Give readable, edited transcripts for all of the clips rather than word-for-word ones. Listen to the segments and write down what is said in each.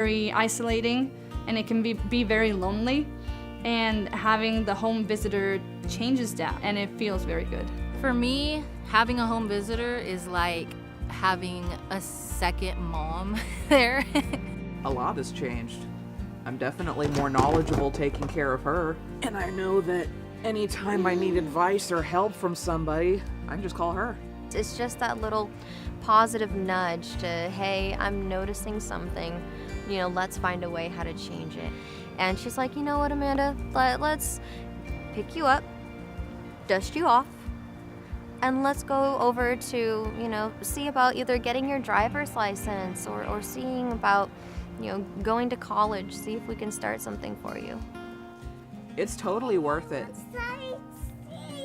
very isolating, and it can be very lonely, and having the home visitor changes that, and it feels very good. For me, having a home visitor is like having a second mom there. A lot has changed. I'm definitely more knowledgeable taking care of her. And I know that anytime I need advice or help from somebody, I can just call her. It's just that little positive nudge to, hey, I'm noticing something, let's find a way how to change it. And she's like, you know what, Amanda, let's pick you up, dust you off, and let's go over to, see about either getting your driver's license or seeing about, going to college, see if we can start something for you. It's totally worth it.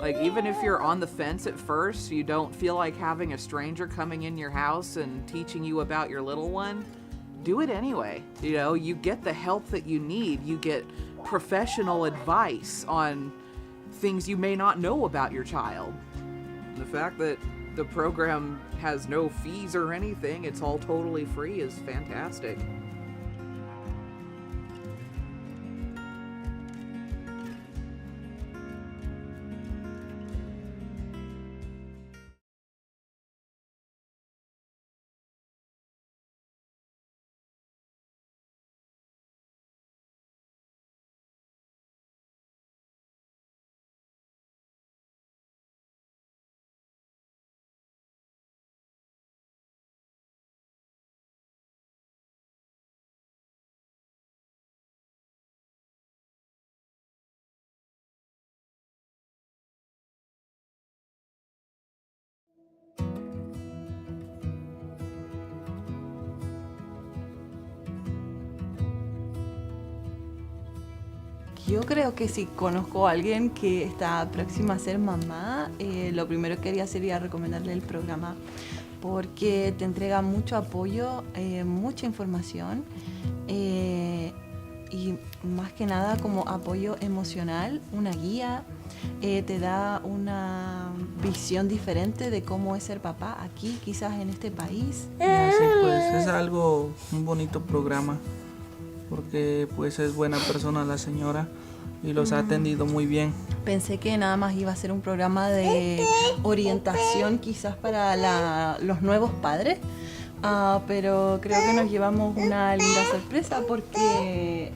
Like, even if you're on the fence at first, you don't feel like having a stranger coming in your house and teaching you about your little one, do it anyway. You get the help that you need. You get professional advice on things you may not know about your child. The fact that the program has no fees or anything, it's all totally free, is fantastic. Yo creo que si conozco a alguien que está próxima a ser mamá, lo primero que haría sería recomendarle el programa, porque te entrega mucho apoyo, mucha información y más que nada como apoyo emocional, una guía, te da una visión diferente de cómo es ser papá aquí, quizás en este país. Sí, pues es un bonito programa, porque pues es buena persona la señora y los ha atendido muy bien. Pensé que nada más iba a ser un programa de orientación quizás para los nuevos padres, pero creo que nos llevamos una linda sorpresa porque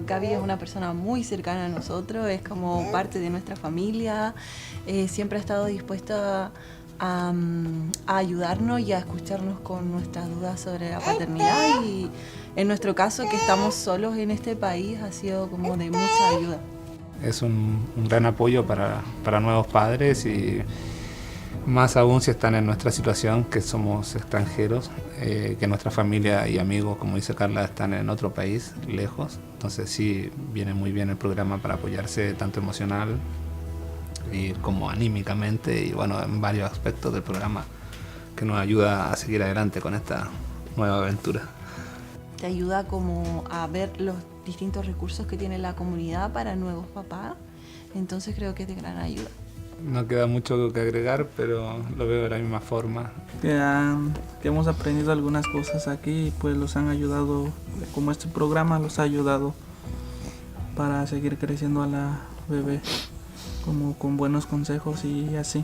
Gaby es una persona muy cercana a nosotros, es como parte de nuestra familia, siempre ha estado dispuesta a ayudarnos y a escucharnos con nuestras dudas sobre la paternidad, y en nuestro caso, que estamos solos en este país, ha sido como de mucha ayuda. Es un gran apoyo para nuevos padres, y más aún si están en nuestra situación, que somos extranjeros, que nuestra familia y amigos, como dice Carla, están en otro país, lejos. Entonces sí, viene muy bien el programa para apoyarse tanto emocional y como anímicamente, y bueno, en varios aspectos del programa que nos ayuda a seguir adelante con esta nueva aventura. Te ayuda como a ver los distintos recursos que tiene la comunidad para nuevos papás, entonces creo que es de gran ayuda. No queda mucho que agregar, pero lo veo de la misma forma. Que hemos aprendido algunas cosas aquí y pues los han ayudado, como este programa los ha ayudado para seguir creciendo a la bebé, como con buenos consejos y así.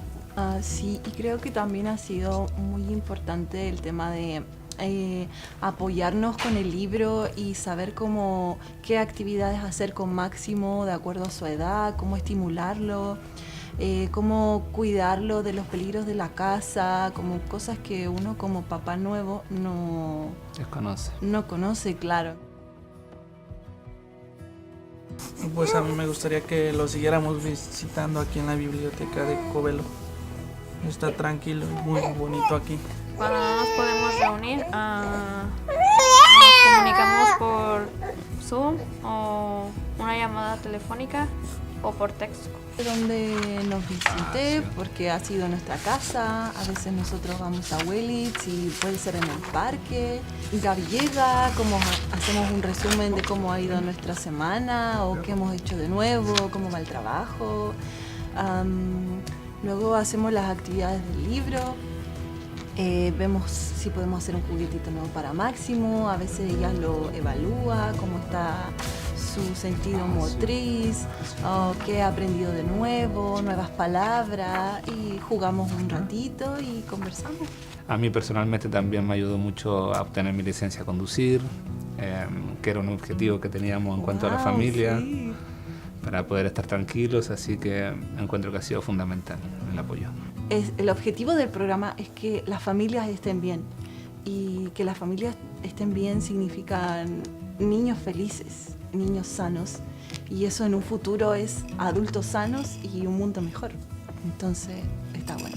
Sí, y creo que también ha sido muy importante el tema de apoyarnos con el libro y saber qué actividades hacer con Máximo de acuerdo a su edad, cómo estimularlo, cómo cuidarlo de los peligros de la casa, como cosas que uno como papá nuevo no conoce, claro. Pues a mí me gustaría que lo siguiéramos visitando aquí en la biblioteca de Covelo. Está tranquilo y muy bonito aquí. Cuando no nos podemos reunir, nos comunicamos por Zoom o una llamada telefónica o por texto. Donde nos visite, porque ha sido nuestra casa, a veces nosotros vamos a Willits y puede ser en el parque. Gaby llega, hacemos un resumen de cómo ha ido nuestra semana o qué hemos hecho de nuevo, cómo va el trabajo. Luego hacemos las actividades del libro Vemos si podemos hacer un juguetito nuevo para Máximo, a veces ella lo evalúa, cómo está su sentido motriz, qué ha aprendido de nuevo, nuevas palabras, y jugamos un ratito y conversamos. A mí personalmente también me ayudó mucho a obtener mi licencia a conducir, que era un objetivo que teníamos en cuanto a la familia, sí. para poder estar tranquilos, así que encuentro que ha sido fundamental el apoyo. El objetivo del programa es que las familias estén bien, y que las familias estén bien significa niños felices, niños sanos, y eso en un futuro es adultos sanos y un mundo mejor. Entonces está bueno.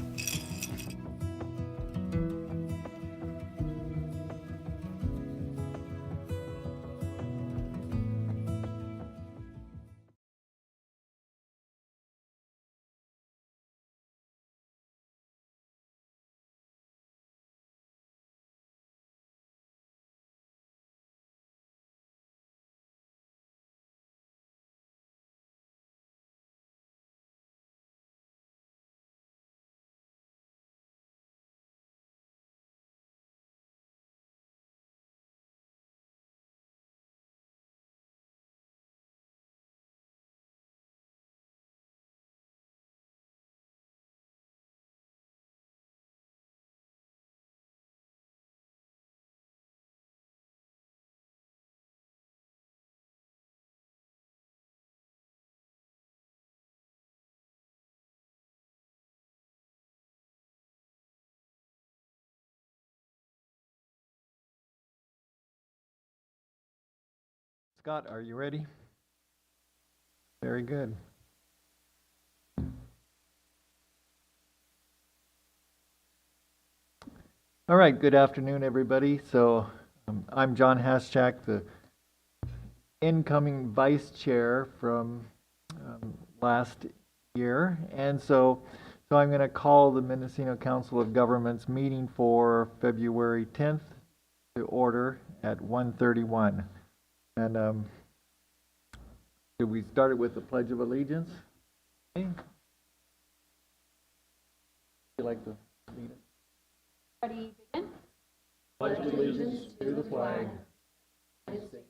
Scott, are you ready? Very good. All right, good afternoon, everybody. So I'm John Haschak, the incoming vice chair from last year. And so I'm going to call the Mendocino Council of Governments meeting for February 10th to order at 1:31. And should we start it with the Pledge of Allegiance? Okay. You like to lead it? Ready, begin. Pledge allegiance to the flag of the United States,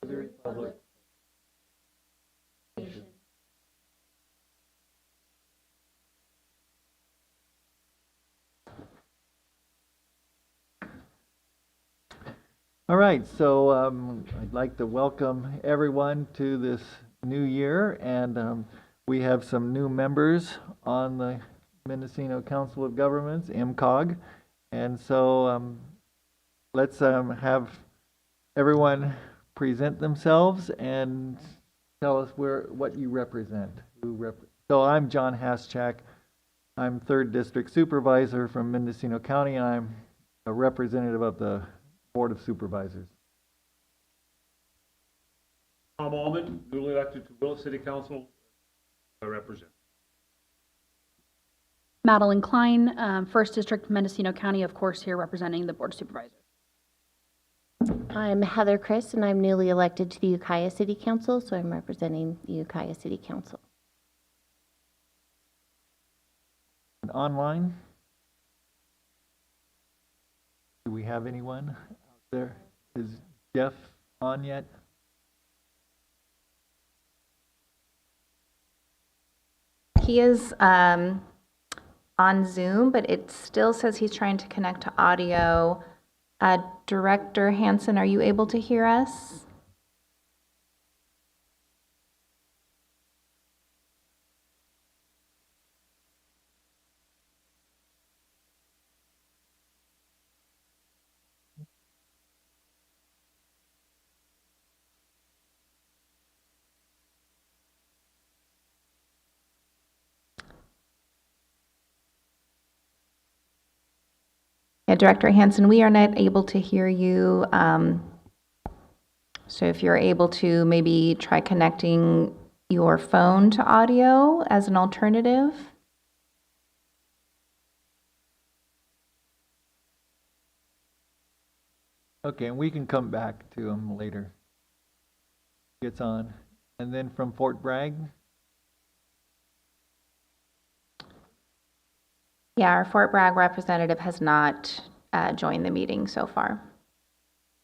to the republic, nation. All right, so I'd like to welcome everyone to this new year, and we have some new members on the Mendocino Council of Governments, MCOG, and so let's have everyone present themselves and tell us what you represent. So I'm John Haschak. I'm 3rd District Supervisor from Mendocino County, and I'm a representative of the Board of Supervisors. Tom Allman, newly elected to Willis City Council, I represent. Madeline Klein, 1st District, Mendocino County, of course, here representing the Board of Supervisors. I'm Heather Chris, and I'm newly elected to the Ukiah City Council, so I'm representing the Ukiah City Council. And online? Do we have anyone out there? Is Jeff on yet? He is on Zoom, but it still says he's trying to connect to audio. Director Hansen, are you able to hear us? Yeah, Director Hansen, we are not able to hear you. So if you're able to maybe try connecting your phone to audio as an alternative. Okay, and we can come back to him later. Gets on. And then from Fort Bragg? Yeah, our Fort Bragg representative has not joined the meeting so far.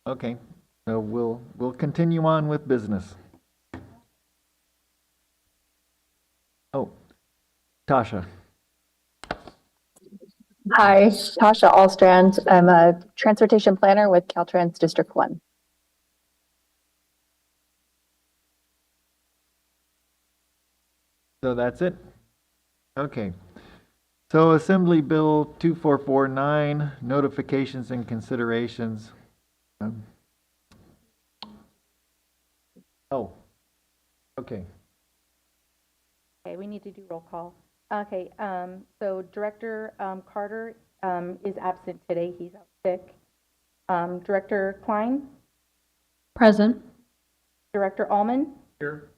Okay, so we'll continue on with business. Oh, Tasha. Hi, Tasha Allstrand. I'm a transportation planner with Caltrans District 1. So that's it? Okay. So Assembly Bill 2449, notifications and considerations. Oh, okay. Okay, we need to do roll call. Okay, so Director Carter is absent today. He's out sick. Director Klein? Present. Director Allman? Here.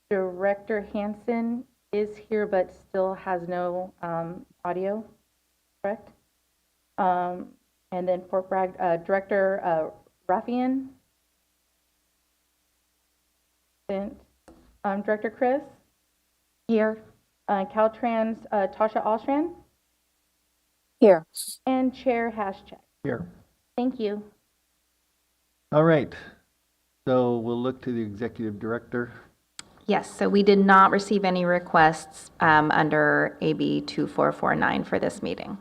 Director Hansen is here but still has no audio, correct? And then Fort Bragg, Director Raffian? Director Chris? Here. Caltrans, Tasha Allstrand? Here. And Chair Haschek. Here. Thank you. All right. So we'll look to the Executive Director. Yes, so we did not receive any requests under AB 2449 for this meeting.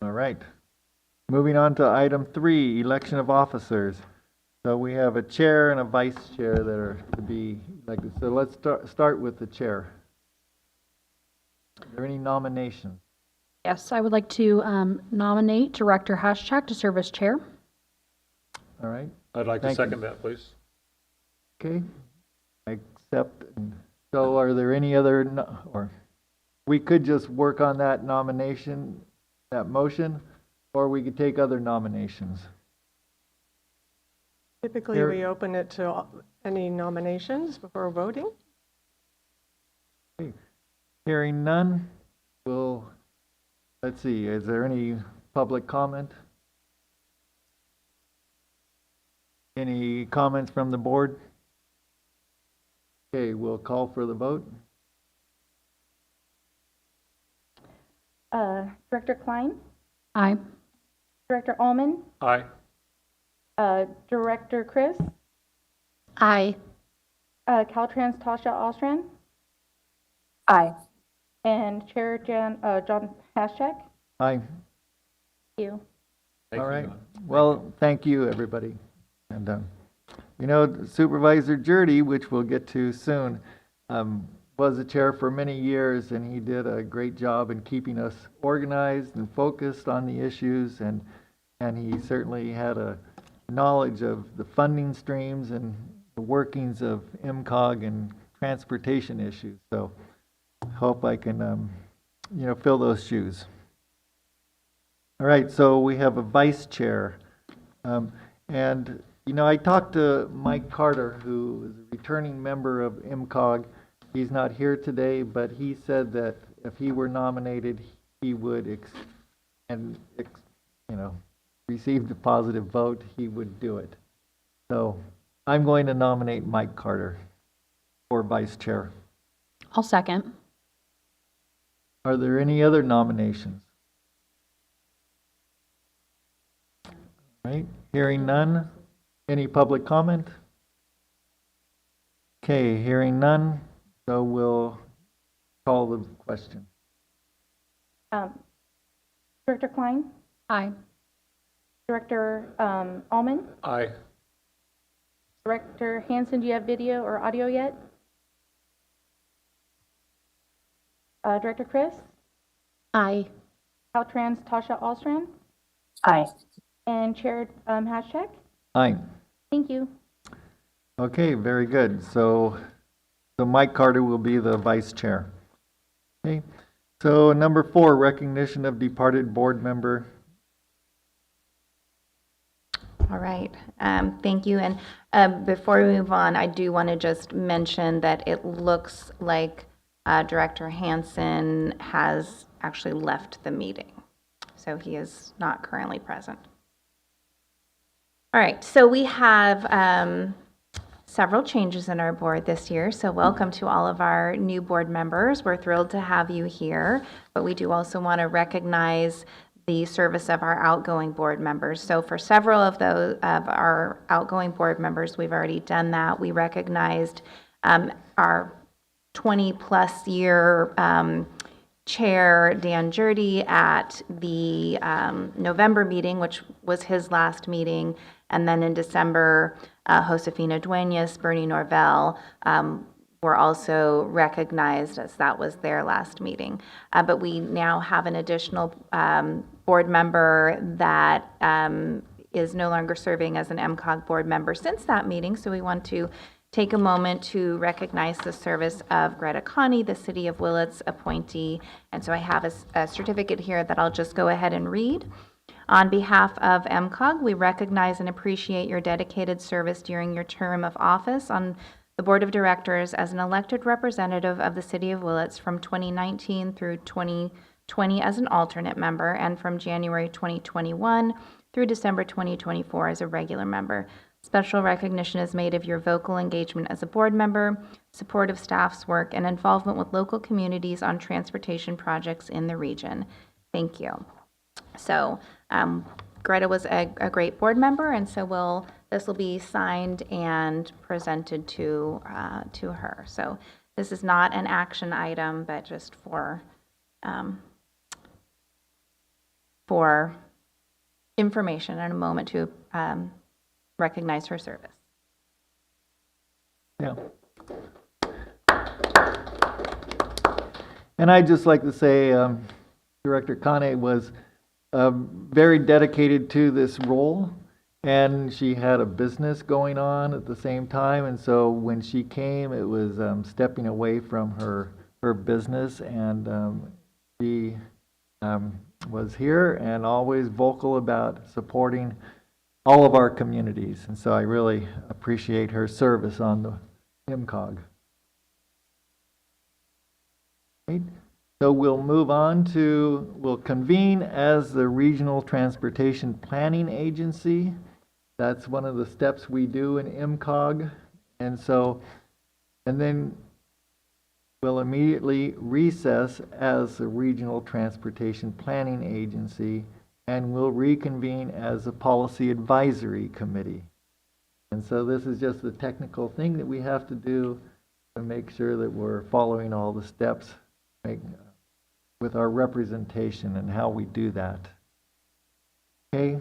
All right. Moving on to item 3, election of officers. So we have a chair and a vice chair that are to be elected. So let's start with the chair. Are there any nominations? Yes, I would like to nominate Director Haschak to serve as chair. All right. I'd like to second that, please. Okay. I accept. So are there any other, or we could just work on that nomination, that motion, or we could take other nominations. Typically, we open it to any nominations before voting. Okay. Hearing none, let's see, is there any public comment? Any comments from the board? Okay, we'll call for the vote. Director Klein? Aye. Director Allman? Aye. Director Chris? Aye. Caltrans Tasha Allstrand? Aye. And Chair John Haschak? Aye. Thank you. All right. Well, thank you, everybody. And, Supervisor Jurdy, which we'll get to soon, was the chair for many years, and he did a great job in keeping us organized and focused on the issues, and he certainly had a knowledge of the funding streams and the workings of MCOG and transportation issues. So I hope I can, fill those shoes. All right, so we have a vice chair. I talked to Mike Carter, who is a returning member of MCOG. He's not here today, but he said that if he were nominated, he would, receive the positive vote, he would do it. So I'm going to nominate Mike Carter for vice chair. I'll second. Are there any other nominations? All right, hearing none. Any public comment? Okay, hearing none, so we'll call the question. Director Klein? Aye. Director Allman? Aye. Director Hansen, do you have video or audio yet? Director Chris? Aye. Caltrans Tasha Allstrand? Aye. And Chair Haschak? Aye. Thank you. Okay, very good. So Mike Carter will be the vice chair. Okay. So number 4, recognition of departed board member. All right, thank you. And before we move on, I do want to just mention that it looks like Director Hansen has actually left the meeting. So he is not currently present. All right, so we have several changes in our board this year. So welcome to all of our new board members. We're thrilled to have you here, but we do also want to recognize the service of our outgoing board members. So for several of our outgoing board members, we've already done that. We recognized our 20-plus year chair, Dan Jurdy, at the November meeting, which was his last meeting. And then in December, Josefina Dueñas, Bernie Norvell were also recognized, as that was their last meeting. But we now have an additional board member that is no longer serving as an MCOG board member since that meeting. So we want to take a moment to recognize the service of Greta Connie, the City of Willits appointee. And so I have a certificate here that I'll just go ahead and read. On behalf of MCOG, we recognize and appreciate your dedicated service during your term of office on the Board of Directors as an elected representative of the City of Willits from 2019 through 2020 as an alternate member, and from January 2021 through December 2024 as a regular member. Special recognition is made of your vocal engagement as a board member, support of staff's work, and involvement with local communities on transportation projects in the region. Thank you. So Greta was a great board member, and so this will be signed and presented to her. So this is not an action item, but just for information and a moment to recognize her service. Yeah. And I'd just like to say Director Kane was very dedicated to this role, and she had a business going on at the same time, and so when she came, it was stepping away from her business, and she was here and always vocal about supporting all of our communities, and so I really appreciate her service on the MCOG. Right. So we'll move on to, we'll convene as the Regional Transportation Planning Agency. That's one of the steps we do in MCOG. And then we'll immediately recess as the Regional Transportation Planning Agency, and we'll reconvene as a Policy Advisory Committee. And so this is just the technical thing that we have to do to make sure that we're following all the steps with our representation and how we do that. Okay,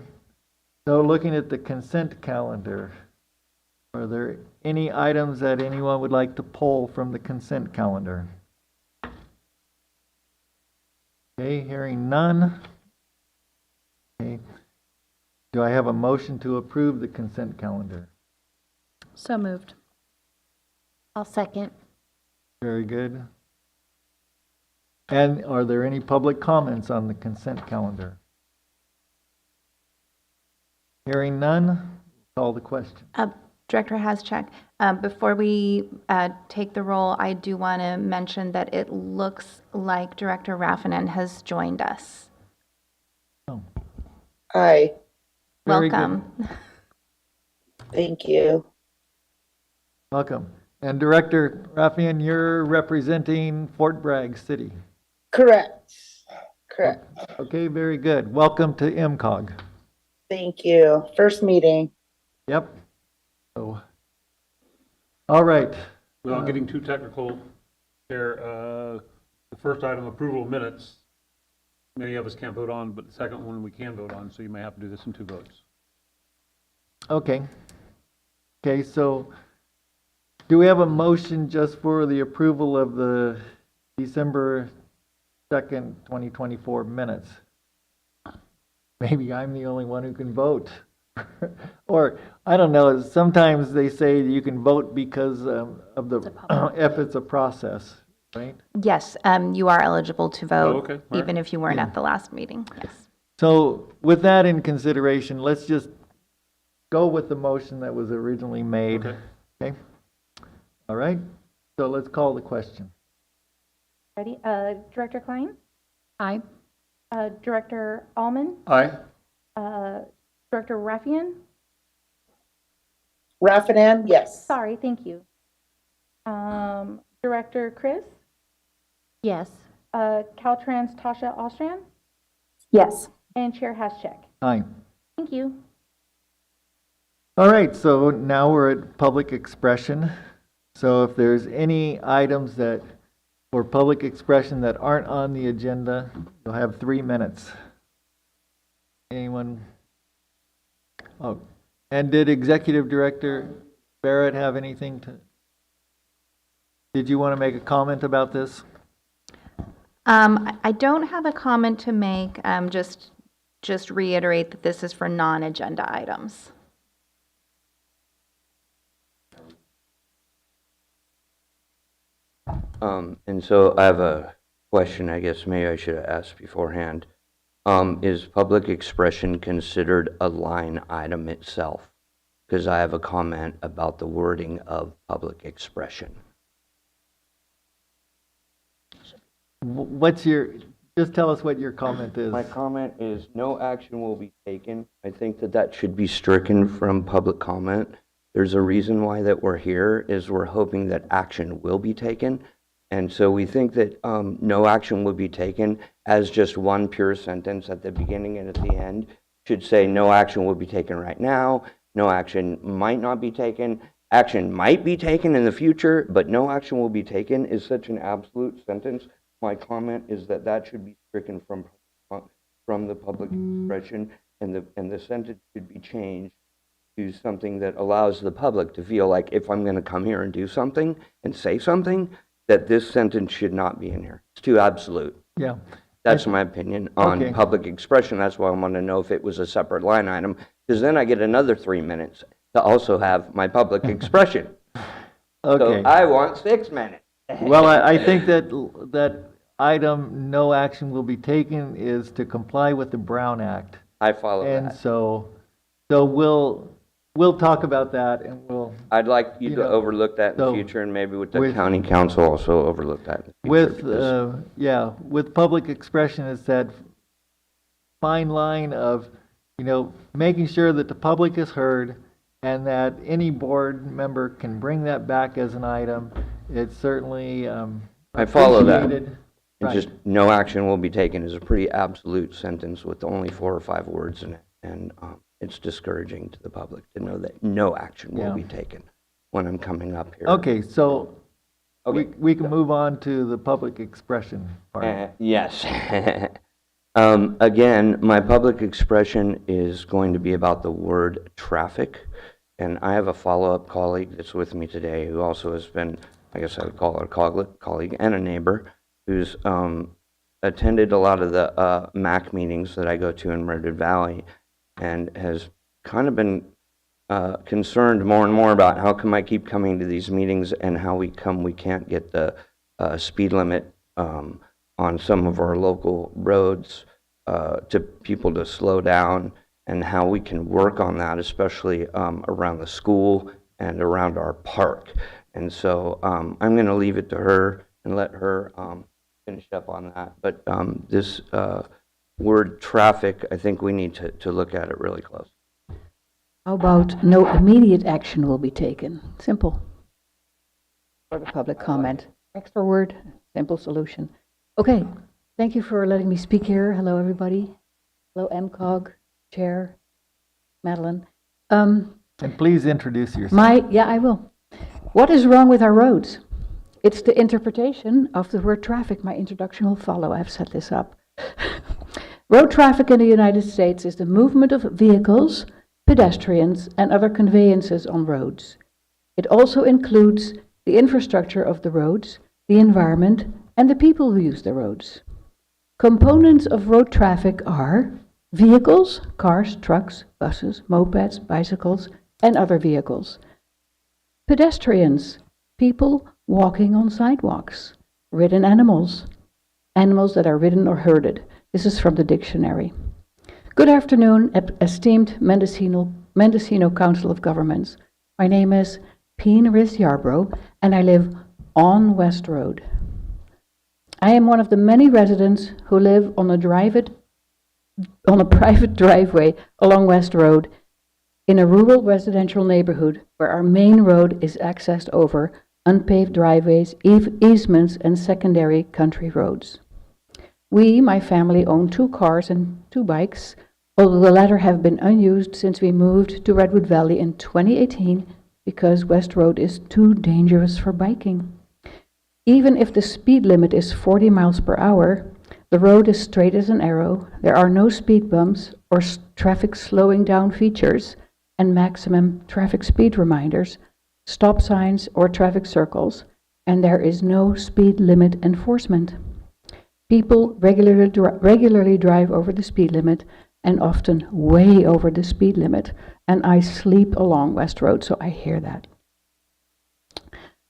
so looking at the consent calendar, are there any items that anyone would like to pull from the consent calendar? Okay, hearing none. Okay, do I have a motion to approve the consent calendar? So moved. I'll second. Very good. And are there any public comments on the consent calendar? Hearing none, call the question. Director Haschak, before we take the roll, I do want to mention that it looks like Director Raffinen has joined us. Oh. Hi. Welcome. Thank you. Welcome. And Director Raffinen, you're representing Fort Bragg City. Correct. Correct. Okay, very good. Welcome to MCOG. Thank you. First meeting. Yep. So, all right. Without getting too technical here, the first item, approval of minutes, many of us can't vote on, but the second one we can vote on, so you may have to do this in 2 votes. Okay. Okay, so do we have a motion just for the approval of the December 2nd, 2024 minutes? Maybe I'm the only one who can vote. Or, I don't know, sometimes they say you can vote because of the, if it's a process, right? Yes, you are eligible to vote, Oh, okay. All even right. if you weren't at the last meeting. Yes. So with that in consideration, let's just go with the motion that was originally made. Okay. All right. So let's call the question. Ready? Director Klein? Aye. Director Allman? Aye. Director Raffian? Raffinan, yes. Sorry, thank you. Director Chris? Yes. Caltrans Tasha Alstrand? Yes. And Chair Haschek. Aye. Thank you. All right, so now we're at public expression. So if there's any items that, for public expression that aren't on the agenda, you'll have 3 minutes. Anyone? Oh, and did Executive Director Barrett have anything to? Did you want to make a comment about this? I don't have a comment to make. Just reiterate that this is for non-agenda items. And so I have a question, I guess maybe I should have asked beforehand. Is public expression considered a line item itself? Because I have a comment about the wording of public expression. What's your, just tell us what your comment is. My comment is no action will be taken. I think that that should be stricken from public comment. There's a reason why that we're here, is we're hoping that action will be taken. And so we think that no action will be taken as just one pure sentence at the beginning and at the end should say no action will be taken right now, no action might not be taken, action might be taken in the future, but no action will be taken is such an absolute sentence. My comment is that that should be stricken from the public expression, and the sentence should be changed to something that allows the public to feel like if I'm going to come here and do something and say something, that this sentence should not be in here. It's too absolute. Yeah. That's my opinion on public expression. That's why I want to know if it was a separate line item, because then I get another 3 minutes to also have my public expression. Okay. So I want 6 minutes. Well, I think that item, no action will be taken, is to comply with the Brown Act. I follow and that. So we'll talk about that, and we'll. I'd like you to overlook that in the future, and maybe with the county council also overlook that in the future. With public expression, it's that fine line of, making sure that the public is heard and that any board member can bring that back as an item. It's certainly I follow that. appreciated. And just no action will be taken is a pretty absolute sentence with only 4 or 5 words in it, and it's discouraging to the public to know that no action will be taken when I'm coming up here. Okay, so we can move on to the public expression part. Yes. Again, my public expression is going to be about the word traffic, and I have a follow-up colleague that's with me today who also has been, I guess I would call her a colleague and a neighbor, who's attended a lot of the MAC meetings that I go to in Redwood Valley, and has kind of been concerned more and more about how come I keep coming to these meetings and how we can't get the speed limit on some of our local roads to people to slow down, and how we can work on that, especially around the school and around our park. And so I'm going to leave it to her and let her finish up on that. But this word traffic, I think we need to look at it really close. How about no immediate action will be taken? Simple. For the public comment. Extra word, simple solution. Okay, thank you for letting me speak here. Hello, everybody. Hello, MCOG, Chair, Madeline. And please introduce yourself. I will. What is wrong with our roads? It's the interpretation of the word traffic. My introduction will follow. I've set this up. Road traffic in the United States is the movement of vehicles, pedestrians, and other conveyances on roads. It also includes the infrastructure of the roads, the environment, and the people who use the roads. Components of road traffic are vehicles, cars, trucks, buses, mopeds, bicycles, and other vehicles. Pedestrians, people walking on sidewalks. Ridden animals, animals that are ridden or herded. This is from the dictionary. Good afternoon, esteemed Mendocino Council of Governments. My name is Peen Riz Yarbrough, and I live on West Road. I am one of the many residents who live on a private driveway along West Road in a rural residential neighborhood where our main road is accessed over unpaved driveways, easements, and secondary country roads. We, my family, own 2 cars and 2 bikes, although the latter have been unused since we moved to Redwood Valley in 2018 because West Road is too dangerous for biking. Even if the speed limit is 40 miles per hour, the road is straight as an arrow, there are no speed bumps or traffic slowing down features and maximum traffic speed reminders, stop signs or traffic circles, and there is no speed limit enforcement. People regularly drive over the speed limit and often way over the speed limit, and I sleep along West Road, so I hear that.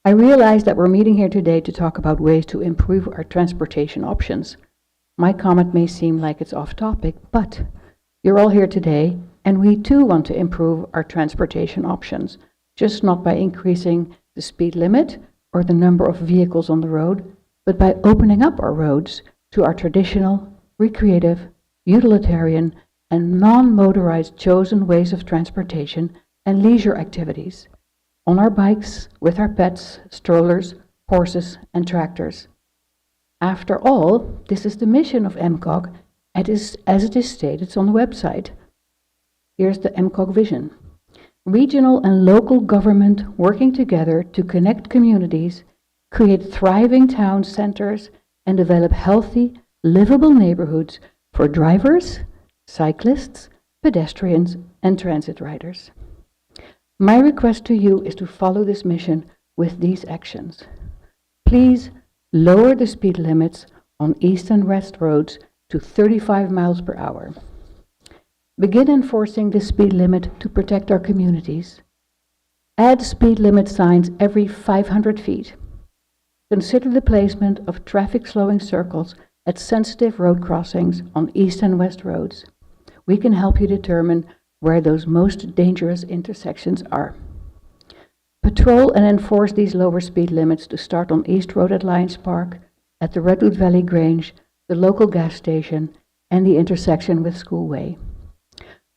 I realize that we're meeting here today to talk about ways to improve our transportation options. My comment may seem like it's off topic, but you're all here today, and we too want to improve our transportation options, just not by increasing the speed limit or the number of vehicles on the road, but by opening up our roads to our traditional, recreative, utilitarian, and non-motorized chosen ways of transportation and leisure activities, on our bikes, with our pets, strollers, horses, and tractors. After all, this is the mission of MCOG, as it is stated on the website. Here's the MCOG vision. Regional and local government working together to connect communities, create thriving town centers, and develop healthy, livable neighborhoods for drivers, cyclists, pedestrians, and transit riders. My request to you is to follow this mission with these actions. Please lower the speed limits on east and west roads to 35 miles per hour. Begin enforcing the speed limit to protect our communities. Add speed limit signs every 500 feet. Consider the placement of traffic slowing circles at sensitive road crossings on east and west roads. We can help you determine where those most dangerous intersections are. Patrol and enforce these lower speed limits to start on East Road at Lions Park, at the Redwood Valley Grange, the local gas station, and the intersection with School Way.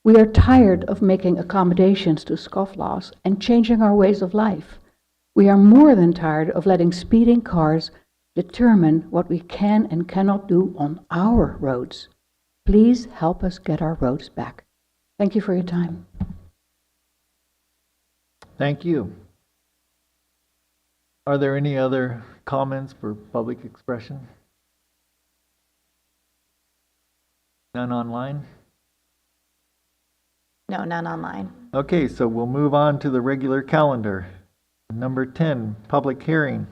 We are tired of making accommodations to scofflaws and changing our ways of life. We are more than tired of letting speeding cars determine what we can and cannot do on our roads. Please help us get our roads back. Thank you for your time. Thank you. Are there any other comments for public expression? None online? No, none online. Okay, so we'll move on to the regular calendar. Number 10, public hearing.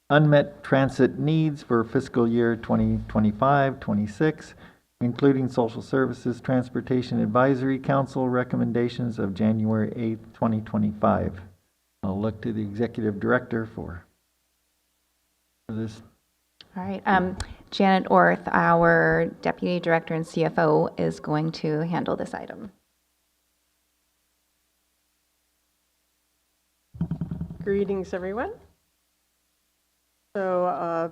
Unmet transit needs for fiscal year 2025-26, including Social Services Transportation Advisory Council recommendations of January 8th, 2025. I'll look to the Executive Director for this. All right. Janet Orth, our Deputy Director and CFO, is going to handle this item. Greetings, everyone. So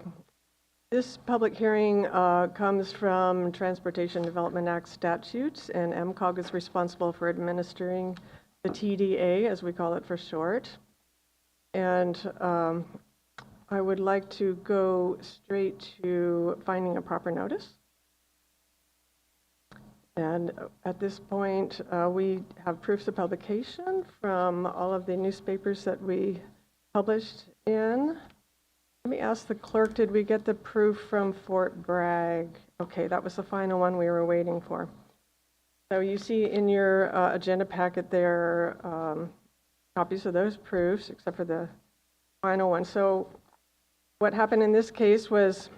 this public hearing comes from Transportation Development Act statutes, and MCOG is responsible for administering the TDA, as we call it for short. And I would like to go straight to finding a proper notice. And at this point, we have proofs of publication from all of the newspapers that we published in. Let me ask the clerk, did we get the proof from Fort Bragg? Okay, that was the final one we were waiting for. So you see in your agenda packet there copies of those proofs, except for the final one. So what happened in this case was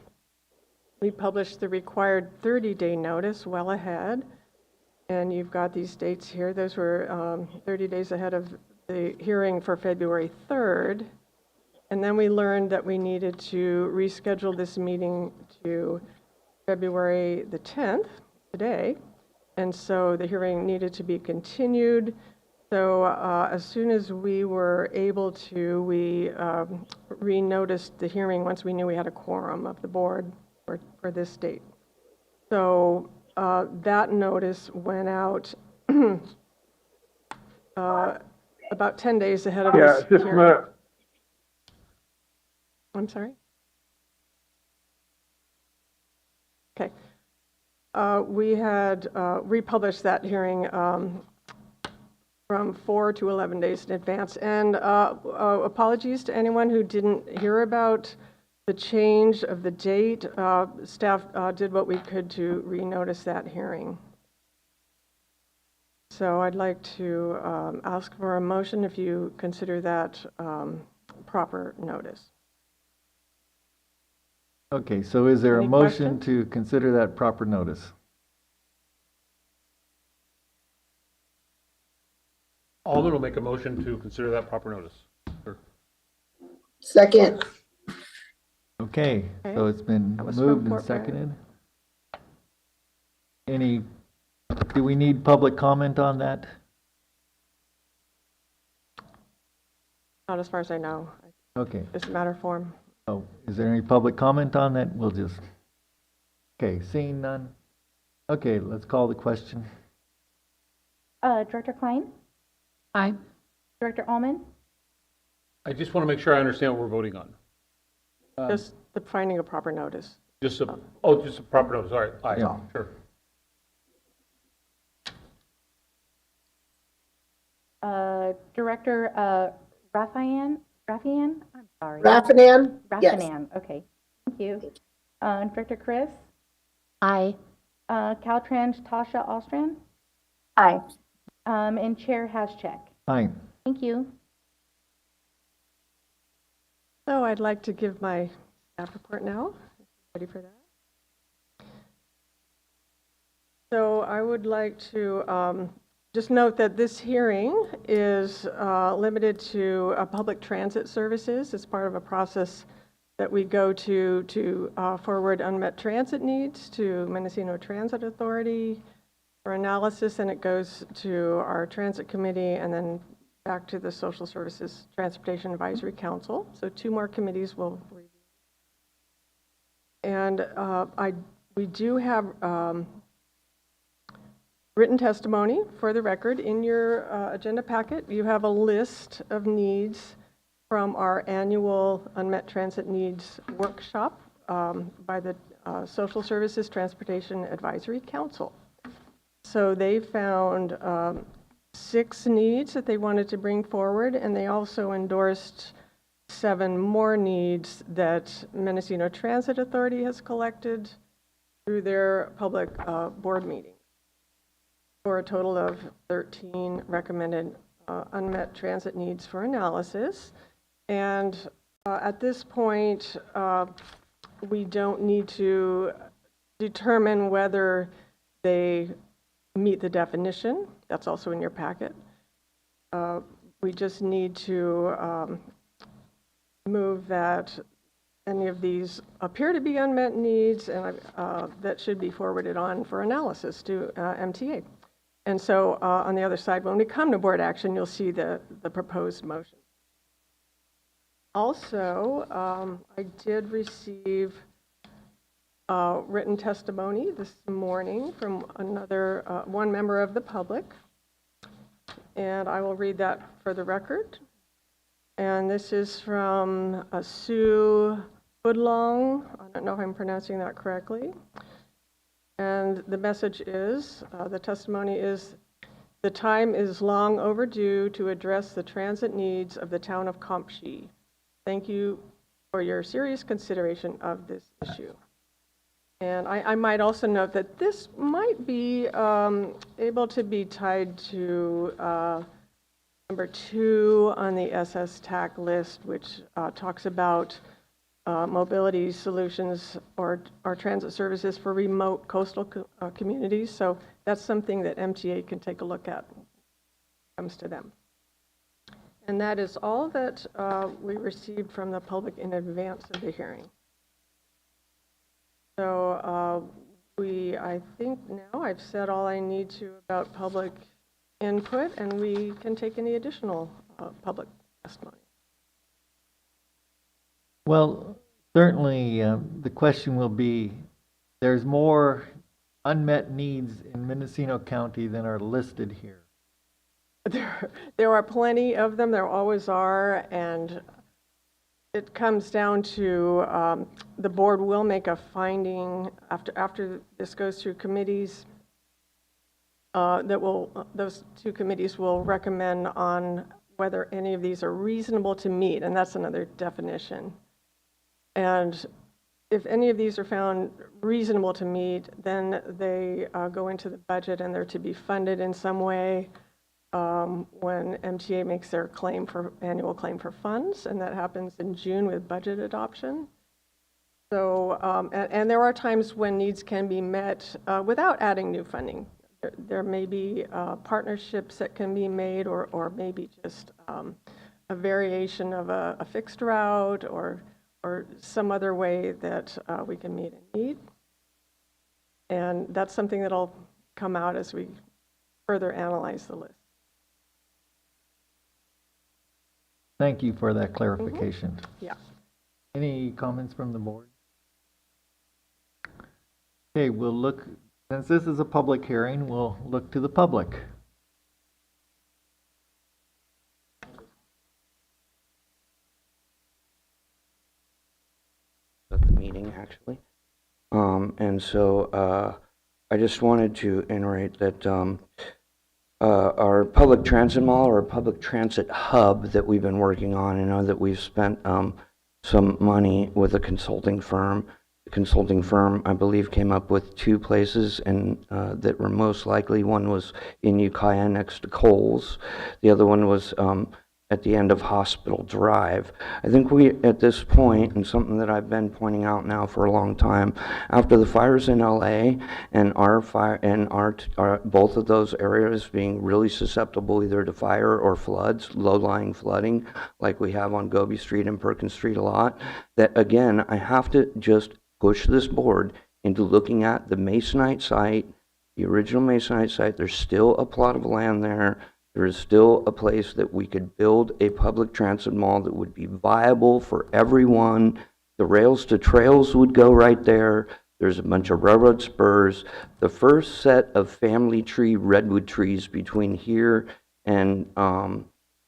we published the required 30-day notice well ahead, and you've got these dates here. Those were 30 days ahead of the hearing for February 3rd, and then we learned that we needed to reschedule this meeting to February the 10th, today, and so the hearing needed to be continued. So as soon as we were able to, we re-noticed the hearing once we knew we had a quorum of the board for this date. So that notice went out about 10 days ahead of Yeah, this just a hearing. minute. I'm sorry? Okay. We had republished that hearing from 4 to 11 days in advance. And apologies to anyone who didn't hear about the change of the date. Staff did what we could to renotice that hearing. So I'd like to ask for a motion if you consider that proper notice. Okay, so is there a Any motion questions? to consider that proper notice? Alderman will make a motion to consider that proper notice. Sure. Second. Okay, so Okay. it's been That was moved from and Fort Bragg. seconded. Do we need public comment on that? Not as far as I know. Okay. It's a matter of form. Oh, is there any public comment on that? We'll just, okay, seeing none. Okay, let's call the question. Director Klein? Aye. Director Allman? I just want to make sure I understand what we're voting on. Just the finding of proper notice. Just a proper notice. All right. Aye. Yeah. Sure. Director Raffian? I'm sorry. Raffinan? Yes. Raffinan, okay. Thank you. Director Chris? Aye. Caltrans Tasha Alstrand? Aye. And Chair Haschek. Aye. Thank you. So I'd like to give my staff report now. Ready for that? So I would like to just note that this hearing is limited to public transit services. It's part of a process that we go to forward unmet transit needs to Mendocino Transit Authority for analysis, and it goes to our transit committee and then back to the Social Services Transportation Advisory Council. So 2 more committees will review. And we do have written testimony for the record. In your agenda packet, you have a list of needs from our annual Unmet Transit Needs Workshop by the Social Services Transportation Advisory Council. So they found 6 needs that they wanted to bring forward, and they also endorsed 7 more needs that Mendocino Transit Authority has collected through their public board meeting, for a total of 13 recommended unmet transit needs for analysis. And at this point, we don't need to determine whether they meet the definition. That's also in your packet. We just need to move that any of these appear to be unmet needs and that should be forwarded on for analysis to MTA. And so on the other side, when we come to board action, you'll see the proposed motion. Also, I did receive written testimony this morning from one member of the public, and I will read that for the record. And this is from Sue Budlong. I don't know if I'm pronouncing that correctly. And the message is, the testimony is, the time is long overdue to address the transit needs of the town of Compshe. Thank you for your serious consideration of this issue. And I might also note that this might be able to be tied to number 2 on the SSTAC list, which talks about mobility solutions or transit services for remote coastal communities. So that's something that MTA can take a look at when it comes to them. And that is all that we received from the public in advance of the hearing. So I think now I've said all I need to about public input, and we can take any additional public testimony. Well, certainly the question will be, there's more unmet needs in Mendocino County than are listed here. there are plenty of them. There always are, and it comes down to the board will make a finding after this goes through committees. Those two committees will recommend on whether any of these are reasonable to meet, and that's another definition. And if any of these are found reasonable to meet, then they go into the budget and they're to be funded in some way when MTA makes their annual claim for funds, and that happens in June with budget adoption. So, and there are times when needs can be met without adding new funding. There may be partnerships that can be made, or maybe just a variation of a fixed route, or some other way that we can meet a need. And that's something that'll come out as we further analyze the list. Thank you for that clarification. Yeah. Any comments from the board? Okay, we'll look, since this is a public hearing, we'll look to the public. At the meeting, actually. And so I just wanted to iterate that our public transit mall, or public transit hub that we've been working on, I know that we've spent some money with a consulting firm. The consulting firm, I believe, came up with 2 places and that were most likely. One was in Ukiah next to Kohl's. The other one was at the end of Hospital Drive. I think we, at this point, and something that I've been pointing out now for a long time, after the fires in LA and our fire and our both of those areas being really susceptible either to fire or floods, low-lying flooding, like we have on Gobi Street and Perkins Street a lot, that again, I have to just push this board into looking at the Masonite site, the original Masonite site. There's still a plot of land there. There is still a place that we could build a public transit mall that would be viable for everyone. The rails to trails would go right there. There's a bunch of railroad spurs. The first set of family tree redwood trees between here and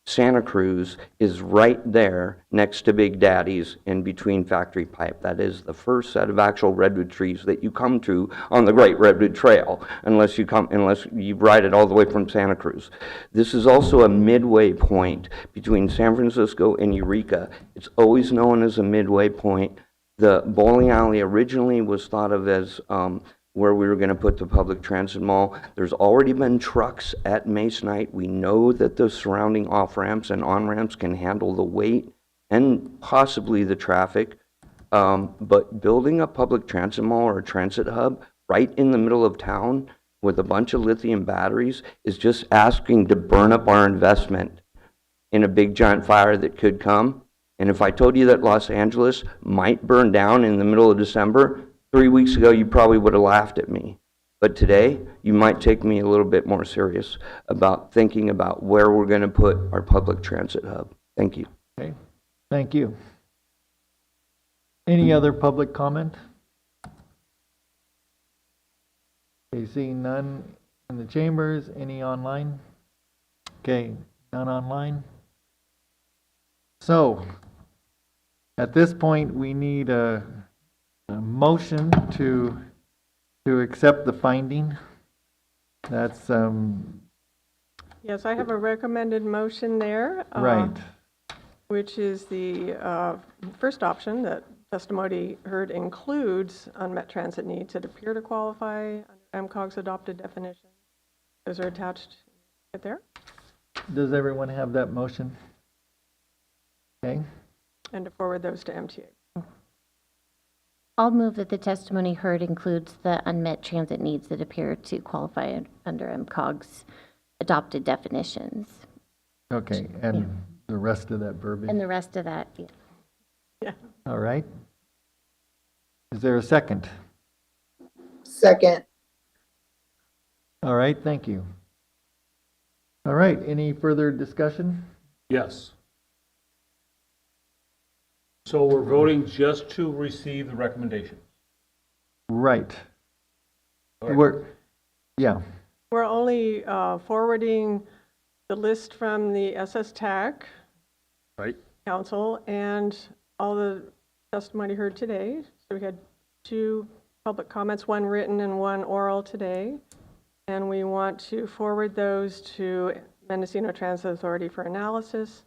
Santa Cruz is right there next to Big Daddy's in between Factory Pipe. That is the first set of actual redwood trees that you come to on the Great Redwood Trail, unless you ride it all the way from Santa Cruz. This is also a midway point between San Francisco and Eureka. It's always known as a midway point. The bowling alley originally was thought of as where we were going to put the public transit mall. There's already been trucks at Masonite. We know that the surrounding off-ramps and on-ramps can handle the weight and possibly the traffic. But building a public transit mall or a transit hub right in the middle of town with a bunch of lithium batteries is just asking to burn up our investment in a big giant fire that could come. And if I told you that Los Angeles might burn down in the middle of December, 3 weeks ago, you probably would have laughed at me. But today, you might take me a little bit more serious about thinking about where we're going to put our public transit hub. Thank you. Okay, thank you. Any other public comment? Okay, seeing none in the chambers. Any online? Okay, none online. So, at this point, we need a motion to accept the finding. That's yes, I have a recommended motion there. Right. Which is the first option, that testimony heard includes unmet transit needs that appear to qualify under MCOG's adopted definition. Those are attached right there. Does everyone have that motion? Okay. And to forward those to MTA. I'll move that the testimony heard includes the unmet transit needs that appear to qualify under MCOG's adopted definitions. Okay, and the rest of that verbiage? And the rest of that, yeah. Yeah. All right. Is there a second? Second. All right, thank you. All right, any further discussion? Yes. So we're voting just to receive the recommendation. Right. All right. We're only forwarding the list from the SSTAC Right. Council and all the testimony heard today. So we had 2 public comments, 1 written and 1 oral today. And we want to forward those to Mendocino Transit Authority for analysis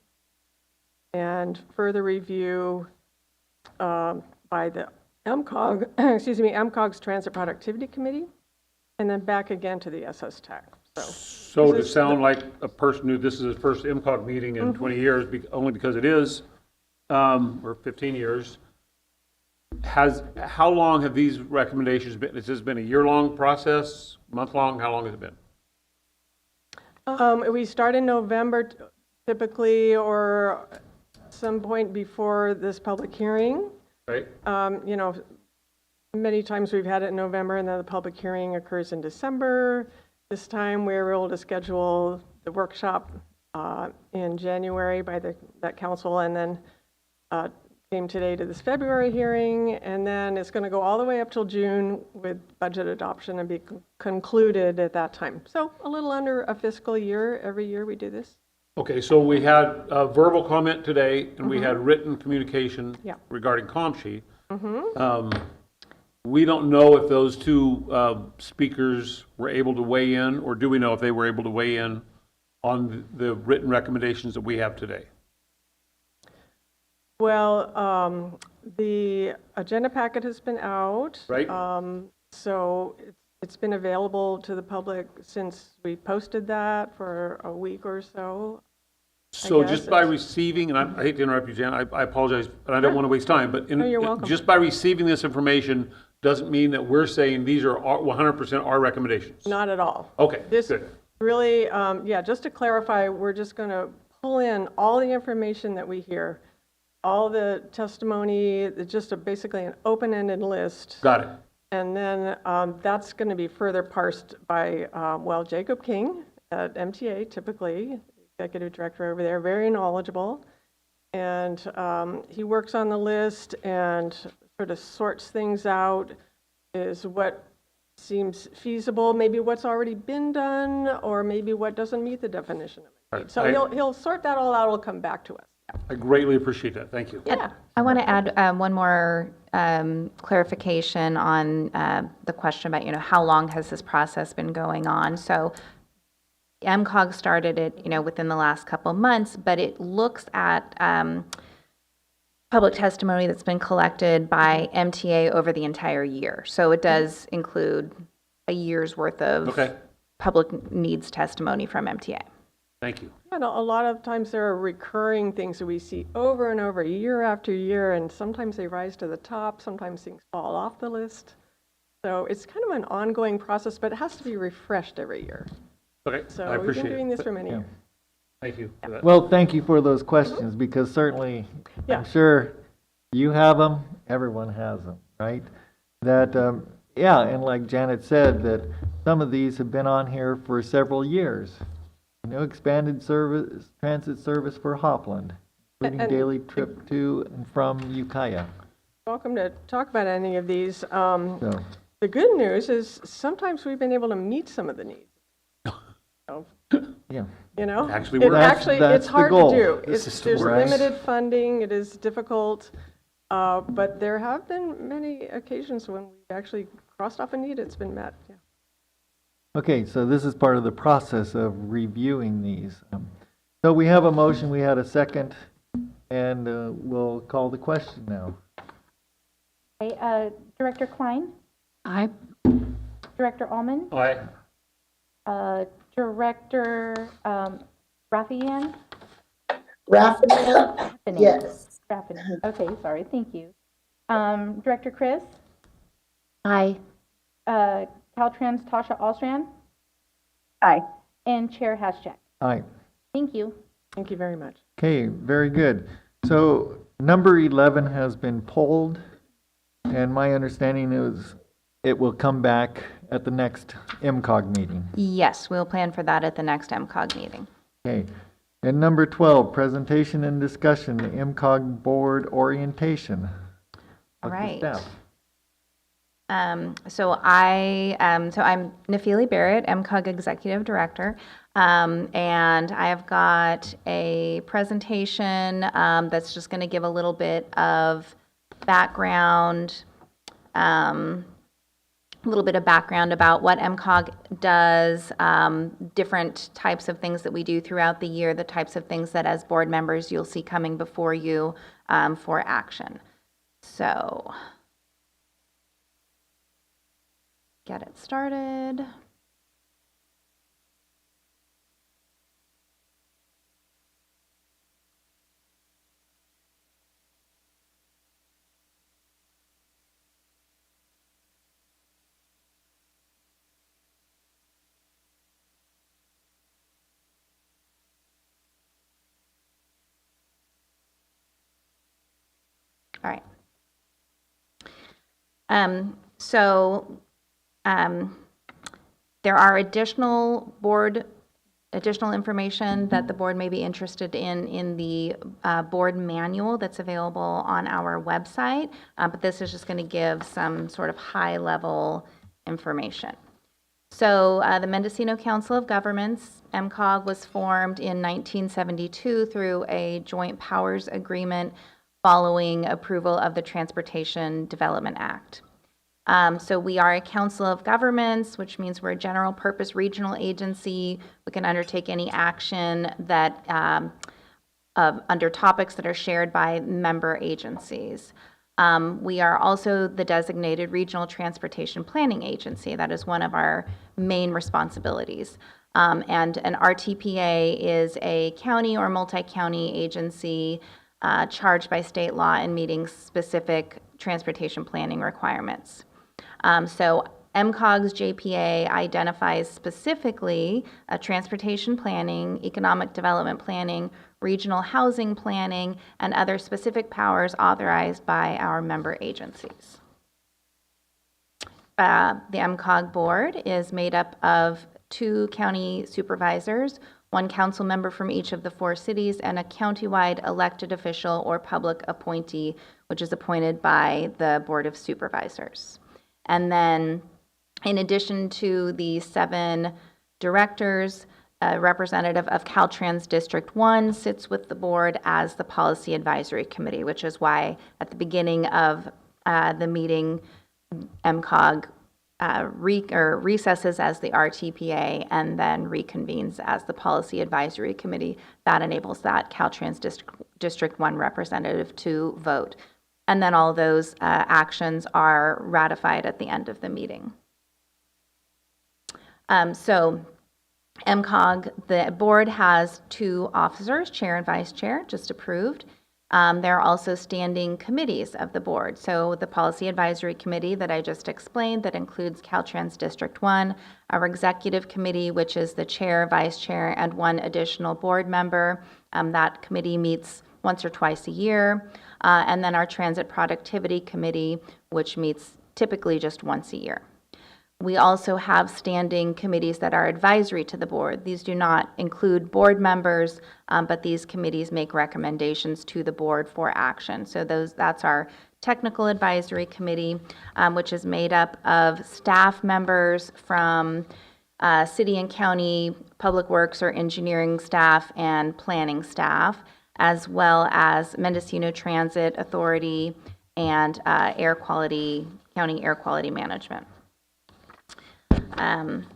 and further review by the MCOG, MCOG's Transit Productivity Committee, and then back again to the SSTAC. So to sound like a person who this is his first MCOG meeting in 20 years, only because it is, or 15 years, how long have these recommendations been? Has this been a year-long process, month-long? How long has it been? We start in November typically, or some point before this public hearing. Right. You know, many times we've had it in November and then the public hearing occurs in December. This time we were able to schedule the workshop in January by that council, and then came today to this February hearing, and then it's going to go all the way up till June with budget adoption and be concluded at that time. So a little under a fiscal year. Every year we do this. Okay, so we had a verbal comment today, and we had written communication regarding COMSHE. We don't know if those 2 speakers were able to weigh in, or do we know if they were able to weigh in on the written recommendations that we have today? Well, the agenda packet has been out. Right. So it's been available to the public since we posted that for a week or so. So just by receiving, and I hate to interrupt you, Jan, I apologize, but I don't want to waste time, but you're welcome. Just by receiving this information doesn't mean that we're saying these are 100% our recommendations. Not at all. Okay, This good. really, just to clarify, we're just going to pull in all the information that we hear, all the testimony. It's just basically an open-ended list. Got it. And then that's going to be further parsed by, Jacob King at MTA, typically, executive director over there, very knowledgeable. And he works on the list and sort of sorts things out, is what seems feasible, maybe what's already been done, or maybe what doesn't meet the definition of a need. So he'll sort that all out. It'll come back to us. I greatly appreciate that. Thank you. Yeah. I want to add one more clarification on the question about, how long has this process been going on? So MCOG started it, within the last couple of months, but it looks at public testimony that's been collected by MTA over the entire year. So it does include a year's worth of public needs testimony from MTA. Thank you. And a lot of times there are recurring things that we see over and over, year after year, and sometimes they rise to the top, sometimes things fall off the list. So it's kind of an ongoing process, but it has to be refreshed every year. Okay, So I appreciate we've been doing it. this for many years. Thank you for that. Well, thank you for those questions, because certainly, I'm sure you have them, everyone has them, right? That, and like Janet said, that some of these have been on here for several years. Expanded service, transit service for Hopland, including daily trip to and from Ukiah. Welcome to talk about any of these. The good news is sometimes we've been able to meet some of the needs. So, Actually, it's hard to do. There's limited funding. It is difficult, but there have been many occasions when we've actually crossed off a need. It's been met. Yeah. Okay, so this is part of the process of reviewing these. So we have a motion, we had a second, and we'll call the question now. Okay, Director Klein? Aye. Director Allman? Aye. Director Rafian? Raffinato? Yes. Rafian. Okay, sorry, thank you. Director Chris? Aye. Caltrans Tasha Alstrand? Aye. And Chair Haschak. Aye. Thank you. Thank you very much. Okay, very good. So number 11 has been pulled, and my understanding is it will come back at the next MCOG meeting. Yes, we'll plan for that at the next MCOG meeting. Okay. And number 12, presentation and discussion, MCOG board orientation. All right. Staff. So I'm Nafili Barrett, MCOG Executive Director, and I have got a presentation that's just going to give a little bit of background, about what MCOG does, different types of things that we do throughout the year, the types of things that as board members you'll see coming before you for action. So, get it started. All right. There are additional information that the board may be interested in the board manual that's available on our website, but this is just going to give some sort of high-level information. So the Mendocino Council of Governments, MCOG, was formed in 1972 through a joint powers agreement following approval of the Transportation Development Act. So we are a council of governments, which means we're a general purpose regional agency. We can undertake any action that under topics that are shared by member agencies. We are also the designated regional transportation planning agency. That is one of our main responsibilities. And an RTPA is a county or multi-county agency charged by state law in meeting specific transportation planning requirements. So MCOG's JPA identifies specifically transportation planning, economic development planning, regional housing planning, and other specific powers authorized by our member agencies. The MCOG board is made up of 2 county supervisors, 1 council member from each of the 4 cities, and a countywide elected official or public appointee, which is appointed by the Board of Supervisors. And then, in addition to the 7 directors, a representative of Caltrans District 1 sits with the board as the Policy Advisory Committee, which is why at the beginning of the meeting, MCOG recesses as the RTPA and then reconvenes as the Policy Advisory Committee. That enables that Caltrans District 1 representative to vote. And then all those actions are ratified at the end of the meeting. So MCOG, the board has 2 officers, chair and vice chair, just approved. There are also standing committees of the board. So the Policy Advisory Committee that I just explained, that includes Caltrans District 1, our Executive Committee, which is the chair, vice chair, and 1 additional board member. That committee meets once or twice a year. And then our Transit Productivity Committee, which meets typically just once a year. We also have standing committees that are advisory to the board. These do not include board members, but these committees make recommendations to the board for action. So that's our Technical Advisory Committee, which is made up of staff members from city and county public works or engineering staff and planning staff, as well as Mendocino Transit Authority and county air quality management. And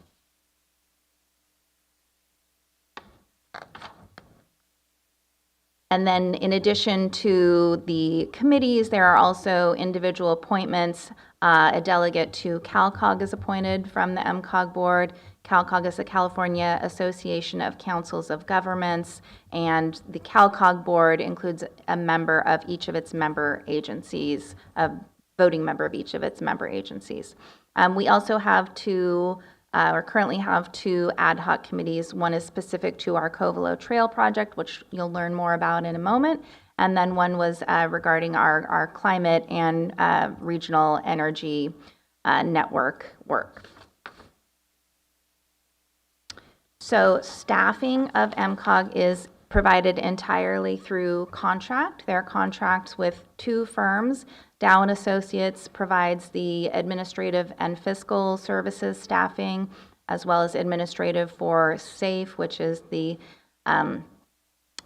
then in addition to the committees, there are also individual appointments. A delegate to CalCog is appointed from the MCOG board. CalCog is the California Association of Councils of Governments, and the CalCog board includes a member of each of its member agencies, a voting member of each of its member agencies. We also have currently have 2 ad hoc committees. One is specific to our Covelo Trail project, which you'll learn more about in a moment. And then one was regarding our climate and regional energy network work. So staffing of MCOG is provided entirely through contract. Their contracts with 2 firms. Dow & Associates provides the administrative and fiscal services staffing, as well as administrative for SAFE, which is the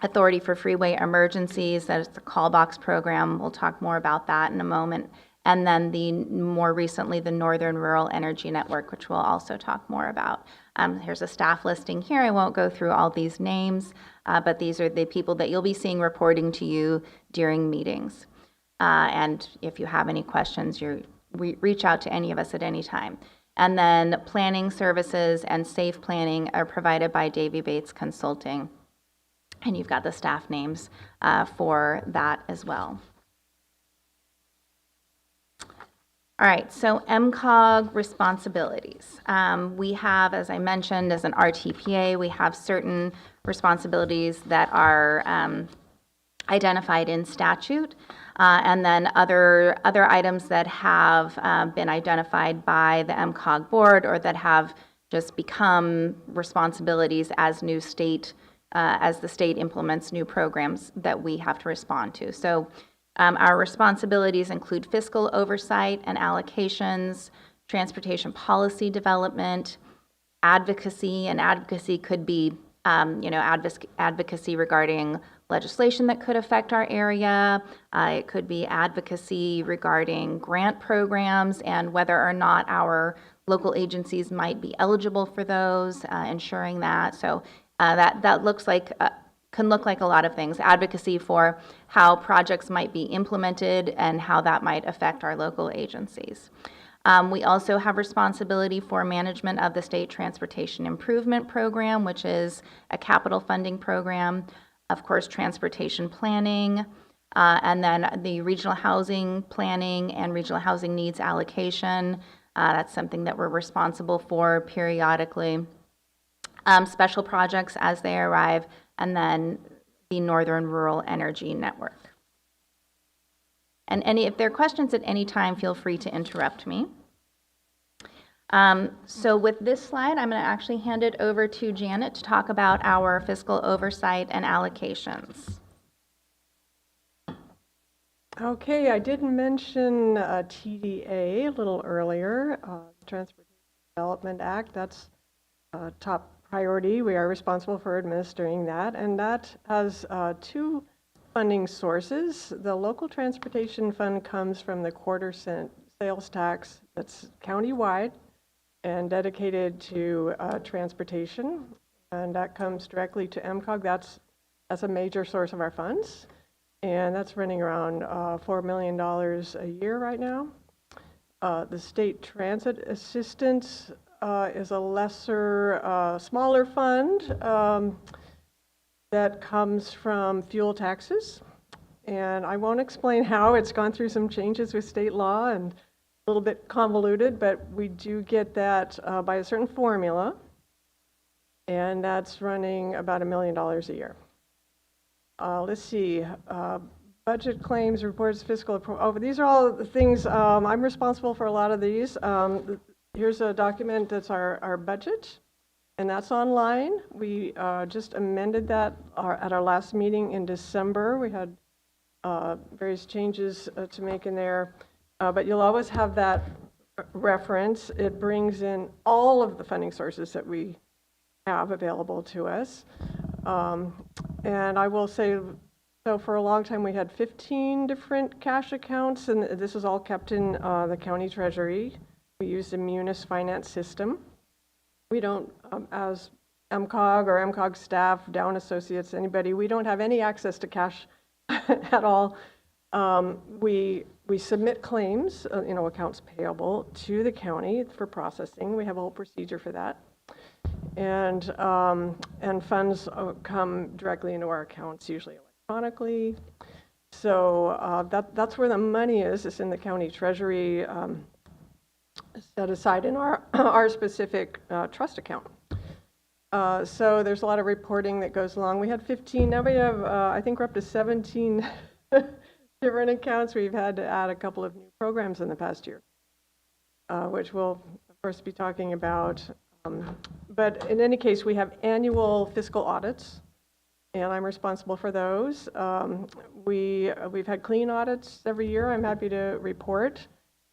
Authority for Freeway Emergencies. That is the call box program. We'll talk more about that in a moment. And then more recently, the Northern Rural Energy Network, which we'll also talk more about. Here's a staff listing here. I won't go through all these names, but these are the people that you'll be seeing reporting to you during meetings. And if you have any questions, reach out to any of us at any time. And then planning services and safe planning are provided by Davy Bates Consulting. And you've got the staff names for that as well. All right, so MCOG responsibilities. We have, as I mentioned, as an RTPA, we have certain responsibilities that are identified in statute, and then other items that have been identified by the MCOG board or that have just become responsibilities as new state, as the state implements new programs that we have to respond to. So our responsibilities include fiscal oversight and allocations, transportation policy development, advocacy, and advocacy could be, advocacy regarding legislation that could affect our area. It could be advocacy regarding grant programs and whether or not our local agencies might be eligible for those, ensuring that. So that looks like can look like a lot of things. Advocacy for how projects might be implemented and how that might affect our local agencies. We also have responsibility for management of the State Transportation Improvement Program, which is a capital funding program. Of course, transportation planning, and then the regional housing planning and regional housing needs allocation. That's something that we're responsible for periodically. Special projects as they arrive, and then the Northern Rural Energy Network. And if there are questions at any time, feel free to interrupt me. So with this slide, I'm going to actually hand it over to Janet to talk about our fiscal oversight and allocations. Okay, I did mention TDA a little earlier, Transportation Development Act. That's top priority. We are responsible for administering that, and that has 2 funding sources. The local transportation fund comes from the quarter-cent sales tax that's county-wide and dedicated to transportation, and that comes directly to MCOG. That's a major source of our funds, and that's running around $4 million a year right now. The state transit assistance is a lesser, smaller fund that comes from fuel taxes. And I won't explain how. It's gone through some changes with state law and a little bit convoluted, but we do get that by a certain formula. And that's running about $1 million a year. Let's see. Budget claims, reports, fiscal. These are all the things. I'm responsible for a lot of these. Here's a document that's our budget, and that's online. We just amended that at our last meeting in December. We had various changes to make in there, but you'll always have that reference. It brings in all of the funding sources that we have available to us. And I will say, so for a long time we had 15 different cash accounts, and this is all kept in the county treasury. We use the Munis finance system. We don't, as MCOG or MCOG staff, Dow & Associates, anybody, we don't have any access to cash at all. We submit claims, accounts payable to the county for processing. We have a whole procedure for that. And funds come directly into our accounts, usually electronically. So that's where the money is. It's in the county treasury, set aside in our specific trust account. So there's a lot of reporting that goes along. We had 15, now we have, I think we're up to 17 different accounts. We've had to add a couple of new programs in the past year, which we'll, of course, be talking about. But in any case, we have annual fiscal audits and I'm responsible for those. We've had clean audits every year. I'm happy to report.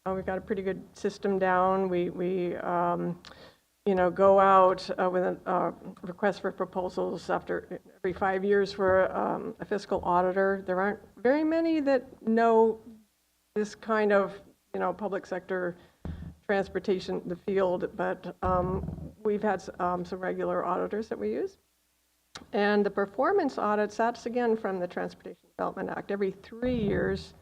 We've got a pretty good system down. We go out with a request for proposals after every 5 years for a fiscal auditor. There aren't very many that know this kind of, public sector transportation, the field, but we've had some regular auditors that we use. And the performance audits, that's again from the Transportation Development Act. Every 3 years,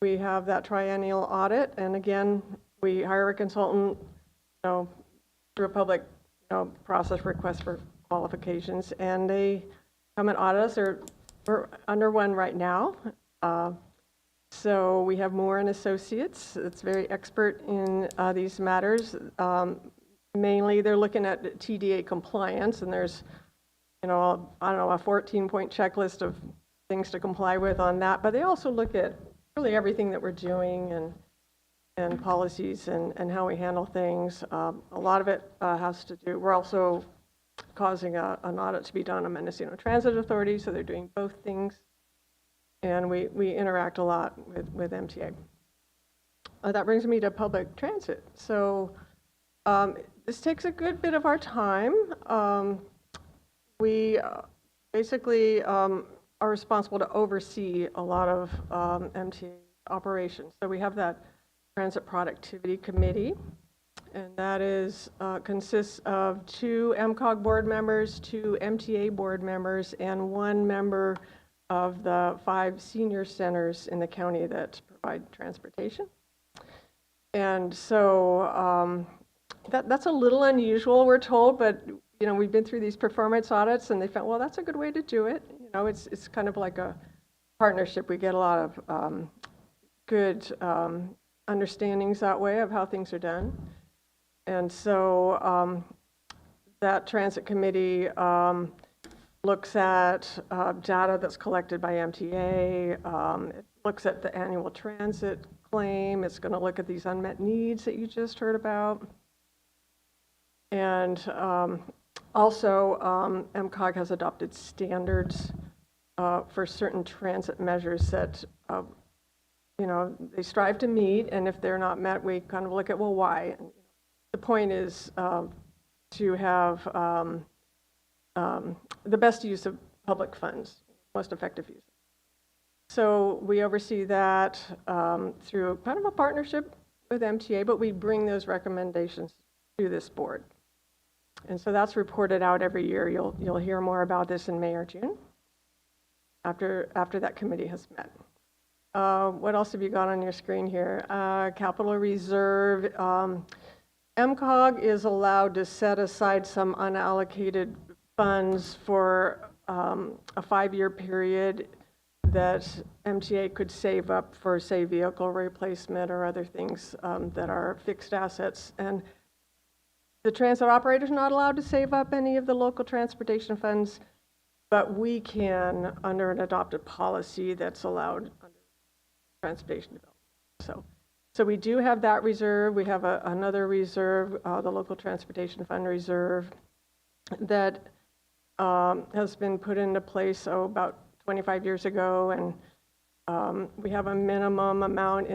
we have that triennial audit, and again, we hire a consultant, through a public, process request for qualifications, and they come and audit us. We're under one right now. So we have Moore and Associates. It's very expert in these matters. Mainly, they're looking at TDA compliance, and there's, a 14-point checklist of things to comply with on that. But they also look at really everything that we're doing and policies and how we handle things. A lot of it has to do, we're also causing an audit to be done on Mendocino Transit Authority, so they're doing both things. And we interact a lot with MTA. That brings me to public transit. So this takes a good bit of our time. We basically are responsible to oversee a lot of MTA operations. So we have that Transit Productivity Committee, and that consists of 2 MCOG board members, 2 MTA board members, and 1 member of the 5 senior centers in the county that provide transportation. And so that's a little unusual, we're told, but we've been through these performance audits, and they found, well, that's a good way to do it. It's kind of like a partnership. We get a lot of good understandings that way of how things are done. And so that transit committee looks at data that's collected by MTA. It looks at the annual transit claim. It's going to look at these unmet needs that you just heard about. And also, MCOG has adopted standards for certain transit measures that they strive to meet, and if they're not met, we kind of look at, well, why? And the point is to have the best use of public funds, most effective use. So we oversee that through kind of a partnership with MTA, but we bring those recommendations to this board. And so that's reported out every year. You'll hear more about this in May or June after that committee has met. What else have you got on your screen here? Capital reserve. MCOG is allowed to set aside some unallocated funds for a 5-year period that MTA could save up for, say, vehicle replacement or other things that are fixed assets. And the transit operator is not allowed to save up any of the local transportation funds, but we can under an adopted policy that's allowed under transportation development. So we do have that reserve. We have another reserve, the local transportation fund reserve, that has been put into place about 25 years ago, and we have a minimum amount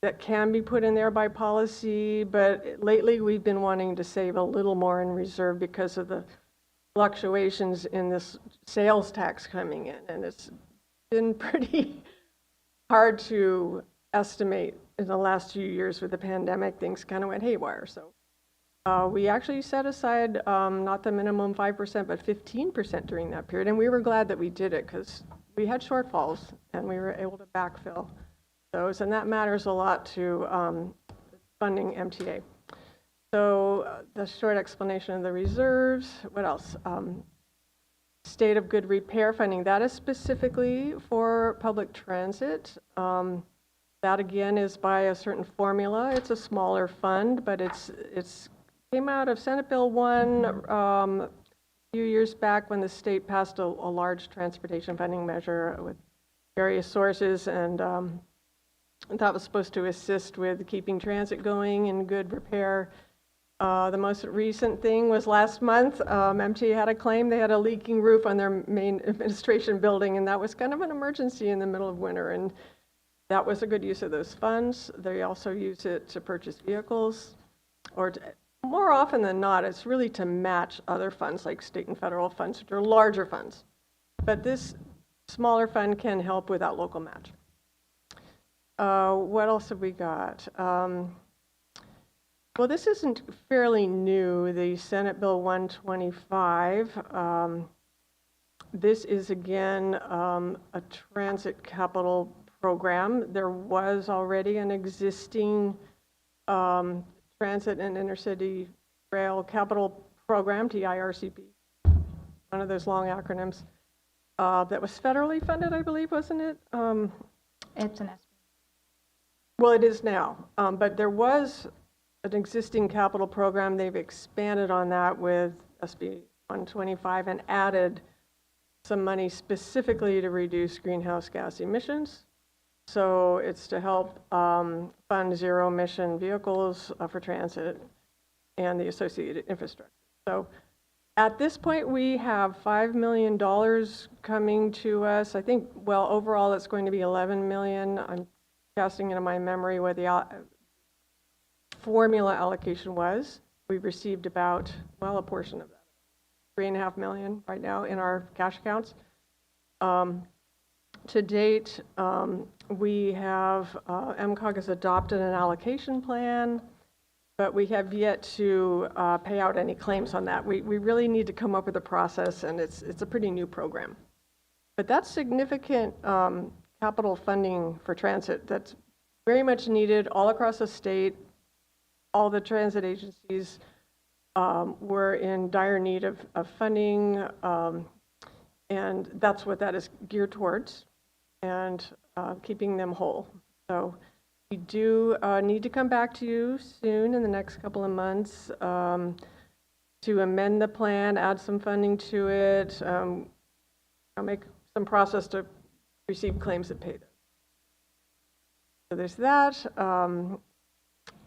that can be put in there by policy, but lately we've been wanting to save a little more in reserve because of the fluctuations in this sales tax coming in, and it's been pretty hard to estimate in the last few years with the pandemic. Things kind of went haywire. So we actually set aside not the minimum 5%, but 15% during that period. And we were glad that we did it because we had shortfalls and we were able to backfill those. And that matters a lot to funding MTA. So the short explanation of the reserves. What else? State of good repair funding. That is specifically for public transit. That again is by a certain formula. It's a smaller fund, but it's came out of Senate Bill 1 a few years back when the state passed a large transportation funding measure with various sources, and that was supposed to assist with keeping transit going and good repair. The most recent thing was last month, MTA had a claim they had a leaking roof on their main administration building, and that was kind of an emergency in the middle of winter, and that was a good use of those funds. They also use it to purchase vehicles, or more often than not, it's really to match other funds like state and federal funds, which are larger funds. But this smaller fund can help with that local match. What else have we got? Well, this isn't fairly new, the Senate Bill 125. This is, again, a transit capital program. There was already an existing transit and intercity rail capital program, TIRCP, one of those long acronyms, that was federally funded, I believe, wasn't it? It's an SB. Well, it is now, but there was an existing capital program. They've expanded on that with SB 125 and added some money specifically to reduce greenhouse gas emissions. So it's to help fund zero emission vehicles for transit and the associated infrastructure. So at this point, we have $5 million coming to us. I think, well, overall, it's going to be 11 million. I'm casting into my memory what the formula allocation was. We've received about, well, a portion of that, 3.5 million right now in our cash accounts. To date, we have, MCOG has adopted an allocation plan, but we have yet to pay out any claims on that. We really need to come up with a process, and it's a pretty new program. But that's significant capital funding for transit that's very much needed all across the state. All the transit agencies were in dire need of funding, and that's what that is geared towards, and keeping them whole. So we do need to come back to you soon in the next couple of months to amend the plan, add some funding to it, make some process to receive claims that pay them. So there's that.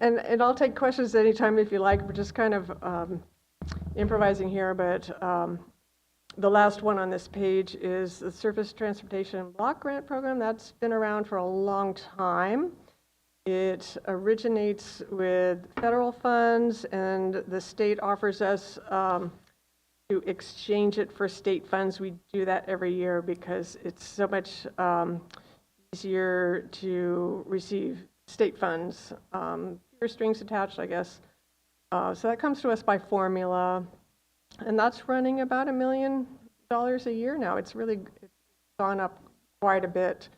And I'll take questions anytime if you like. We're just kind of improvising here, but the last one on this page is the Surface Transportation Block Grant Program. That's been around for a long time. It originates with federal funds, and the state offers us to exchange it for state funds. We do that every year because it's so much easier to receive state funds. Fewer strings attached, I guess. So that comes to us by formula, and that's running about $1 million a year now. It's really gone up quite a bit.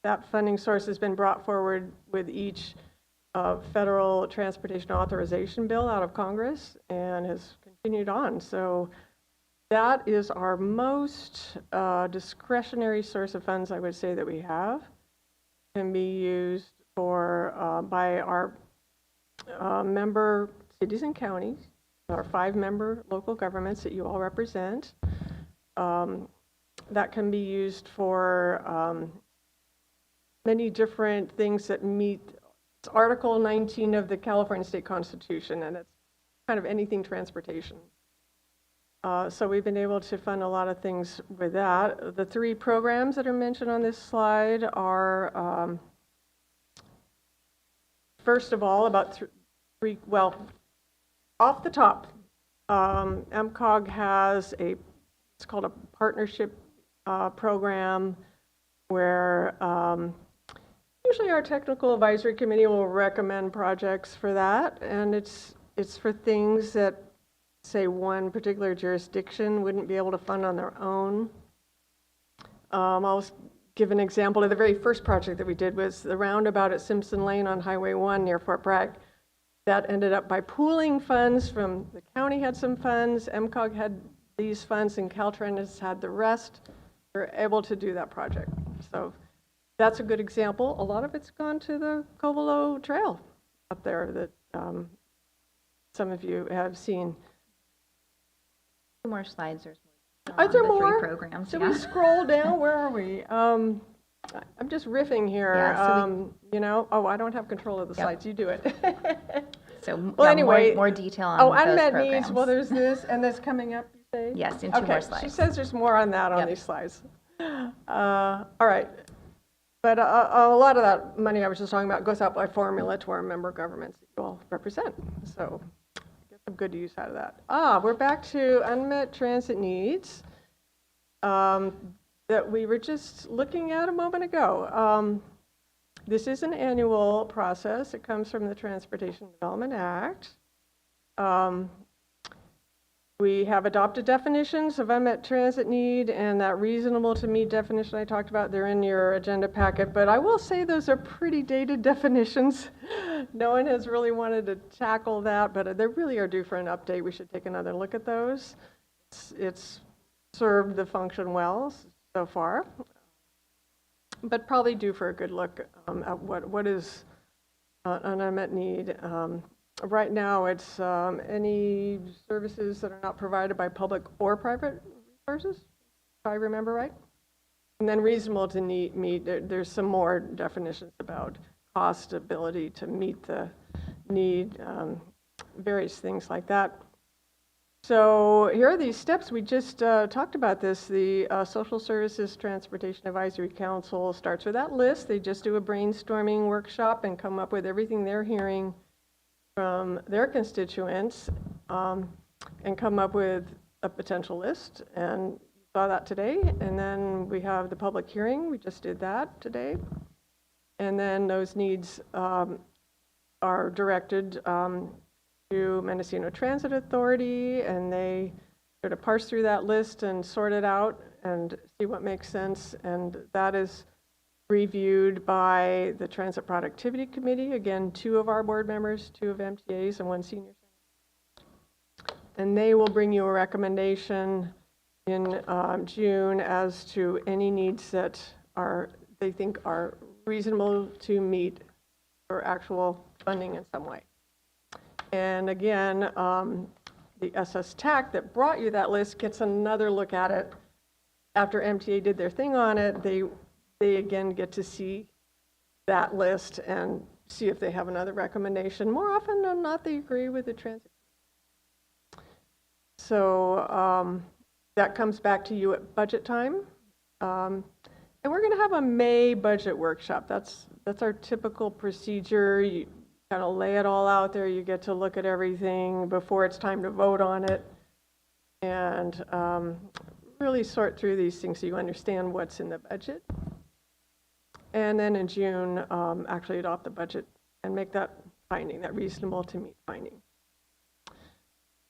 That funding source has been brought forward with each federal transportation authorization bill out of Congress and has continued on. So that is our most discretionary source of funds, I would say, that we have. Can be used for by our member cities and counties, our 5 member local governments that you all represent. That can be used for many different things that meet Article 19 of the California State Constitution, and it's kind of anything transportation. So we've been able to fund a lot of things with that. The 3 programs that are mentioned on this slide are, first of all, about well, off the top, MCOG has it's called a partnership program where usually our technical advisory committee will recommend projects for that, and it's for things that, say, one particular jurisdiction wouldn't be able to fund on their own. I'll give an example of the very first project that we did was the roundabout at Simpson Lane on Highway 1 near Fort Bragg. That ended up by pooling funds from the county had some funds, MCOG had these funds, and Caltrans had the rest. We were able to do that project. So that's a good example. A lot of it's gone to the Covelo Trail up there that some of you have seen. 2 more slides. There's Are there the more? 3 programs. Should Yeah. we scroll down? Where are we? I'm just riffing here. Yeah, You know, oh, I don't have control of the slides. You do it. So Well, yeah, anyway, more detail on oh, those unmet programs. needs. Well, there's this and this coming up. You say? Yes, in 2 more Okay, slides. she says there's more on that on these slides. All right. But a lot of that money I was just talking about goes out by formula to our member governments that you all represent. So get some good use out of that. We're back to unmet transit needs that we were just looking at a moment ago. This is an annual process. It comes from the Transportation Development Act. We have adopted definitions of unmet transit need, and that reasonable to meet definition I talked about, they're in your agenda packet, but I will say those are pretty dated definitions. No one has really wanted to tackle that, but they really are due for an update. We should take another look at those. It's served the function well so far, but probably due for a good look at what is an unmet need. Right now, it's any services that are not provided by public or private resources, if I remember right. And then reasonable to meet, there's some more definitions about cost, ability to meet the need, various things like that. So here are these steps. We just talked about this. The Social Services Transportation Advisory Council starts with that list. They just do a brainstorming workshop and come up with everything they're hearing from their constituents and come up with a potential list. And you saw that today. And then we have the public hearing. We just did that today. And then those needs are directed to Mendocino Transit Authority, and they sort of parse through that list and sort it out and see what makes sense. And that is reviewed by the Transit Productivity Committee. Again, 2 of our board members, 2 of MTAs, and 1 senior senator. And they will bring you a recommendation in June as to any needs that they think are reasonable to meet for actual funding in some way. And again, the SSTAC that brought you that list gets another look at it. After MTA did their thing on it, they again get to see that list and see if they have another recommendation. More often than not, they agree with the transit. So that comes back to you at budget time. And we're going to have a May budget workshop. That's our typical procedure. You kind of lay it all out there. You get to look at everything before it's time to vote on it. And really sort through these things so you understand what's in the budget. And then in June, actually adopt the budget and make that finding, that reasonable to meet finding.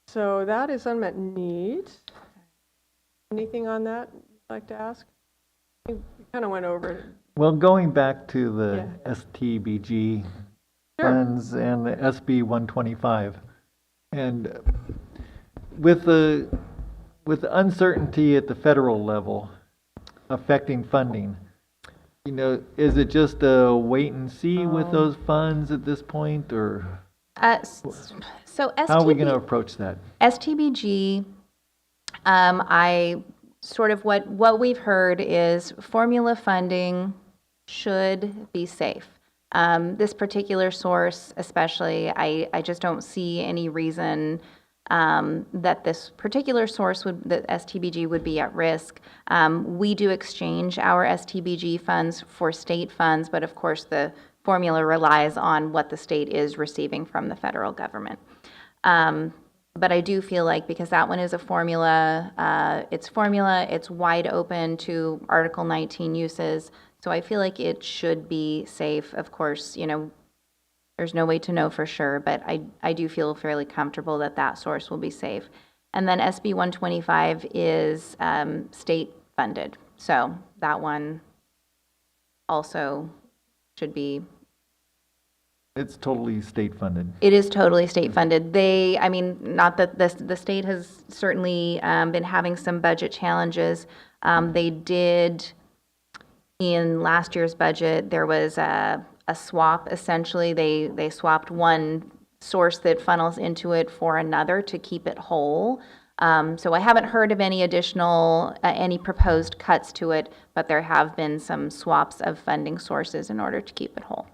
So that is unmet needs. Anything on that you'd like to ask? We kind of went over it. Well, going back to the STBG funds and the SB 125, and with the uncertainty at the federal level affecting funding, you know, is it just a wait and see with those funds at this point, or so how are we going to approach that? STBG, I sort of what we've heard is formula funding should be safe. This particular source, especially, I just don't see any reason that this particular source that STBG would be at risk. We do exchange our STBG funds for state funds, but of course the formula relies on what the state is receiving from the federal government. But I do feel like because that one is a formula, it's wide open to Article 19 uses. So I feel like it should be safe. Of course, you know, there's no way to know for sure, but I do feel fairly comfortable that that source will be safe. And then SB 125 is state funded. So that one also should be. It's totally state funded. It is totally state funded. I mean, not that the state has certainly been having some budget challenges. They did, in last year's budget, there was a swap, essentially. They swapped one source that funnels into it for another to keep it whole. So I haven't heard of any additional, any proposed cuts to it, but there have been some swaps of funding sources in order to keep it whole.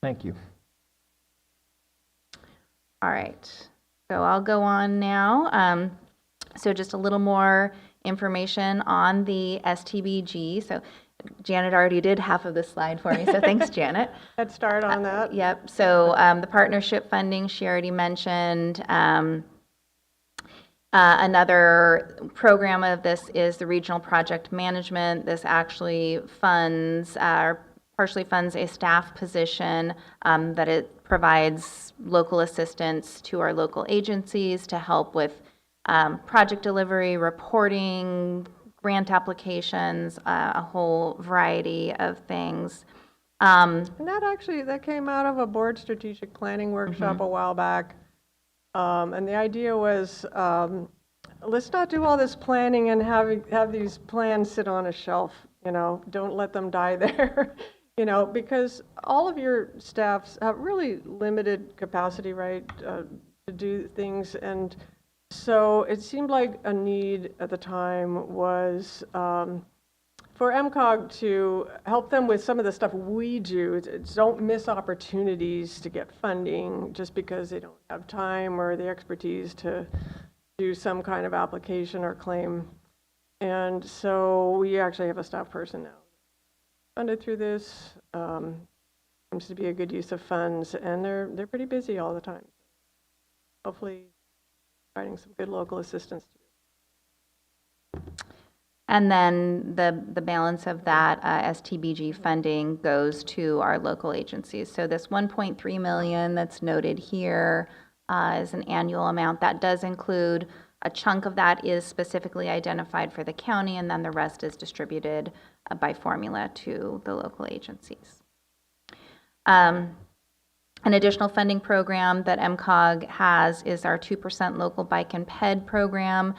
Thank you. All right, so I'll go on now. So just a little more information on the STBG. So Janet already did half of this slide for me, so thanks, Janet. Head start on that. Yep, so the partnership funding she already mentioned. Another program of this is the regional project management. This actually funds, partially funds a staff position that it provides local assistance to our local agencies to help with project delivery, reporting, grant applications, a whole variety of things. And that came out of a board strategic planning workshop a while back. And the idea was, let's not do all this planning and have these plans sit on a shelf, don't let them die there, because all of your staffs have really limited capacity, right, to do things. And so it seemed like a need at the time was for MCOG to help them with some of the stuff we do. Don't miss opportunities to get funding just because they don't have time or the expertise to do some kind of application or claim. And so we actually have a staff person now funded through this. Seems to be a good use of funds, and they're pretty busy all the time. Hopefully providing some good local assistance. And then the balance of that STBG funding goes to our local agencies. So this 1.3 million that's noted here is an annual amount. That does include a chunk of that is specifically identified for the county, and then the rest is distributed by formula to the local agencies. An additional funding program that MCOG has is our 2% local bike and ped program.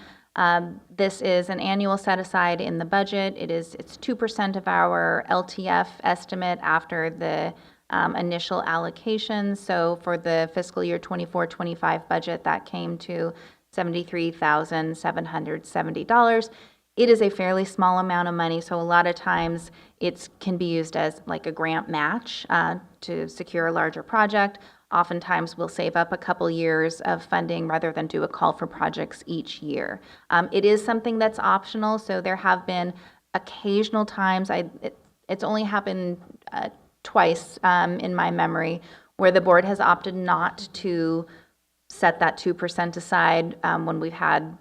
This is an annual set aside in the budget. It's 2% of our LTF estimate after the initial allocation. So for the fiscal year 24-25 budget, that came to $73,770. It is a fairly small amount of money, so a lot of times it can be used as like a grant match to secure a larger project. Oftentimes we'll save up a couple years of funding rather than do a call for projects each year. It is something that's optional, so there have been occasional times, it's only happened twice in my memory, where the board has opted not to set that 2% aside when we've had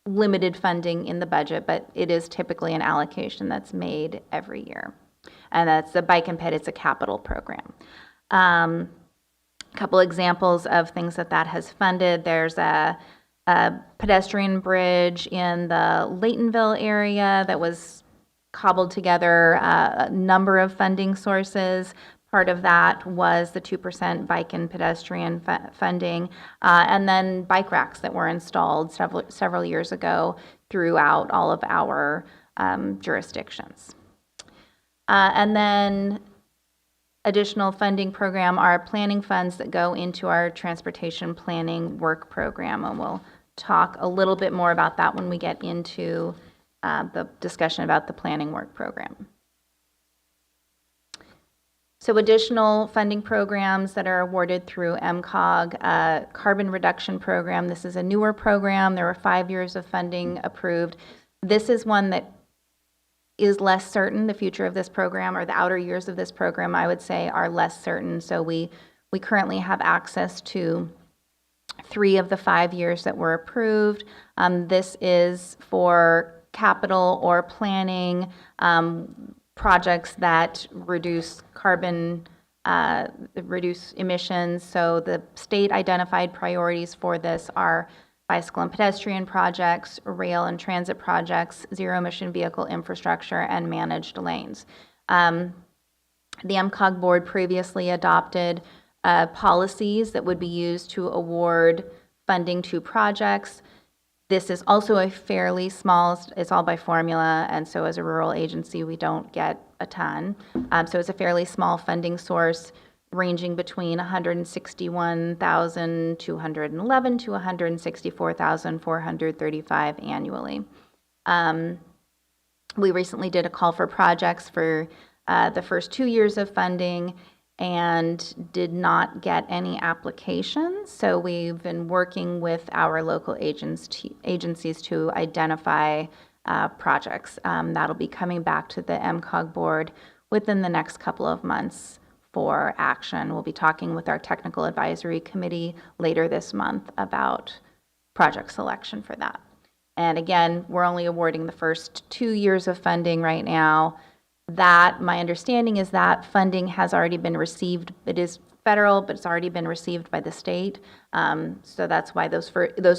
limited funding in the budget, but it is typically an allocation that's made every year. And that's the bike and ped, it's a capital program. A couple examples of things that has funded. There's a pedestrian bridge in the Laytonville area that was cobbled together a number of funding sources. Part of that was the 2% bike and pedestrian funding, and then bike racks that were installed several years ago throughout all of our jurisdictions. And then additional funding program are planning funds that go into our transportation planning work program, and we'll talk a little bit more about that when we get into the discussion about the planning work program. So additional funding programs that are awarded through MCOG, carbon reduction program. This is a newer program. There were 5 years of funding approved. This is one that is less certain. The future of this program, or the outer years of this program, I would say, are less certain. So we currently have access to 3 of the 5 years that were approved. This is for capital or planning projects that reduce carbon, reduce emissions. So the state identified priorities for this are bicycle and pedestrian projects, rail and transit projects, zero emission vehicle infrastructure, and managed lanes. The MCOG board previously adopted policies that would be used to award funding to projects. This is also a fairly small, it's all by formula, and so as a rural agency, we don't get a ton. So it's a fairly small funding source. ranging between 161,211 to 164,435 annually. We recently did a call for projects for the first 2 years of funding and did not get any applications. So we've been working with our local agencies to identify projects. That'll be coming back to the MCOG board within the next couple of months for action. We'll be talking with our technical advisory committee later this month about project selection for that. And again, we're only awarding the first 2 years of funding right now. That, my understanding is that funding has already been received. It is federal, but it's already been received by the state. So that's why those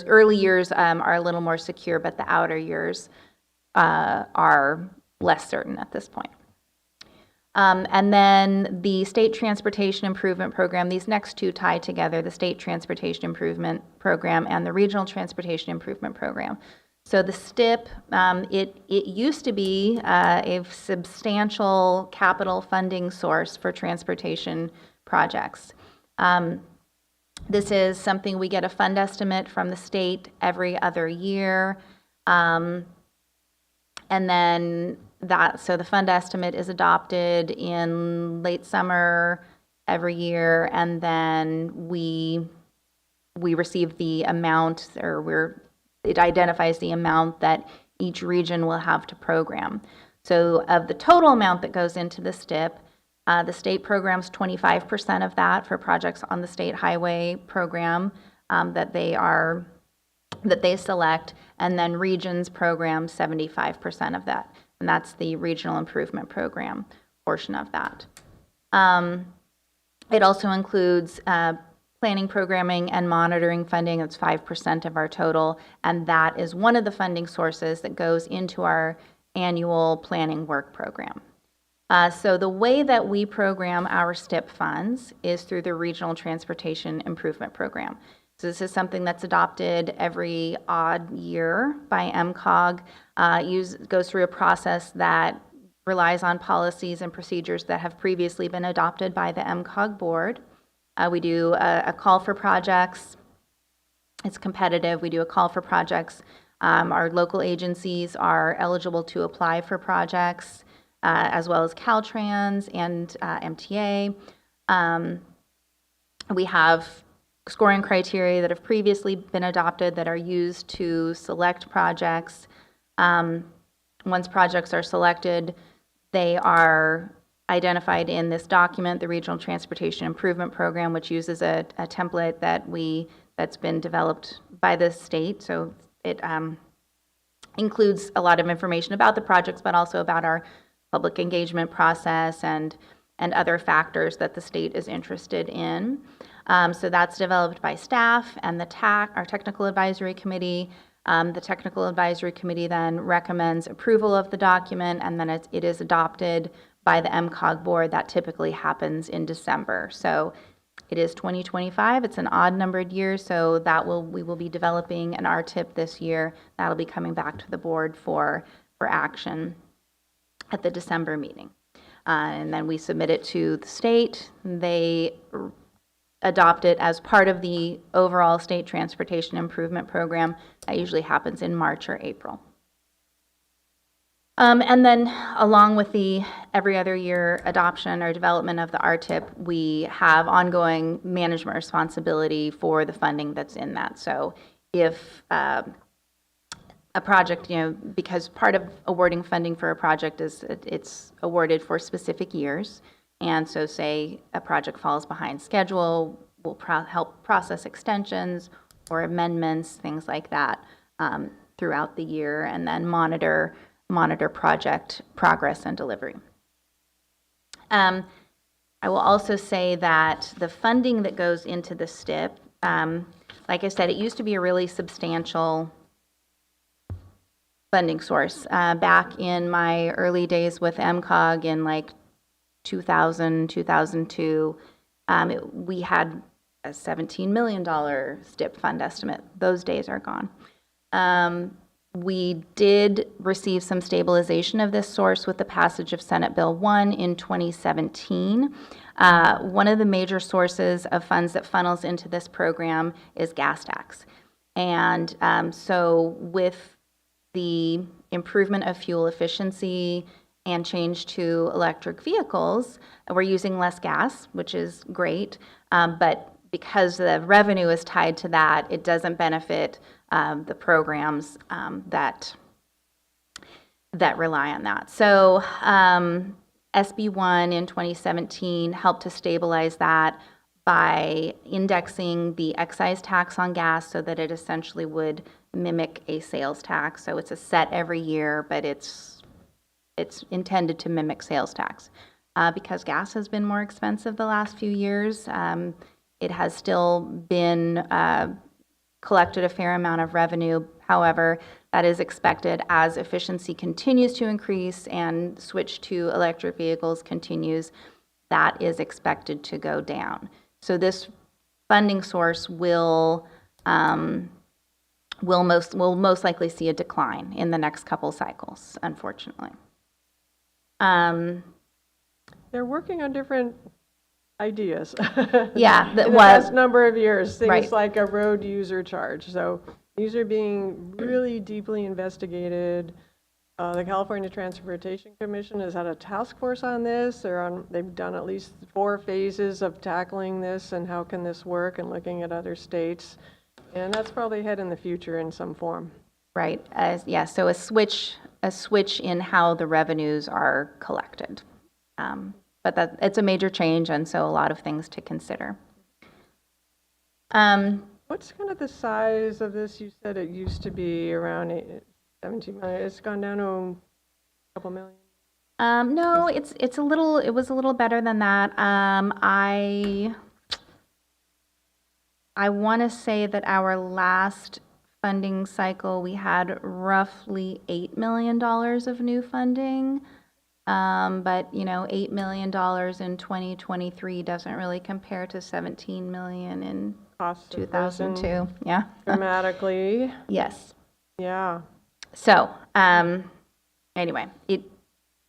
early years are a little more secure, but the outer years are less certain at this point. And then the State Transportation Improvement Program, these next two tie together, the State Transportation Improvement Program and the Regional Transportation Improvement Program. So the STIP, it used to be a substantial capital funding source for transportation projects. This is something we get a fund estimate from the state every other year. And then so the fund estimate is adopted in late summer every year, and then we receive the amount, or it identifies the amount that each region will have to program. So of the total amount that goes into the STIP, the state programs 25% of that for projects on the state highway program that they select, and then regions program 75% of that. And that's the regional improvement program portion of that. It also includes planning, programming, and monitoring funding. It's 5% of our total, and that is one of the funding sources that goes into our annual planning work program. So the way that we program our STIP funds is through the Regional Transportation Improvement Program. So this is something that's adopted every odd year by MCOG. Goes through a process that relies on policies and procedures that have previously been adopted by the MCOG board. We do a call for projects. It's competitive. We do a call for projects. Our local agencies are eligible to apply for projects, as well as Caltrans and MTA. We have scoring criteria that have previously been adopted that are used to select projects. Once projects are selected, they are identified in this document, the Regional Transportation Improvement Program, which uses a template that's been developed by the state. So it includes a lot of information about the projects, but also about our public engagement process and other factors that the state is interested in. So that's developed by staff and the TAC, our Technical Advisory Committee. The Technical Advisory Committee then recommends approval of the document, and then it is adopted by the MCOG board. That typically happens in December. So it is 2025. It's an odd numbered year, so we will be developing an RTIP this year. That'll be coming back to the board for action at the December meeting. And then we submit it to the state. They adopt it as part of the overall state transportation improvement program. That usually happens in March or April. And then along with the every other year adoption or development of the RTIP, we have ongoing management responsibility for the funding that's in that. So if a project, because part of awarding funding for a project is it's awarded for specific years. And so say a project falls behind schedule, we'll help process extensions or amendments, things like that throughout the year, and then monitor project progress and delivery. I will also say that the funding that goes into the STIP, like I said, it used to be a really substantial funding source. Back in my early days with MCOG in like 2000, 2002, we had a $17 million STIP fund estimate. Those days are gone. We did receive some stabilization of this source with the passage of Senate Bill 1 in 2017. One of the major sources of funds that funnels into this program is gas tax. And so with the improvement of fuel efficiency and change to electric vehicles, we're using less gas, which is great, but because the revenue is tied to that, it doesn't benefit the programs that rely on that. So SB 1 in 2017 helped to stabilize that by indexing the excise tax on gas so that it essentially would mimic a sales tax. So it's a set every year, but it's intended to mimic sales tax. Because gas has been more expensive the last few years, it has still been collected a fair amount of revenue. However, that is expected as efficiency continues to increase and switch to electric vehicles continues, that is expected to go down. So this funding source will most likely see a decline in the next couple cycles, unfortunately. They're working on different ideas. Yeah, in the past number of years, things like a road user charge. So these are being really deeply investigated. The California Transportation Commission has had a task force on this. They've done at least 4 phases of tackling this and how can this work and looking at other states. And that's probably ahead in the future in some form. Right. Yeah. So a switch in how the revenues are collected. But it's a major change, and so a lot of things to consider. What's kind of the size of this? You said it used to be around 17 million. It's gone down to a couple million. No, it was a little better than that. I want to say that our last funding cycle, we had roughly $8 million of new funding. But, $8 million in 2023 doesn't really compare to $17 million in 2002. Yeah. Dramatically. Yes. Yeah. So, anyway, it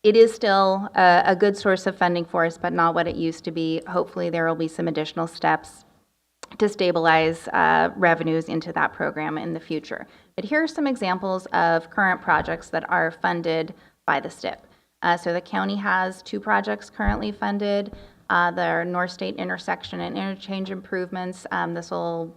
is still a good source of funding for us, but not what it used to be. Hopefully there will be some additional steps to stabilize revenues into that program in the future. But here are some examples of current projects that are funded by the STIP. So the county has 2 projects currently funded. The North State intersection and interchange improvements. This will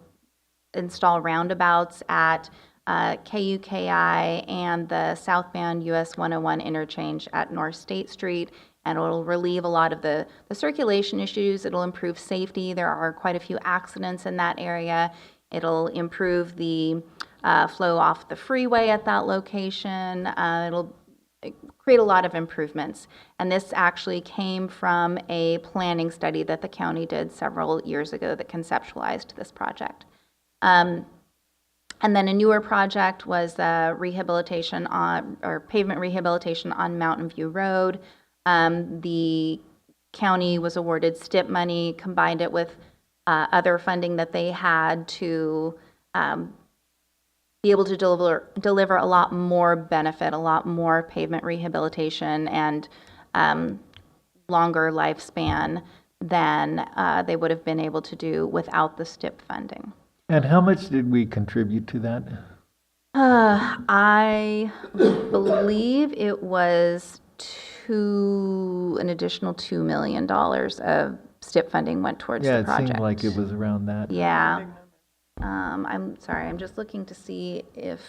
install roundabouts at KUKI and the southbound US 101 interchange at North State Street, and it'll relieve a lot of the circulation issues. It'll improve safety. There are quite a few accidents in that area. It'll improve the flow off the freeway at that location. It'll create a lot of improvements. And this actually came from a planning study that the county did several years ago that conceptualized this project. And then a newer project was rehabilitation pavement rehabilitation on Mountain View Road. The county was awarded STIP money, combined it with other funding that they had to be able to deliver a lot more benefit, a lot more pavement rehabilitation, and longer lifespan than they would have been able to do without the STIP funding. And how much did we contribute to that? I believe it was an additional $2 million of STIP funding went towards the project. Yeah, it seemed like it was around that. Yeah. I'm sorry, I'm just looking to see if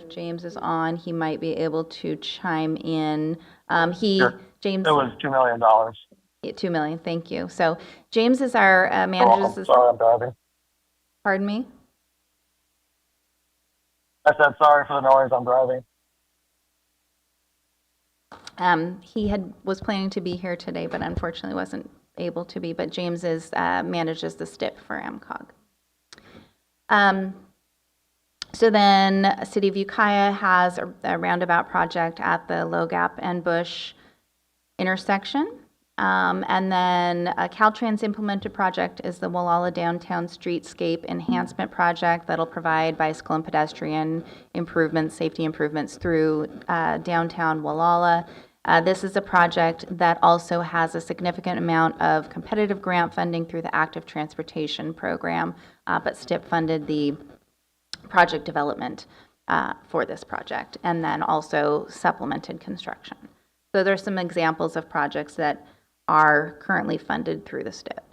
James is on. He might be able to chime in. Sure. James. It was $2 million. $2 million, thank you. So James is our manager. Sorry, I'm driving. Pardon me? I said sorry for the noise, I'm driving. He was planning to be here today, but unfortunately wasn't able to be. But James manages the STIP for MCOG. So then City of Ukiah has a roundabout project at the Low Gap and Bush intersection. And then a Caltrans implemented project is the Wallala Downtown Streetscape Enhancement Project that'll provide bicycle and pedestrian improvements, safety improvements through downtown Wallala. This is a project that also has a significant amount of competitive grant funding through the Active Transportation Program, but STIP funded the project development for this project, and then also supplemented construction. So there's some examples of projects that are currently funded through the STIP.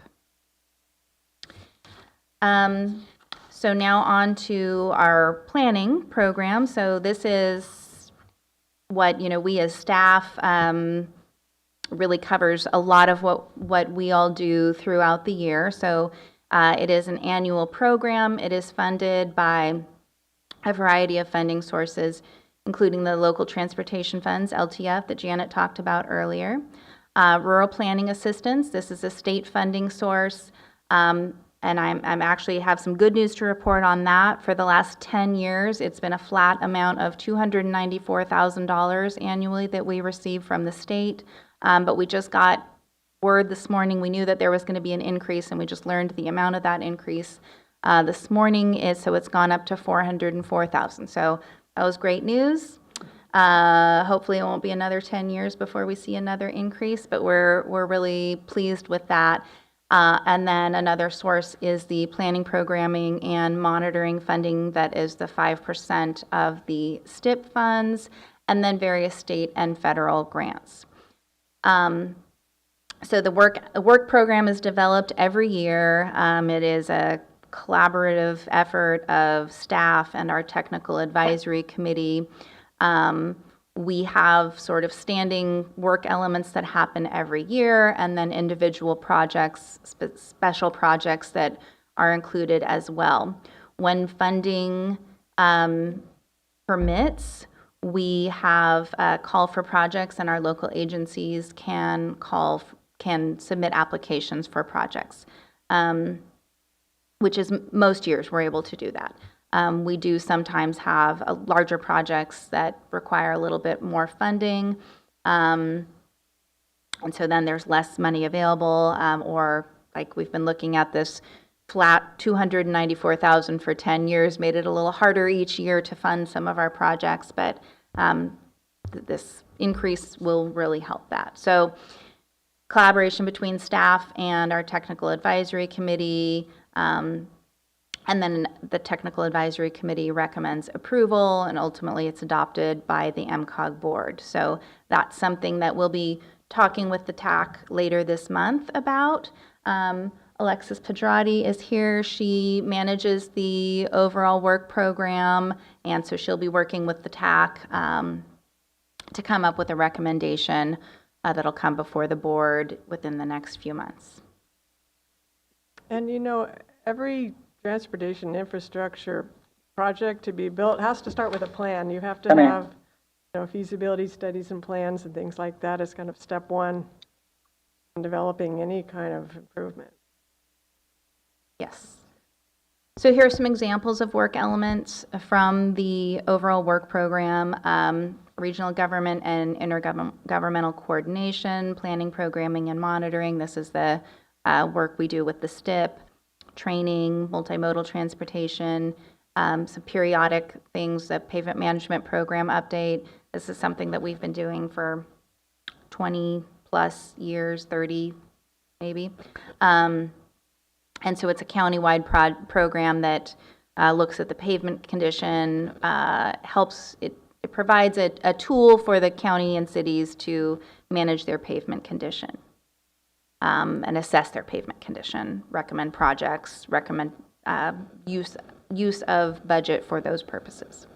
So now on to our planning program. So this is what, we as staff really covers a lot of what we all do throughout the year. So it is an annual program. It is funded by a variety of funding sources, including the local transportation funds, LTF, that Janet talked about earlier. Rural planning assistance, this is a state funding source, and I'm actually have some good news to report on that. For the last 10 years, it's been a flat amount of $294,000 annually that we receive from the state, but we just got word this morning. We knew that there was going to be an increase, and we just learned the amount of that increase this morning, so it's gone up to $404,000. So that was great news. Hopefully it won't be another 10 years before we see another increase, but we're really pleased with that. And then another source is the planning, programming, and monitoring funding that is the 5% of the STIP funds, and then various state and federal grants. So the work program is developed every year. It is a collaborative effort of staff and our technical advisory committee. We have sort of standing work elements that happen every year, and then individual projects, special projects that are included as well. When funding permits, we have a call for projects, and our local agencies can submit applications for projects, which is most years we're able to do that. We do sometimes have larger projects that require a little bit more funding, and so then there's less money available, or like we've been looking at this flat $294,000 for 10 years, made it a little harder each year to fund some of our projects, but this increase will really help that. So collaboration between staff and our technical advisory committee, and then the technical advisory committee recommends approval, and ultimately it's adopted by the MCOG board. So that's something that we'll be talking with the TAC later this month about. Alexis Pedrati is here. She manages the overall work program, and so she'll be working with the TAC to come up with a recommendation that'll come before the board within the next few months. And every transportation infrastructure project to be built has to start with a plan. You have to have feasibility studies and plans and things like that as kind of step one in developing any kind of improvement. Yes. So here are some examples of work elements from the overall work program: regional government and intergovernmental coordination, planning, programming, and monitoring. This is the work we do with the STIP. Training, multimodal transportation, some periodic things, the pavement management program update. This is something that we've been doing for 20 plus years, 30 maybe. And so it's a countywide program that looks at the pavement condition, it provides a tool for the county and cities to manage their pavement condition. And assess their pavement condition, recommend projects, recommend use of budget for those purposes.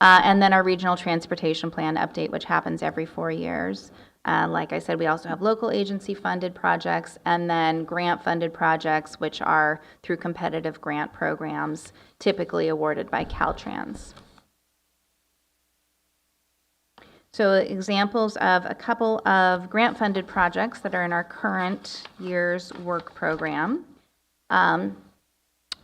And then our regional transportation plan update, which happens every 4 years. Like I said, we also have local agency funded projects, and then grant funded projects, which are through competitive grant programs, typically awarded by Caltrans. So examples of a couple of grant-funded projects that are in our current year's work program. One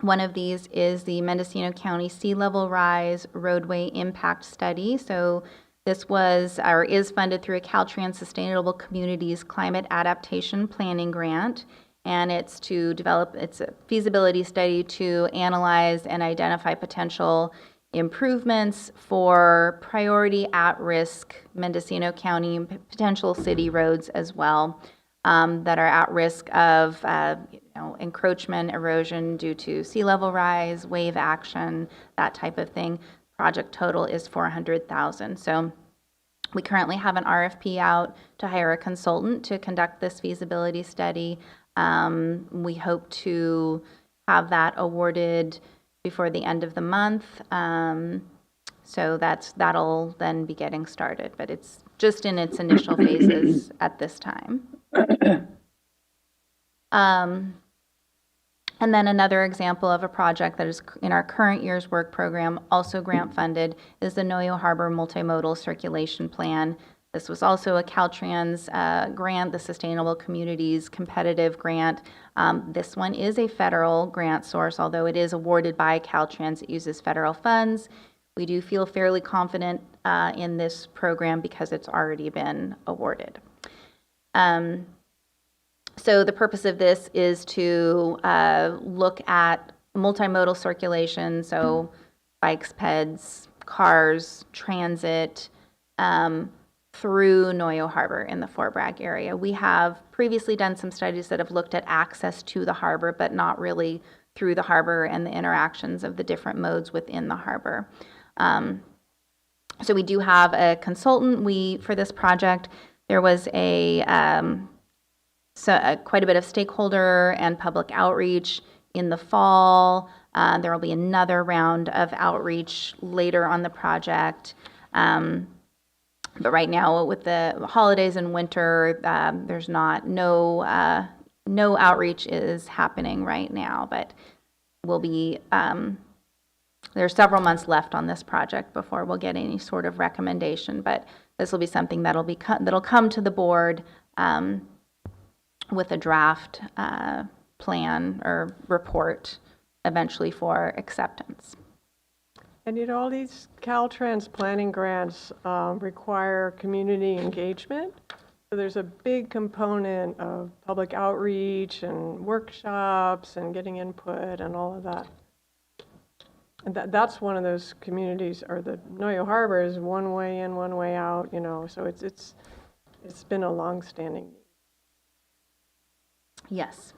of these is the Mendocino County Sea Level Rise Roadway Impact Study. So This was or is funded through a Caltrans Sustainable Communities Climate Adaptation Planning Grant, and it's to develop, it's a feasibility study to analyze and identify potential improvements for priority at-risk Mendocino County and potential city roads as well, that are at risk of encroachment, erosion due to sea level rise, wave action, that type of thing. Project total is $400,000. So we currently have an RFP out to hire a consultant to conduct this feasibility study. We hope to have that awarded before the end of the month. So that'll then be getting started, but it's just in its initial phases at this time. And then another example of a project that is in our current year's work program, also grant funded, is the Noyo Harbor Multimodal Circulation Plan. This was also a Caltrans grant, the Sustainable Communities Competitive Grant. This one is a federal grant source, although it is awarded by Caltrans. It uses federal funds. We do feel fairly confident in this program because it's already been awarded. So the purpose of this is to look at multimodal circulation, so bikes, peds, cars, transit, through Noyo Harbor in the Fort Bragg area. We have previously done some studies that have looked at access to the harbor, but not really through the harbor and the interactions of the different modes within the harbor. So we do have a consultant. For this project, there was quite a bit of stakeholder and public outreach in the fall. There will be another round of outreach later on the project. But right now, with the holidays and winter, there's no outreach is happening right now. But we'll be there's several months left on this project before we'll get any sort of recommendation. But this will be something that'll come to the board with a draft plan or report eventually for acceptance. And all these Caltrans planning grants require community engagement. So there's a big component of public outreach and workshops and getting input and all of that. And that's one of those communities, or the Noyo Harbor is one way in, one way out, so it's been a long-standing need. Yes.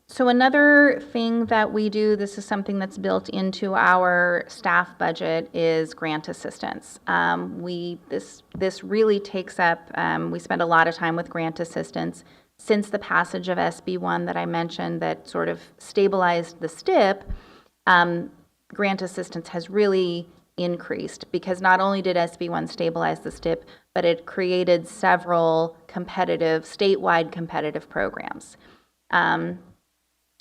So another thing that we do, this is something that's built into our staff budget, is grant assistance. This really takes up, we spend a lot of time with grant assistance. Since the passage of SB 1 that I mentioned that sort of stabilized the STIP, grant assistance has really increased because not only did SB 1 stabilize the STIP, but it created several statewide competitive programs.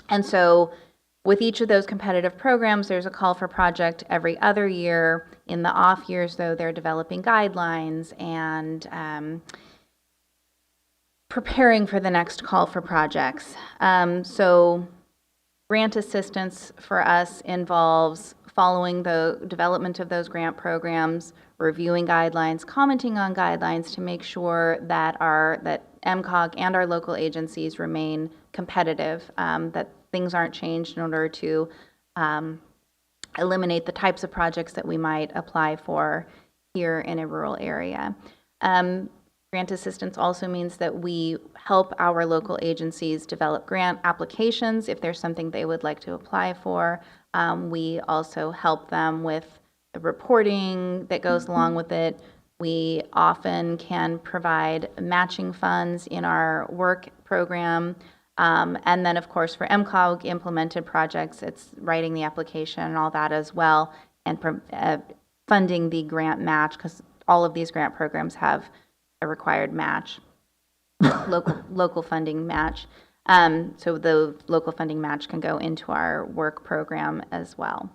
And so with each of those competitive programs, there's a call for project every other year. In the off years, though, they're developing guidelines and preparing for the next call for projects. So grant assistance for us involves following the development of those grant programs, reviewing guidelines, commenting on guidelines to make sure that MCOG and our local agencies remain competitive, that things aren't changed in order to eliminate the types of projects that we might apply for here in a rural area. Grant assistance also means that we help our local agencies develop grant applications if there's something they would like to apply for. We also help them with the reporting that goes along with it. We often can provide matching funds in our work program. And then, of course, for MCOG implemented projects, it's writing the application and all that as well, and funding the grant match, because all of these grant programs have a required match, local funding match. So the local funding match can go into our work program as well.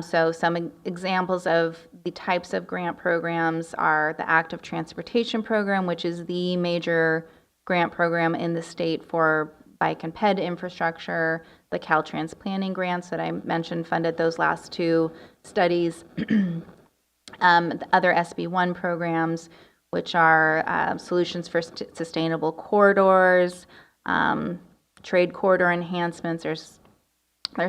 So some examples of the types of grant programs are the Active Transportation Program, which is the major grant program in the state for bike and ped infrastructure. The Caltrans planning grants that I mentioned funded those last two studies. The other SB1 programs, which are Solutions for Sustainable Corridors, Trade Corridor Enhancements, there's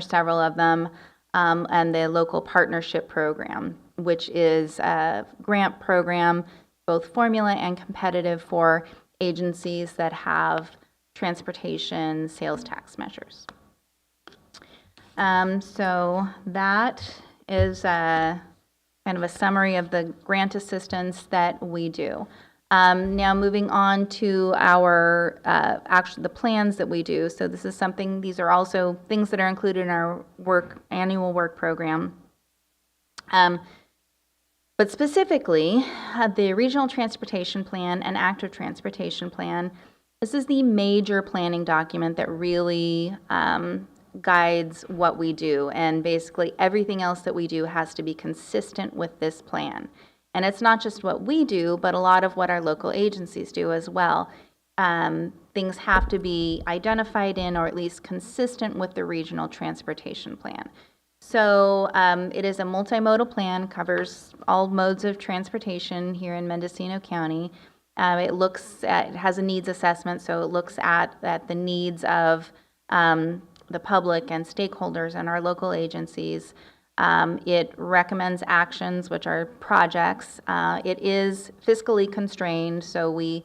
several of them, and the Local Partnership Program, which is a grant program, both formula and competitive for agencies that have transportation sales tax measures. So that is kind of a summary of the grant assistance that we do. Now moving on to our the plans that we do. So this is something, these are also things that are included in our annual work program. But specifically, the Regional Transportation Plan and Active Transportation Plan, this is the major planning document that really guides what we do. And basically everything else that we do has to be consistent with this plan. And it's not just what we do, but a lot of what our local agencies do as well. Things have to be identified in, or at least consistent with, the Regional Transportation Plan. So it is a multimodal plan, covers all modes of transportation here in Mendocino County. It has a needs assessment, so it looks at the needs of the public and stakeholders and our local agencies. It recommends actions, which are projects. It is fiscally constrained, so we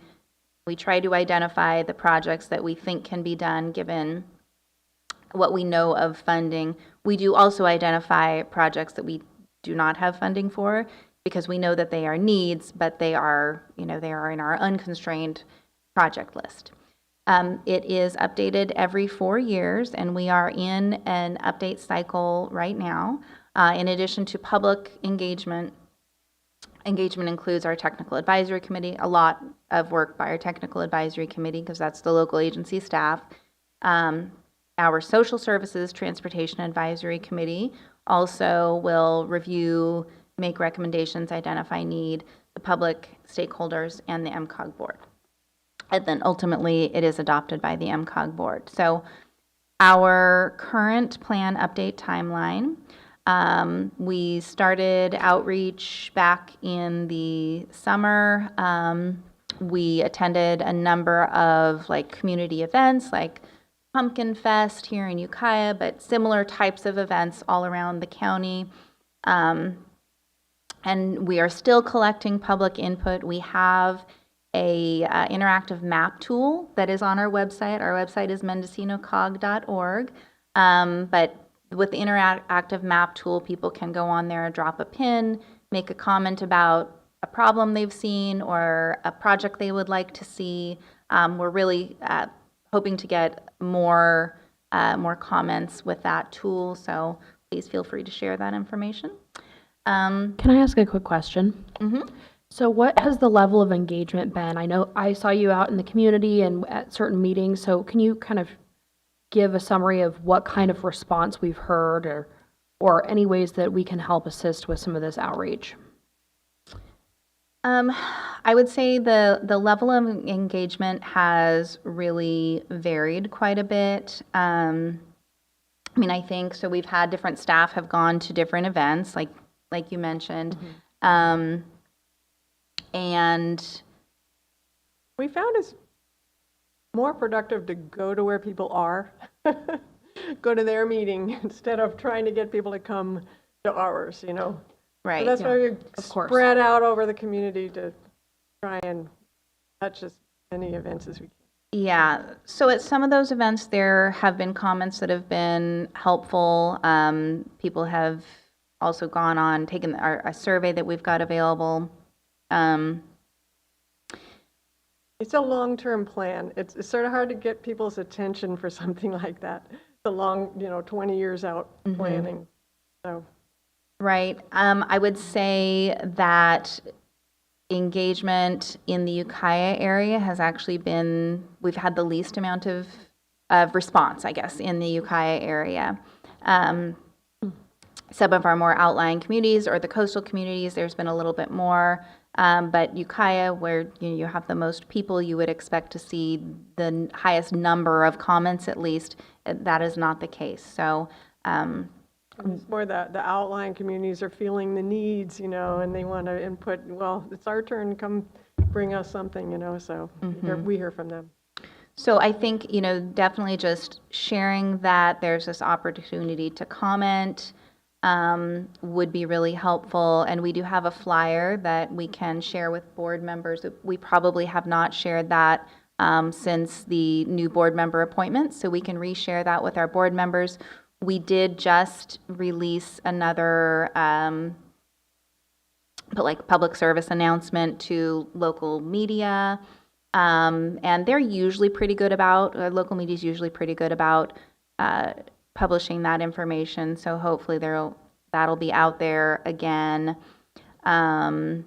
try to identify the projects that we think can be done given what we know of funding. We do also identify projects that we do not have funding for, because we know that they are needs, but they are in our unconstrained project list. It is updated every 4 years, and we are in an update cycle right now. In addition to public engagement includes our technical advisory committee, a lot of work by our technical advisory committee, because that's the local agency staff. Our social services transportation advisory committee also will review, make recommendations, identify need, the public stakeholders, and the MCOG board. And then ultimately it is adopted by the MCOG board. So our current plan update timeline, we started outreach back in the summer. We attended a number of community events like Pumpkin Fest here in Ukiah, but similar types of events all around the county. And we are still collecting public input. We have a interactive map tool that is on our website. Our website is mendocinocog.org. But with the interactive map tool, people can go on there, drop a pin, make a comment about a problem they've seen or a project they would like to see. We're really hoping to get more comments with that tool, so please feel free to share that information. Can I ask a quick question? Mm-hmm. So what has the level of engagement been? I know I saw you out in the community and at certain meetings, so can you kind of give a summary of what kind of response we've heard, or any ways that we can help assist with some of this outreach? I would say the level of engagement has really varied quite a bit. I think so. We've had different staff have gone to different events, like you mentioned, and we found it's more productive to go to where people are, go to their meeting instead of trying to get people to come to ours. Right. So that's why we spread out over the community to try and touch as many events as we can. Yeah. So at some of those events, there have been comments that have been helpful. People have also gone on, taken a survey that we've got available. It's a long-term plan. It's sort of hard to get people's attention for something like that. The long, 20 years out planning. So. Right. I would say that engagement in the Ukiah area has actually we've had the least amount of response, I guess, in the Ukiah area. Some of our more outlying communities or the coastal communities, there's been a little bit more. But Ukiah, where you have the most people, you would expect to see the highest number of comments, at least. That is not the case. So It's more the outlying communities are feeling the needs, and they want to input, well, it's our turn, come bring us something, so we hear from them. So I think, definitely just sharing that there's this opportunity to comment would be really helpful. And we do have a flyer that we can share with board members. We probably have not shared that since the new board member appointment, so we can reshare that with our board members. We did just release another public service announcement to local media. And they're usually pretty good about, local media is usually pretty good about publishing that information. So hopefully that'll be out there again. But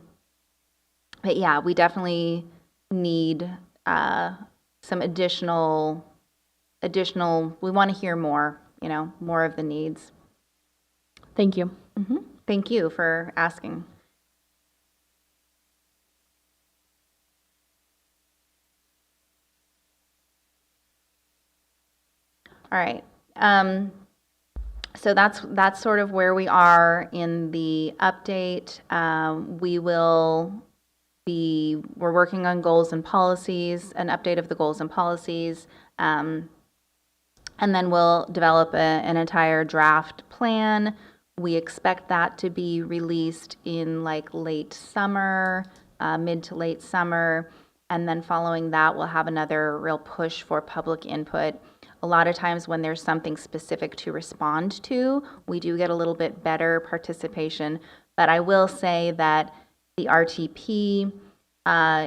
yeah, we definitely need some additional, we want to hear more, more of the needs. Thank you. Thank you for asking. All right. So that's sort of where we are in the update. We're working on goals and policies, an update of the goals and policies, and then we'll develop an entire draft plan. We expect that to be released in late summer, mid to late summer, and then following that, we'll have another real push for public input. A lot of times when there's something specific to respond to, we do get a little bit better participation. But I will say that the RTP,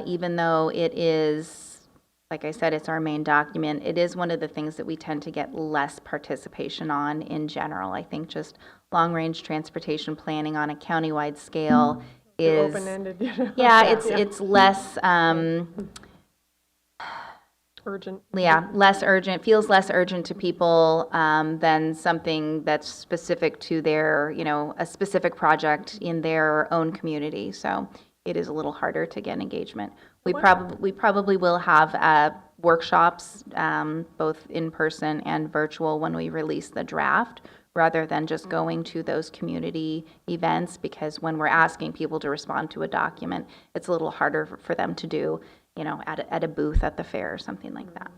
even though it is, like I said, it's our main document, it is one of the things that we tend to get less participation on in general. I think just long-range transportation planning on a countywide scale is open-ended. Yeah, it's less urgent. Yeah, less urgent, feels less urgent to people than something that's specific to their, a specific project in their own community. So it is a little harder to get engagement. We probably will have workshops, both in person and virtual, when we release the draft, rather than just going to those community events, because when we're asking people to respond to a document, it's a little harder for them to do, at a booth at the fair or something like that.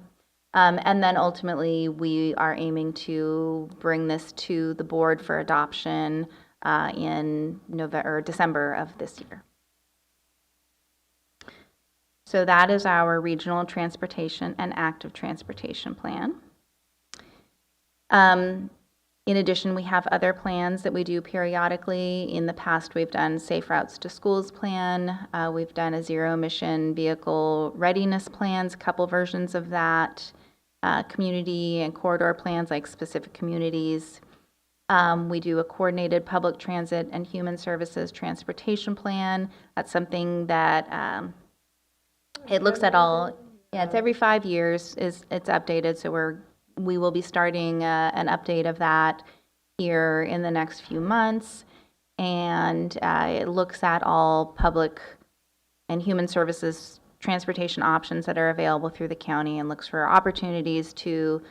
And then ultimately, we are aiming to bring this to the board for adoption in November or December of this year. So that is our regional transportation and active transportation plan. In addition, we have other plans that we do periodically. In the past, we've done Safe Routes to Schools plan. We've done a zero emission vehicle readiness plans, a couple versions of that. Community and corridor plans, like specific communities. We do a coordinated public transit and human services transportation plan. That's something that it looks at all. Yeah, it's every 5 years. It's updated, so we will be starting an update of that here in the next few months. And it looks at all public and human services transportation options that are available through the county and looks for opportunities to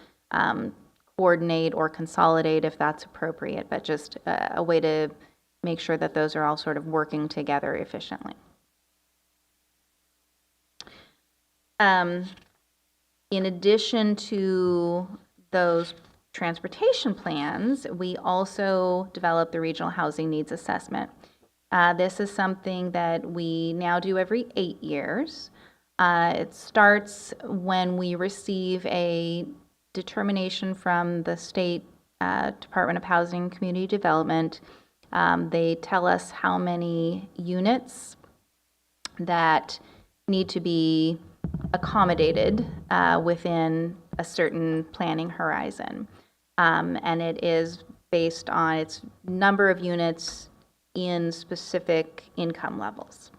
coordinate or consolidate if that's appropriate, but just a way to make sure that those are all sort of working together efficiently. In addition to those transportation plans, we also develop the Regional Housing Needs Assessment. This is something that we now do every 8 years. It starts when we receive a determination from the State Department of Housing and Community Development. They tell us how many units that need to be accommodated within a certain planning horizon. And it is based on its number of units in specific income levels.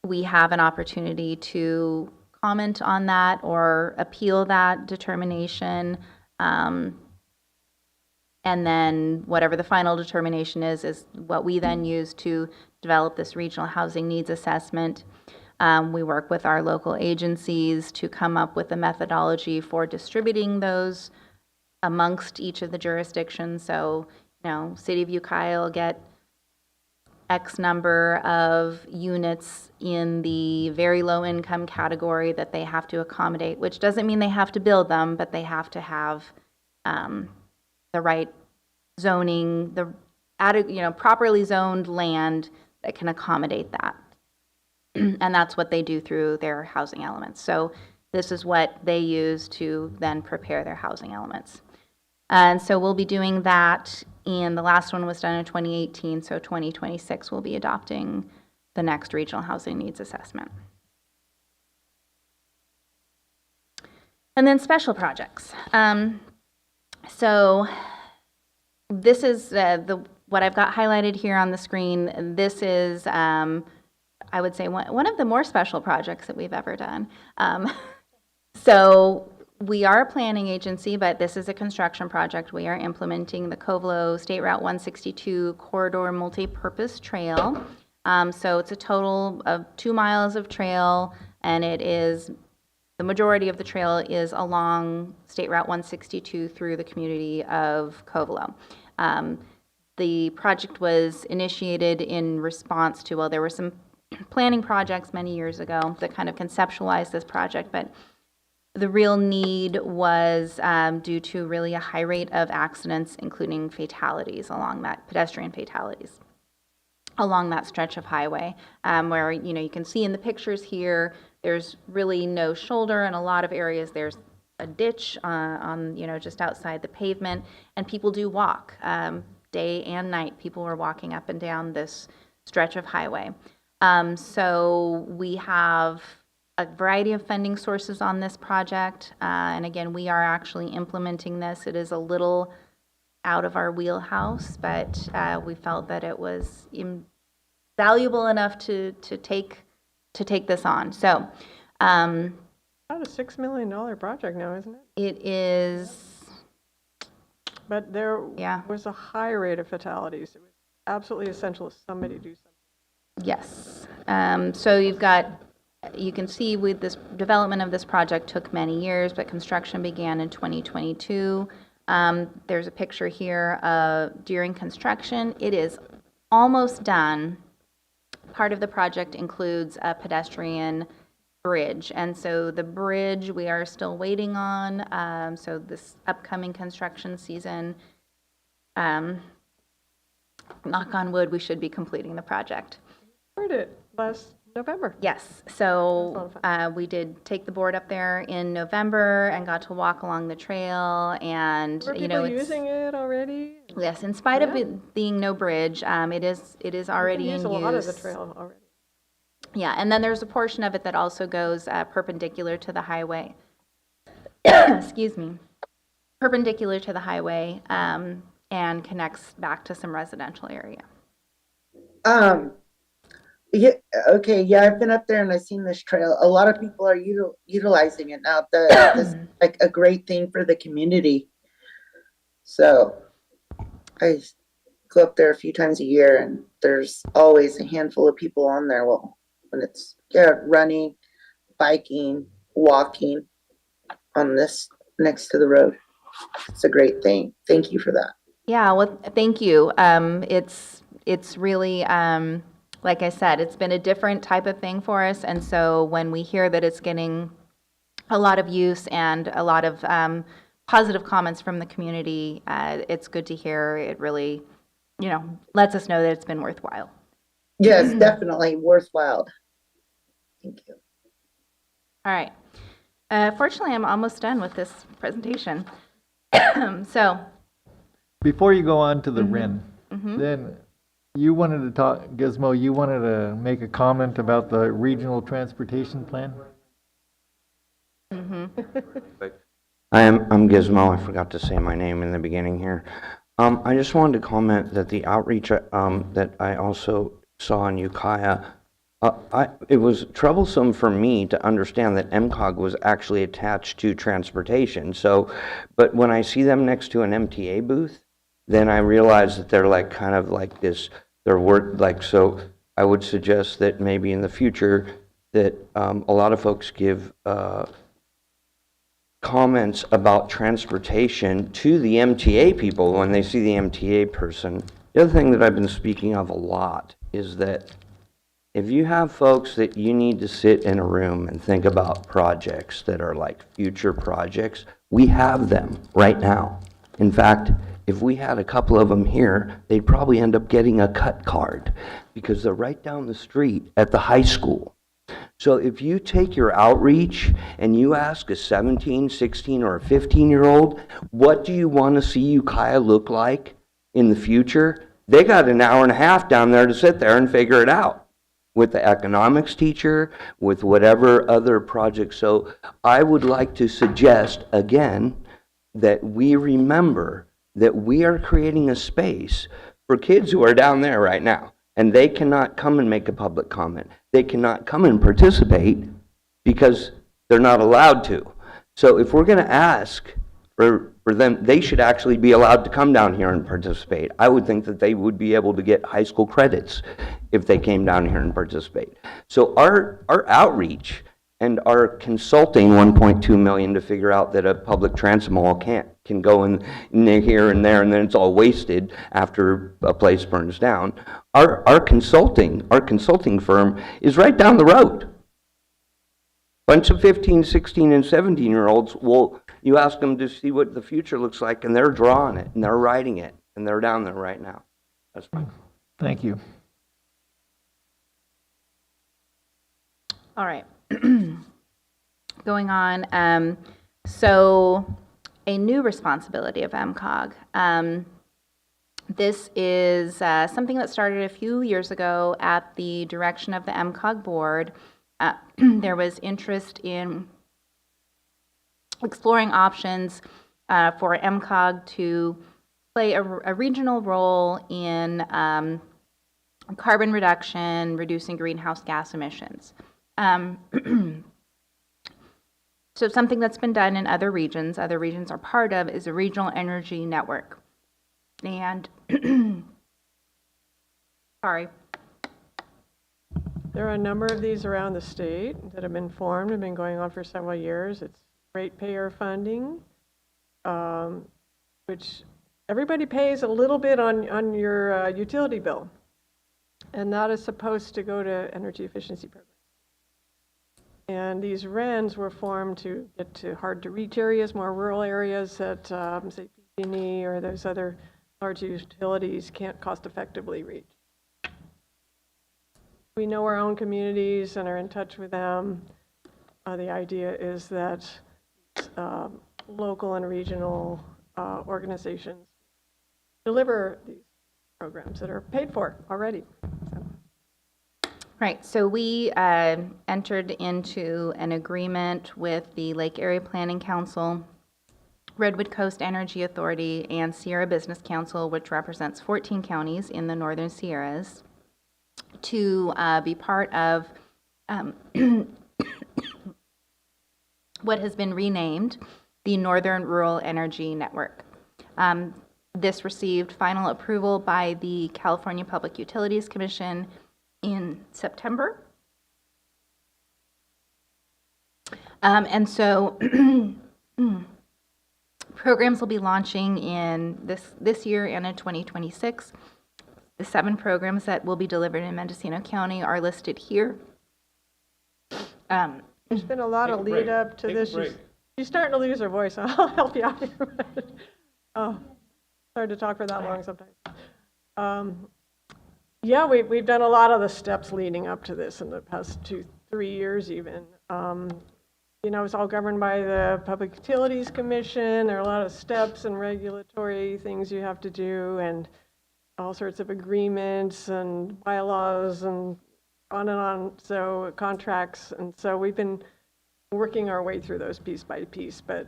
We have an opportunity to comment on that or appeal that determination. And then whatever the final determination is what we then use to develop this regional housing needs assessment. We work with our local agencies to come up with a methodology for distributing those amongst each of the jurisdictions. So, City of Ukiah will get X number of units in the very low income category that they have to accommodate, which doesn't mean they have to build them, but they have to have the right zoning, properly zoned land that can accommodate that. And that's what they do through their housing elements. So this is what they use to then prepare their housing elements. And so we'll be doing that, and the last one was done in 2018, so 2026 we'll be adopting the next regional housing needs assessment. And then special projects. So this is what I've got highlighted here on the screen. This is, I would say, one of the more special projects that we've ever done. So we are a planning agency, but this is a construction project. We are implementing the Covelo State Route 162 Corridor Multi-Purpose Trail. So it's a total of 2 miles of trail, and the majority of the trail is along State Route 162 through the community of Covelo. The project was initiated in response to, there were some planning projects many years ago that kind of conceptualized this project, but the real need was due to really a high rate of accidents, including fatalities pedestrian fatalities along that stretch of highway, where, you can see in the pictures here, there's really no shoulder. In a lot of areas, there's a ditch on just outside the pavement, and people do walk. Day and night, people were walking up and down this stretch of highway. So we have a variety of funding sources on this project, and again, we are actually implementing this. It is a little out of our wheelhouse, but we felt that it was valuable enough to take this on. So, about a $6 million project now, isn't it? It is. But there was a high rate of fatalities. It was absolutely essential that somebody do something. Yes. So you can see with this development of this project took many years, but construction began in 2022. There's a picture here during construction. It is almost done. Part of the project includes a pedestrian bridge, and so the bridge we are still waiting on. So this upcoming construction season, knock on wood, we should be completing the project. Heard it last November. Yes, so we did take the board up there in November and got to walk along the trail, and Are people using it already? Yes, in spite of it being no bridge, it is already in use. A lot of the trail already. Yeah, and then there's a portion of it that also goes perpendicular to the highway. Excuse me, perpendicular to the highway, and connects back to some residential area. Yeah, okay, yeah, I've been up there and I've seen this trail. A lot of people are utilizing it now. This is like a great thing for the community. So I go up there a few times a year, and there's always a handful of people on there. Well, when it's running, biking, walking on this next to the road. It's a great thing. Thank you for that. Yeah, well, thank you. It's really, like I said, it's been a different type of thing for us, and so when we hear that it's getting a lot of use and a lot of positive comments from the community, it's good to hear. It really, lets us know that it's been worthwhile. Yes, definitely worthwhile. Thank you. All right. Fortunately, I'm almost done with this presentation. So, before you go on to the RIN, then you wanted to talk, Gizmo, you wanted to make a comment about the regional transportation plan? I'm Gizmo. I forgot to say my name in the beginning here. I just wanted to comment that the outreach that I also saw in Ukiah, it was troublesome for me to understand that MCOG was actually attached to transportation. So, but when I see them next to an MTA booth, then I realize that they're like kind of like this, so I would suggest that maybe in the future that a lot of folks give comments about transportation to the MTA people when they see the MTA person. The other thing that I've been speaking of a lot is that if you have folks that you need to sit in a room and think about projects that are like future projects, we have them right now. In fact, if we had a couple of them here, they'd probably end up getting a cut card because they're right down the street at the high school. So if you take your outreach and you ask a 17, 16, or a 15-year-old, what do you want to see Ukiah look like in the future? They got an hour and a half down there to sit there and figure it out with the economics teacher, with whatever other project. So I would like to suggest, again, that we remember that we are creating a space for kids who are down there right now, and they cannot come and make a public comment. They cannot come and participate because they're not allowed to. So if we're going to ask for them, they should actually be allowed to come down here and participate. I would think that they would be able to get high school credits if they came down here and participate. So our outreach and our consulting $1.2 million to figure out that a public transit mall can go in here and there, and then it's all wasted after a place burns down. Our consulting firm is right down the road. Bunch of 15, 16, and 17-year-olds, well, you ask them to see what the future looks like, and they're drawing it, and they're writing it, and they're down there right now. That's fine. Thank you. All right. Going on, so a new responsibility of MCOG. This is something that started a few years ago at the direction of the MCOG board. There was interest in exploring options for MCOG to play a regional role in carbon reduction, reducing greenhouse gas emissions. So something that's been done in other regions are part of, is a regional energy network. And, sorry. There are a number of these around the state that have been formed and been going on for several years. It's ratepayer funding, which everybody pays a little bit on your utility bill. And that is supposed to go to energy efficiency programs. And these RENs were formed to get to hard-to-reach areas, more rural areas that, say, PG&E or those other large utilities can't cost-effectively reach. We know our own communities and are in touch with them. The idea is that local and regional organizations deliver these programs that are paid for already. Right, so we entered into an agreement with the Lake Area Planning Council, Redwood Coast Energy Authority, and Sierra Business Council, which represents 14 counties in the Northern Sierras, to be part of what has been renamed the Northern Rural Energy Network. This received final approval by the California Public Utilities Commission in September. And so programs will be launching in this year and in 2026. The 7 programs that will be delivered in Mendocino County are listed here. There's been a lot of lead up to this. She's starting to lose her voice. I'll help you out here. Oh, hard to talk for that long sometimes. Yeah, we've done a lot of the steps leading up to this in the past 2-3 years even. You know, it's all governed by the Public Utilities Commission. There are a lot of steps and regulatory things you have to do and all sorts of agreements and bylaws and on, so contracts. And so we've been working our way through those piece by piece, but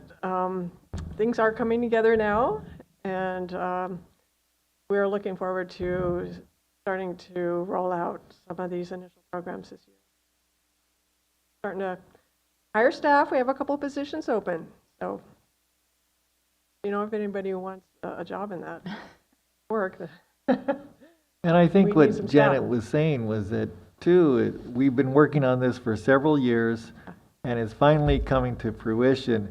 things are coming together now, and we're looking forward to starting to roll out some of these initial programs this year. Starting to hire staff. We have a couple of positions open, so you know, if anybody who wants a job in that work. And I think what Janet was saying was that too, we've been working on this for several years, and it's finally coming to fruition.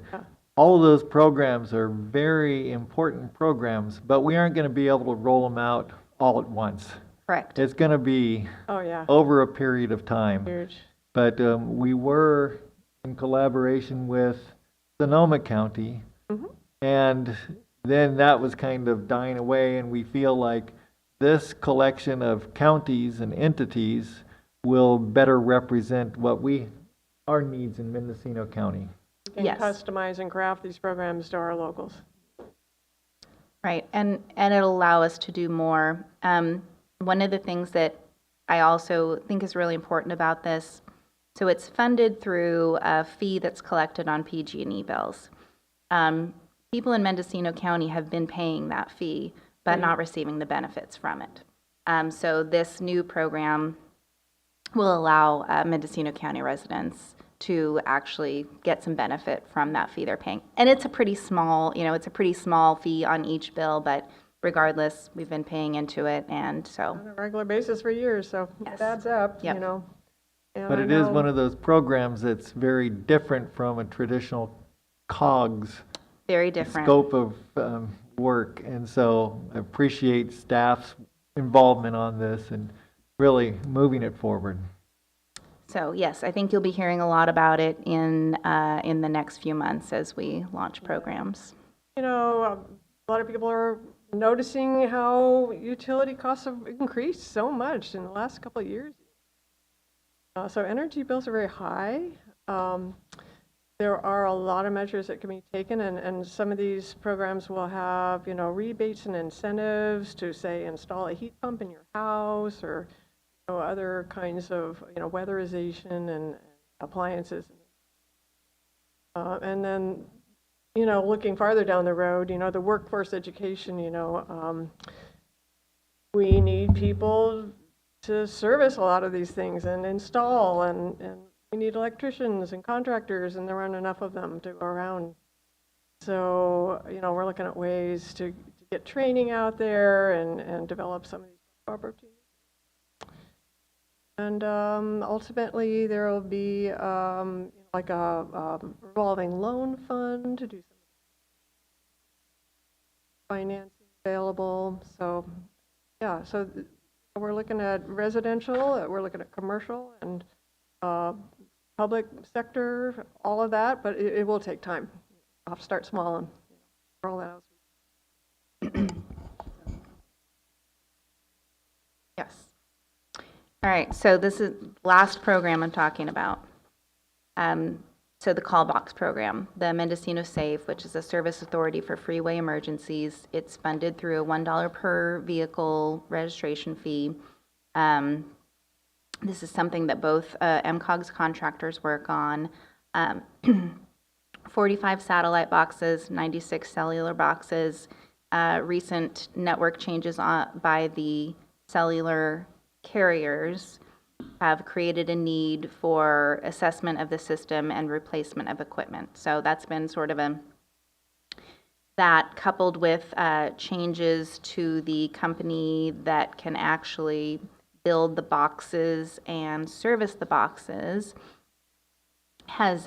all of those programs are very important programs, but we aren't going to be able to roll them out all at once. Correct. It's going to be Oh, yeah. over a period of time. Huge. But we were in collaboration with Sonoma County, and then that was kind of dying away, and we feel like this collection of counties and entities will better represent our needs in Mendocino County. We can customize and craft these programs to our locals. Right, and it'll allow us to do more. One of the things that I also think is really important about this, so it's funded through a fee that's collected on PG&E bills. People in Mendocino County have been paying that fee, but not receiving the benefits from it. So this new program will allow Mendocino County residents to actually get some benefit from that fee they're paying. And it's a pretty small, it's a pretty small fee on each bill, but regardless, we've been paying into it, and so. On a regular basis for years, so it adds up, Yep. you know. And But I it is know- one of those programs that's very different from a traditional COGS Very different. scope of work. And so I appreciate staff's involvement on this and really moving it forward. So yes, I think you'll be hearing a lot about it in the next few months as we launch programs. You know, a lot of people are noticing how utility costs have increased so much in the last couple of years. So energy bills are very high. There are a lot of measures that can be taken, and some of these programs will have, rebates and incentives to, say, install a heat pump in your house, or other kinds of, weatherization and appliances. And then, looking farther down the road, the workforce education, we need people to service a lot of these things and install, and we need electricians and contractors, and there aren't enough of them to go around. So, we're looking at ways to get training out there and develop some of these opportunities. And ultimately, there will be like a revolving loan fund to do some financing available. So, yeah, so we're looking at residential, we're looking at commercial, and public sector, all of that, but it will take time. I'll have to start small and roll that out. Yes. All right, so this is last program I'm talking about. So the call box program, the Mendocino SAFE, which is a service authority for freeway emergencies. It's funded through a $1 per vehicle registration fee. This is something that both MCOG's contractors work on. 45 satellite boxes, 96 cellular boxes. Recent network changes by the cellular carriers have created a need for assessment of the system and replacement of equipment. So that's been sort of that coupled with changes to the company that can actually build the boxes and service the boxes has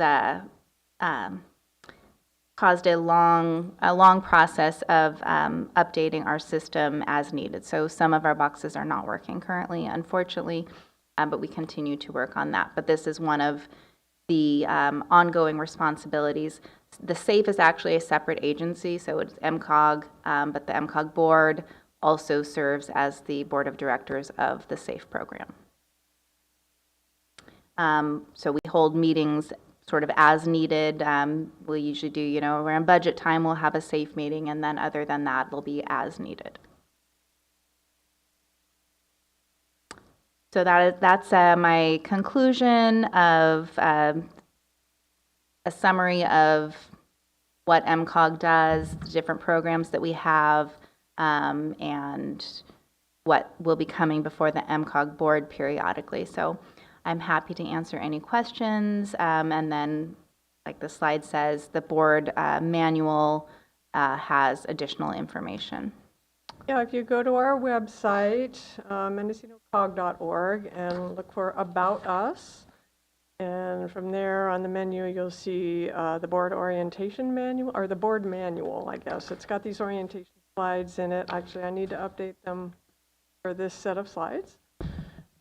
caused a long process of updating our system as needed. So some of our boxes are not working currently, unfortunately, but we continue to work on that. But this is one of the ongoing responsibilities. The SAFE is actually a separate agency, so it's MCOG, but the MCOG board also serves as the board of directors of the SAFE program. So we hold meetings sort of as needed. We'll usually do, around budget time, we'll have a SAFE meeting, and then other than that, it'll be as needed. So that's my conclusion of a summary of what MCOG does, the different programs that we have, and what will be coming before the MCOG board periodically. So I'm happy to answer any questions, and then, like the slide says, the board manual has additional information. Yeah, if you go to our website, mendocinocog.org, and look for About Us, And from there on the menu, you'll see the board orientation manual, or the board manual, I guess. It's got these orientation slides in it. Actually, I need to update them for this set of slides.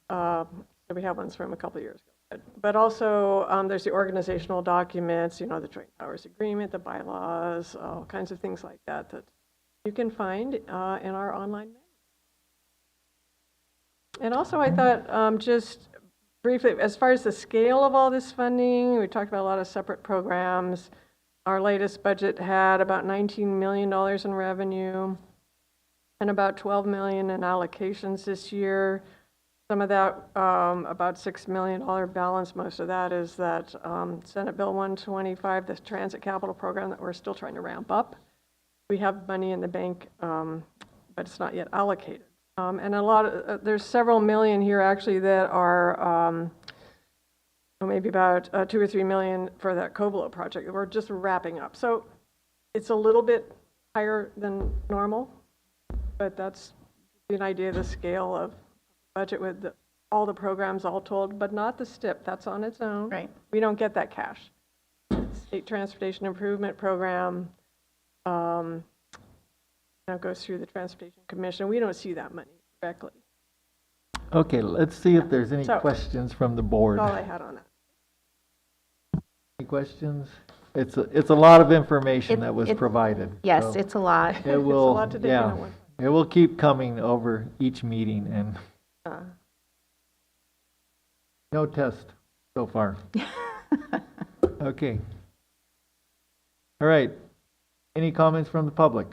So we have ones from a couple of years ago. But also, there's the organizational documents, you know, the joint powers agreement, the bylaws, all kinds of things like that that you can find in our online manual. And also, I thought just briefly, as far as the scale of all this funding, we talked about a lot of separate programs. Our latest budget had about $19 million in revenue and about $12 million in allocations this year. Some of that, about $6 million balance, most of that is that Senate Bill 125, the Transit Capital Program that we're still trying to ramp up. We have money in the bank, but it's not yet allocated. And a lot of, there's several million here actually that are maybe about 2 or 3 million for that Covelo project that we're just wrapping up. So it's a little bit higher than normal, but that's an idea of the scale of budget with all the programs all told, but not the STIP. That's on its own. Right. We don't get that cash. State Transportation Improvement Program goes through the Transportation Commission. We don't see that money directly. Okay, let's see if there's any So, questions from the board. That's all I had on that. Any questions? It's a lot of information that was provided. Yes, so it's a lot. It will, a lot to dig in at one it will keep coming over each meeting, and no test so far. Okay. All right. Any comments from the public?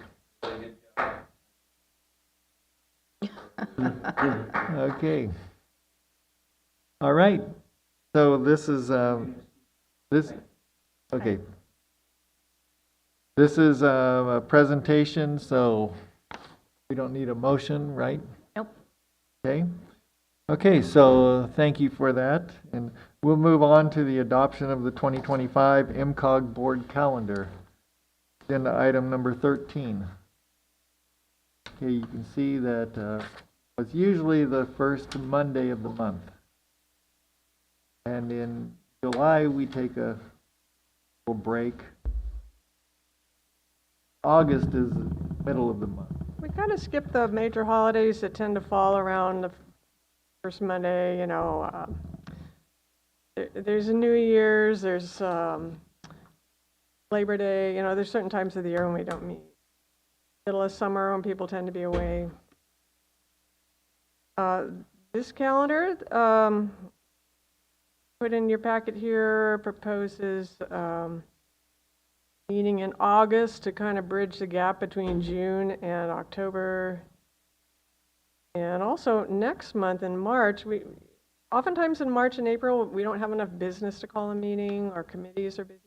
Okay. All right. So this is okay. This is a presentation, so we don't need a motion, right? Nope. Okay. Okay, so thank you for that. And we'll move on to the adoption of the 2025 MCOG board calendar. Agenda item number 13. Okay, you can see that it's usually the first Monday of the month. And in July, we take a little break. August is the middle of the month. We kind of skip the major holidays that tend to fall around the first Monday, you know. There's a New Year's, there's Labor Day, you know, there's certain times of the year when we don't meet. Middle of summer when people tend to be away. This calendar, put in your packet here, proposes meeting in August to kind of bridge the gap between June and October. And also next month in March, oftentimes in March and April, we don't have enough business to call a meeting, our committees are busy.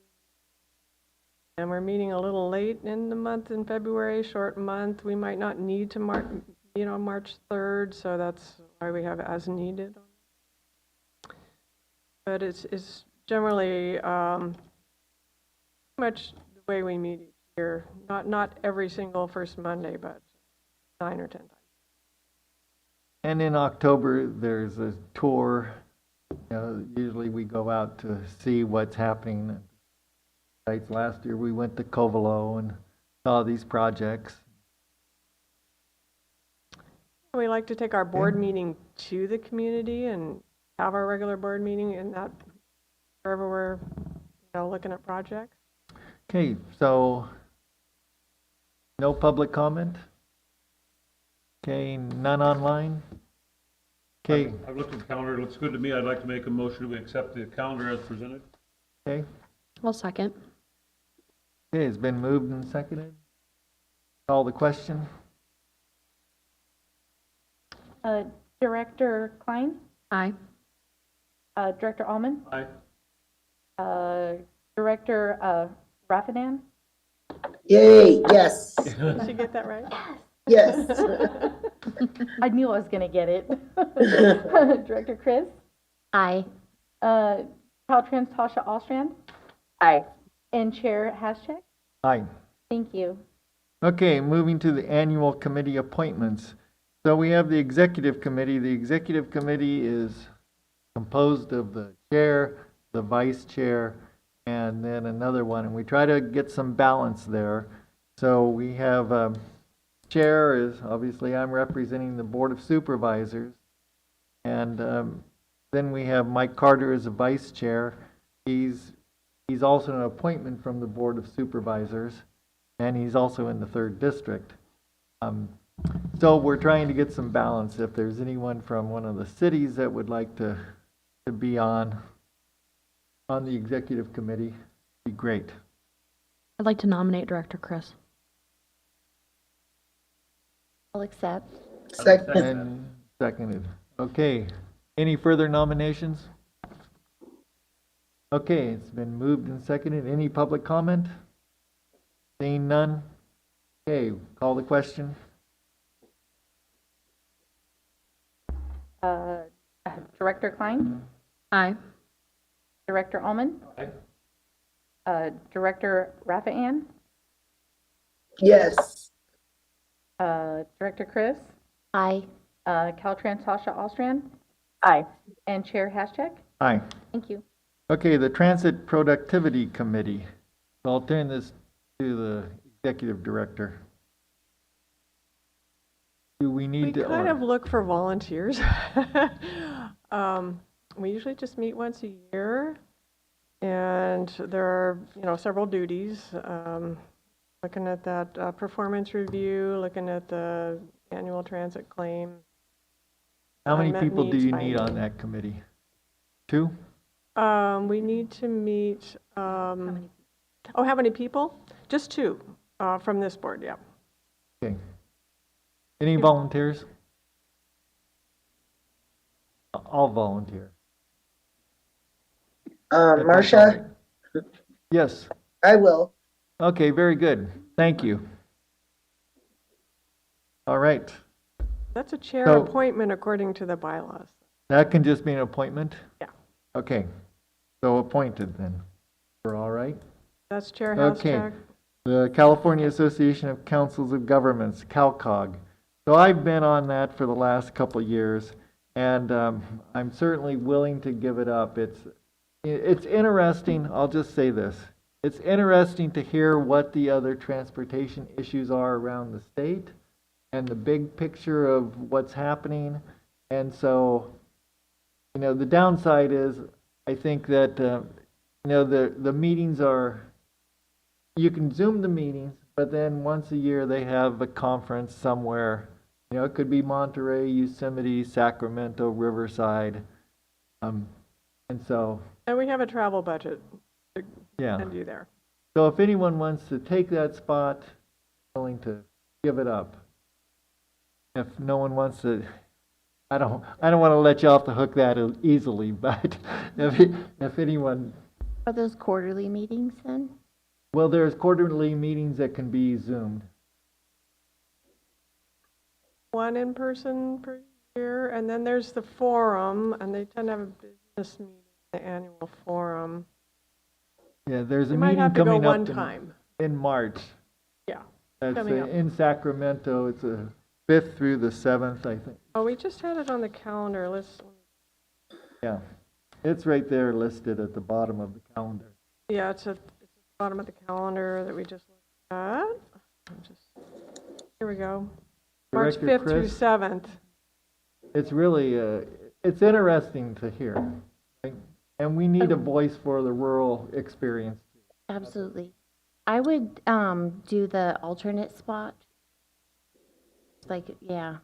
And we're meeting a little late in the month in February, short month. We might not need to March 3rd, so that's why we have as needed. But it's generally much the way we meet each year. Not every single first Monday, but 9 or 10 times. And in October, there's a tour. Usually we go out to see what's happening. Last year we went to Covelo and saw these projects. We like to take our board meeting to the community and have our regular board meeting in that, wherever we're looking at projects. Okay, so no public comment? Okay, none online? Okay. I've looked at the calendar, it looks good to me. I'd like to make a motion to accept the calendar as presented. Okay. I'll second. Okay, it's been moved and seconded. Call the question. Director Klein? Aye. Director Allman? Aye. Director Raffadan? Yay, yes. Did she get that right? Yes. I knew I was going to get it. Director Chris? Aye. Caltrans Tasha Allstrand? Aye. And Chair Haschek? Aye. Thank you. Okay, moving to the annual committee appointments. So we have the executive committee. The executive committee is composed of the chair, the vice chair, and then another one. And we try to get some balance there. So we have chair is, obviously, I'm representing the Board of Supervisors. And then we have Mike Carter as a vice chair. He's also an appointment from the Board of Supervisors, and he's also in the 3rd District. So we're trying to get some balance. If there's anyone from one of the cities that would like to be on the executive committee, it'd be great. I'd like to nominate Director Chris. I'll accept. And seconded. Okay. Any further nominations? Okay, it's been moved and seconded. Any public comment? Seeing none? Okay, call the question. Director Klein? Aye. Director Allman? Director Ratify? Yes. Director Chris? Aye. Caltrans Tasha Alstrand? Aye. And Chair Haschek? Aye. Thank you. Okay, the Transit Productivity Committee. So I'll turn this to the executive director. Do we need We to? kind of look for volunteers. We usually just meet once a year, and there are, several duties. Looking at that performance review, looking at the annual transit claim. How many unmet people do needs you need on finding. that committee? 2? We need to meet, how many people? Just 2 from this board, yeah. Okay. Any volunteers? I'll volunteer. Marcia, Yes. I will. Okay, very good. Thank you. All right. That's a chair So- appointment according to the bylaws. That can just be an appointment? Yeah. Okay. So appointed then. We're all right? That's Chair Okay. Haschek. The California Association of Councils of Governments, CalCog. So I've been on that for the last couple of years, and I'm certainly willing to give it up. It's interesting, I'll just say this. It's interesting to hear what the other transportation issues are around the state and the big picture of what's happening. And so, the downside is, I think that, the meetings are, you can Zoom the meetings, but then once a year they have a conference somewhere. It could be Monterey, Yosemite, Sacramento, Riverside. And so, And we have a travel budget to yeah. send you there. So if anyone wants to take that spot, I'm willing to give it up. If no one wants to, I don't want to let you off the hook that easily, but if anyone, Are those quarterly meetings then? well, there's quarterly meetings that can be Zoomed. 1 in person per year, and then there's the forum, and they tend to have a business meeting, the annual forum. Yeah, there's a You might meeting have to go coming one up time. in March. Yeah. That's coming up. in Sacramento. It's the 5th through the 7th, I think. Oh, we just had it on the calendar. Yeah, it's right there listed at the bottom of the calendar. Yeah, it's at the bottom of the calendar that we just looked at. Here we go. March Director 5th through Chris? 7th. It's really, it's interesting to hear. Right? And we need a voice for the rural experience. Absolutely. I would do the alternate spot. Yeah.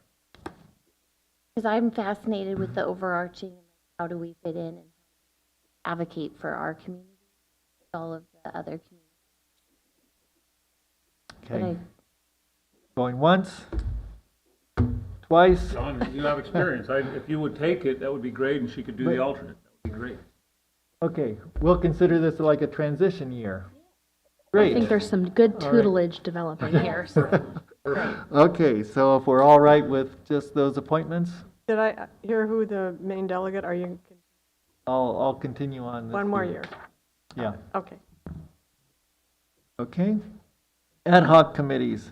Because I'm fascinated with the overarching, how do we fit in and advocate for our community, all of the other communities. Okay. Going once, twice. John, you have experience. If you would take it, that would be great, and she could do the alternate. That would be great. Okay, we'll consider this like a transition year. Great. I think there's some good All right. tutelage developing here. So. Okay, so if we're all right with just those appointments, Did I hear who the main delegate? Are you I'll continue on this. one more year? Yeah. Okay. Okay. Ad hoc committees.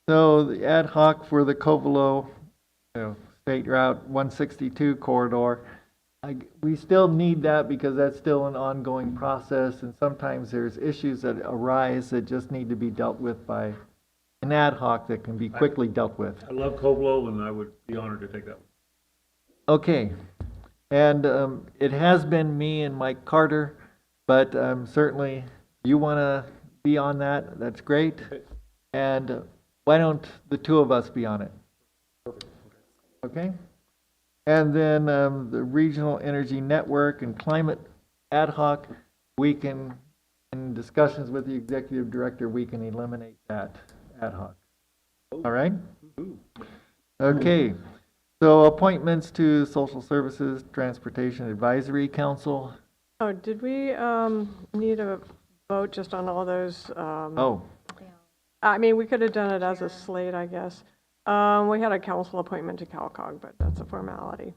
So the ad hoc for the Covelo State Route 162 corridor. we still need that because that's still an ongoing process, and sometimes there's issues that arise that just need to be dealt with by an ad hoc that can be quickly dealt with. I love Coblo, and I would be honored to take that one. Okay, and it has been me and Mike Carter, but certainly you want to be on that, that's great. And why don't the two of us be on it? Okay? And then the Regional Energy Network and Climate Ad Hoc, we can, in discussions with the Executive Director, we can eliminate that ad hoc. All right? Okay. So appointments to Social Services Transportation Advisory Council. Oh, did we need a vote just on all those? Oh. I mean, we could have done it as a slate, I guess. We had a council appointment to CalCog, but that's a formality.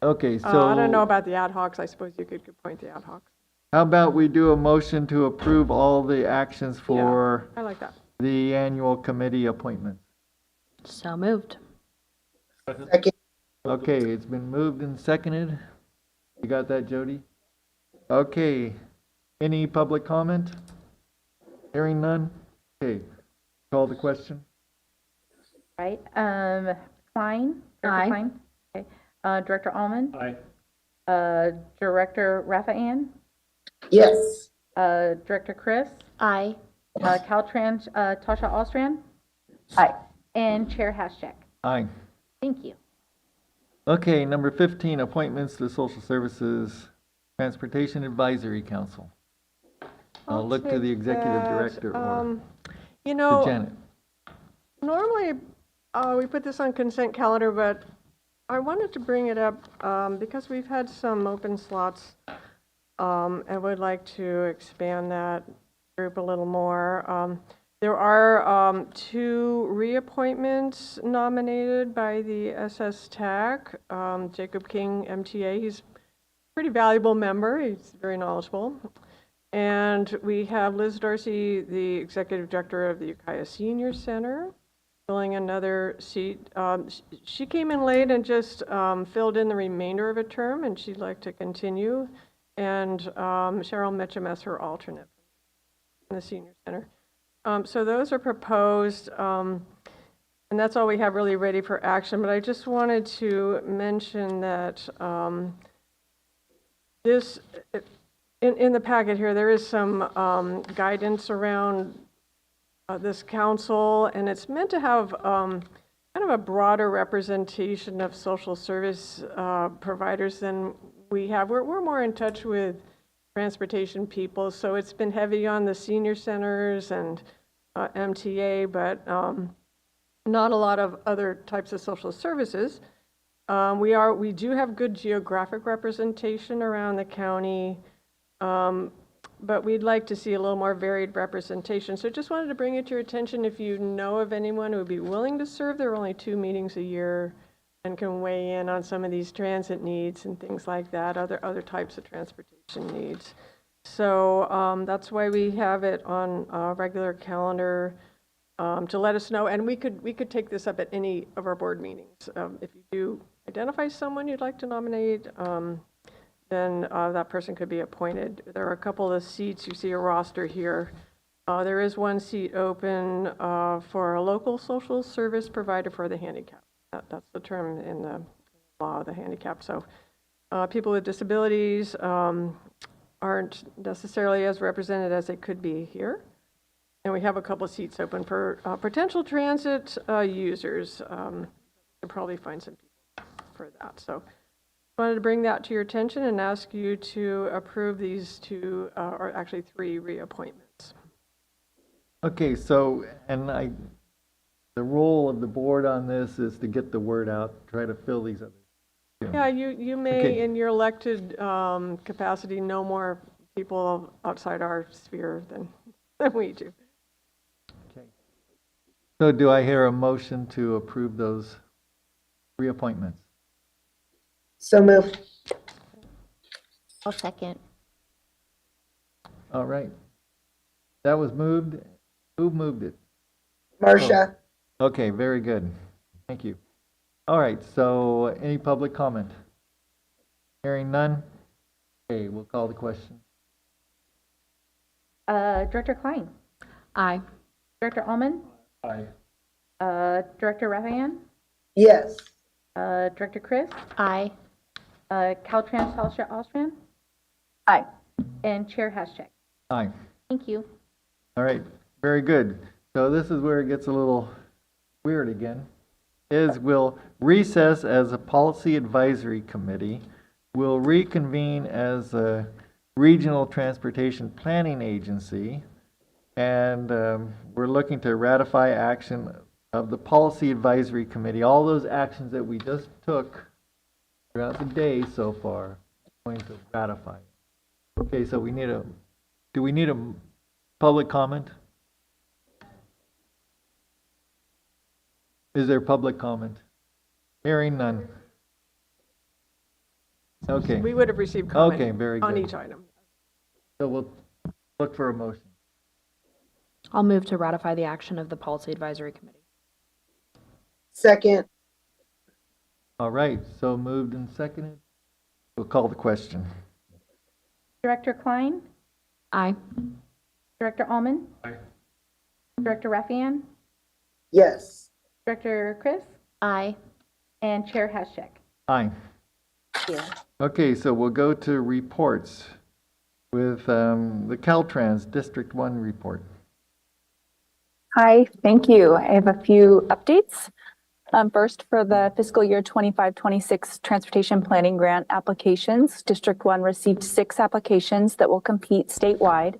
Okay, so I don't know about the ad hocs. I suppose you could appoint the ad hocs. how about we do a motion to approve all the actions for I like that. the annual committee appointments? So moved. Second. Okay, it's been moved and seconded. You got that, Jody? Okay. Any public comment? Hearing none? Okay. Call the question. Right, Klein? Director Aye. Klein? Okay. Director Almond? Aye. Director Rafa-Ann? Yes. Director Chris? Aye. Caltrans, Tasha Alstrand? Aye. And Chair Haschek? Aye. Thank you. Okay, number 15, appointments to Social Services Transportation Advisory Council. I'll look to the take Executive that. Director or You to know, Janet. normally we put this on consent calendar, but I wanted to bring it up because we've had some open slots. I would like to expand that group a little more. There are 2 reappointments nominated by the SSTAC. Jacob King, MTA, he's a pretty valuable member. He's very knowledgeable. And we have Liz Darcy, the Executive Director of the Ukiah Senior Center, filling another seat. She came in late and just filled in the remainder of a term, and she'd like to continue. And Cheryl Mitchum as her alternate in the Senior Center. So those are proposed, and that's all we have really ready for action. But I just wanted to mention that this, in the packet here, there is some guidance around this council, and it's meant to have kind of a broader representation of social service providers than we have. We're more in touch with transportation people, so it's been heavy on the senior centers and MTA, but not a lot of other types of social services. We do have good geographic representation around the county, but we'd like to see a little more varied representation. So just wanted to bring it to your attention if you know of anyone who would be willing to serve. There are only 2 meetings a year and can weigh in on some of these transit needs and things like that, other types of transportation needs. So that's why we have it on a regular calendar to let us know. And we could take this up at any of our board meetings. If you do identify someone you'd like to nominate, then that person could be appointed. There are a couple of seats. You see a roster here. There is 1 seat open for a local social service provider for the handicapped. That's the term in the law, the handicapped. So people with disabilities aren't necessarily as represented as they could be here. And we have a couple of seats open for potential transit users. We'll probably find some people for that. So I wanted to bring that to your attention and ask you to approve these 2, or actually 3 reappointments. Okay, so, and the role of the board on this is to get the word out, try to fill these others. Yeah, you may, Okay. in your elected capacity, know more people outside our sphere than we do. Okay. So do I hear a motion to approve those reappointments? So moved. I'll second. All right. That was moved. Who moved it? Marcia. Oh, okay, very good. Thank you. All right, so any public comment? Hearing none? Okay, we'll call the question. Director Klein? Aye. Director Almond? Aye. Director Raffayan? Yes. Director Chris? Aye. Caltrans Talsha Ostran? Aye. And Chair Haschek. Aye. Thank you. All right, very good. So this is where it gets a little weird again, is we'll recess as a policy advisory committee. We'll reconvene as a regional transportation planning agency. And we're looking to ratify action of the policy advisory committee. All those actions that we just took throughout the day so far, we're going to ratify. Okay, so do we need a public comment? Is there public comment? Hearing none. Okay. We would have received comment Okay, very on good. each item. So we'll look for a motion. I'll move to ratify the action of the Policy Advisory Committee. Second. All right, so moved and seconded. We'll call the question. Director Klein? Aye. Director Almond? Aye. Director Raffayan? Yes. Director Chris? Aye. And Chair Haschek. Aye. Thank you. Okay, so we'll go to reports with the Caltrans District 1 report. Hi, thank you. I have a few updates. First, for the fiscal year 25-26 transportation planning grant applications, District 1 received 6 applications that will compete statewide.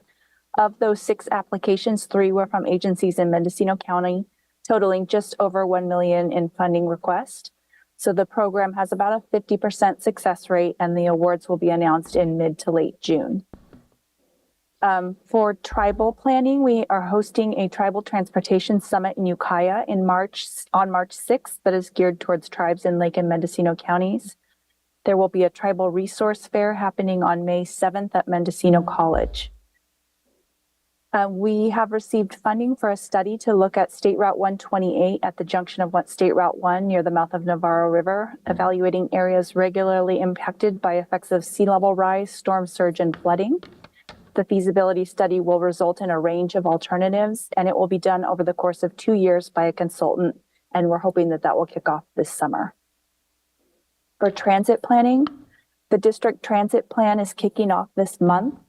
Of those 6 applications, 3 were from agencies in Mendocino County, totaling just over $1 million in funding request. So the program has about a 50% success rate, and the awards will be announced in mid to late June. For tribal planning, we are hosting a tribal transportation summit in Ukiah on March 6th that is geared towards tribes in Lake and Mendocino counties. There will be a tribal resource fair happening on May 7th at Mendocino College. We have received funding for a study to look at State Route 128 at the junction of State Route 1 near the mouth of Navarro River, evaluating areas regularly impacted by effects of sea level rise, storm surge, and flooding. The feasibility study will result in a range of alternatives, and it will be done over the course of 2 years by a consultant, and we're hoping that that will kick off this summer. For transit planning, the district transit plan is kicking off this month.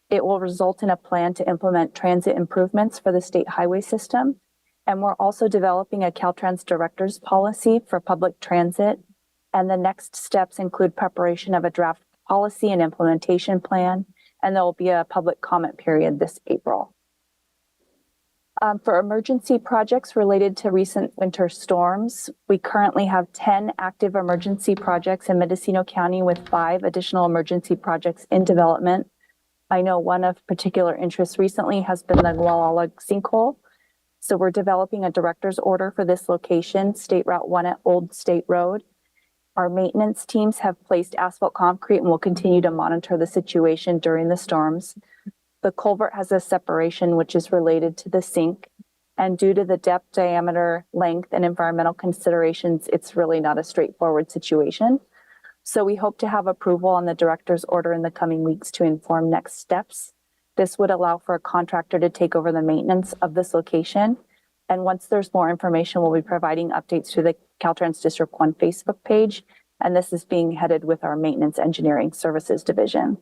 It will result in a plan to implement transit improvements for the state highway system, and we're also developing a Caltrans director's policy for public transit, and the next steps include preparation of a draft policy and implementation plan, and there will be a public comment period this April. For emergency projects related to recent winter storms, we currently have 10 active emergency projects in Mendocino County with 5 additional emergency projects in development. I know one of particular interest recently has been the Gualala sinkhole. So we're developing a director's order for this location, State Route 1 at Old State Road. Our maintenance teams have placed asphalt concrete and will continue to monitor the situation during the storms. The culvert has a separation which is related to the sink, and due to the depth, diameter, length, and environmental considerations, it's really not a straightforward situation. So we hope to have approval on the director's order in the coming weeks to inform next steps. This would allow for a contractor to take over the maintenance of this location. And once there's more information, we'll be providing updates to the Caltrans District 1 Facebook page. And this is being headed with our Maintenance Engineering Services Division.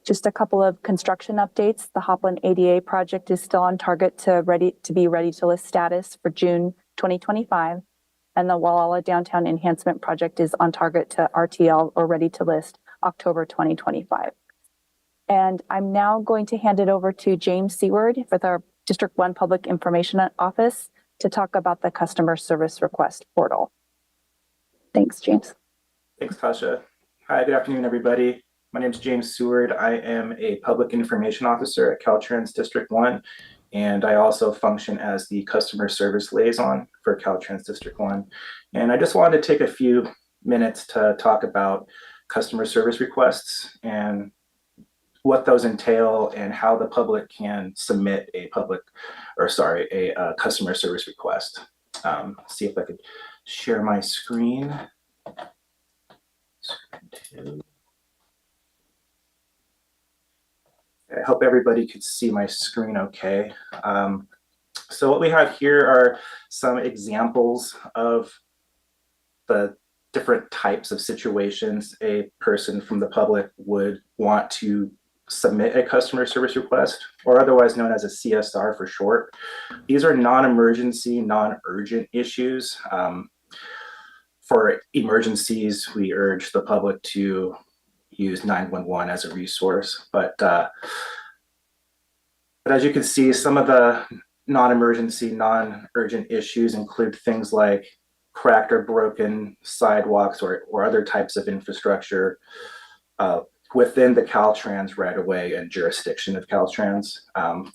Just a couple of construction updates. The Hopland ADA project is still on target to be ready to list status for June 2025. And the Gualala Downtown Enhancement Project is on target to RTL or ready to list October 2025. And I'm now going to hand it over to James Seward with our District 1 Public Information Office to talk about the customer service request portal. Thanks, James. Thanks, Tasha. Hi, good afternoon, everybody. My name is James Seward. I am a Public Information Officer at Caltrans District 1, and I also function as the Customer Service Liaison for Caltrans District 1. And I just wanted to take a few minutes to talk about customer service requests and what those entail and how the public can submit a customer service request. See if I could share my screen. hope everybody could see my screen okay. So what we have here are some examples of the different types of situations a person from the public would want to submit a customer service request, or otherwise known as a CSR for short. These are non-emergency, non-urgent issues. For emergencies, we urge the public to use 911 as a resource. But as you can see, some of the non-emergency, non-urgent issues include things like cracked or broken sidewalks or other types of infrastructure within the Caltrans right-of-way and jurisdiction of Caltrans.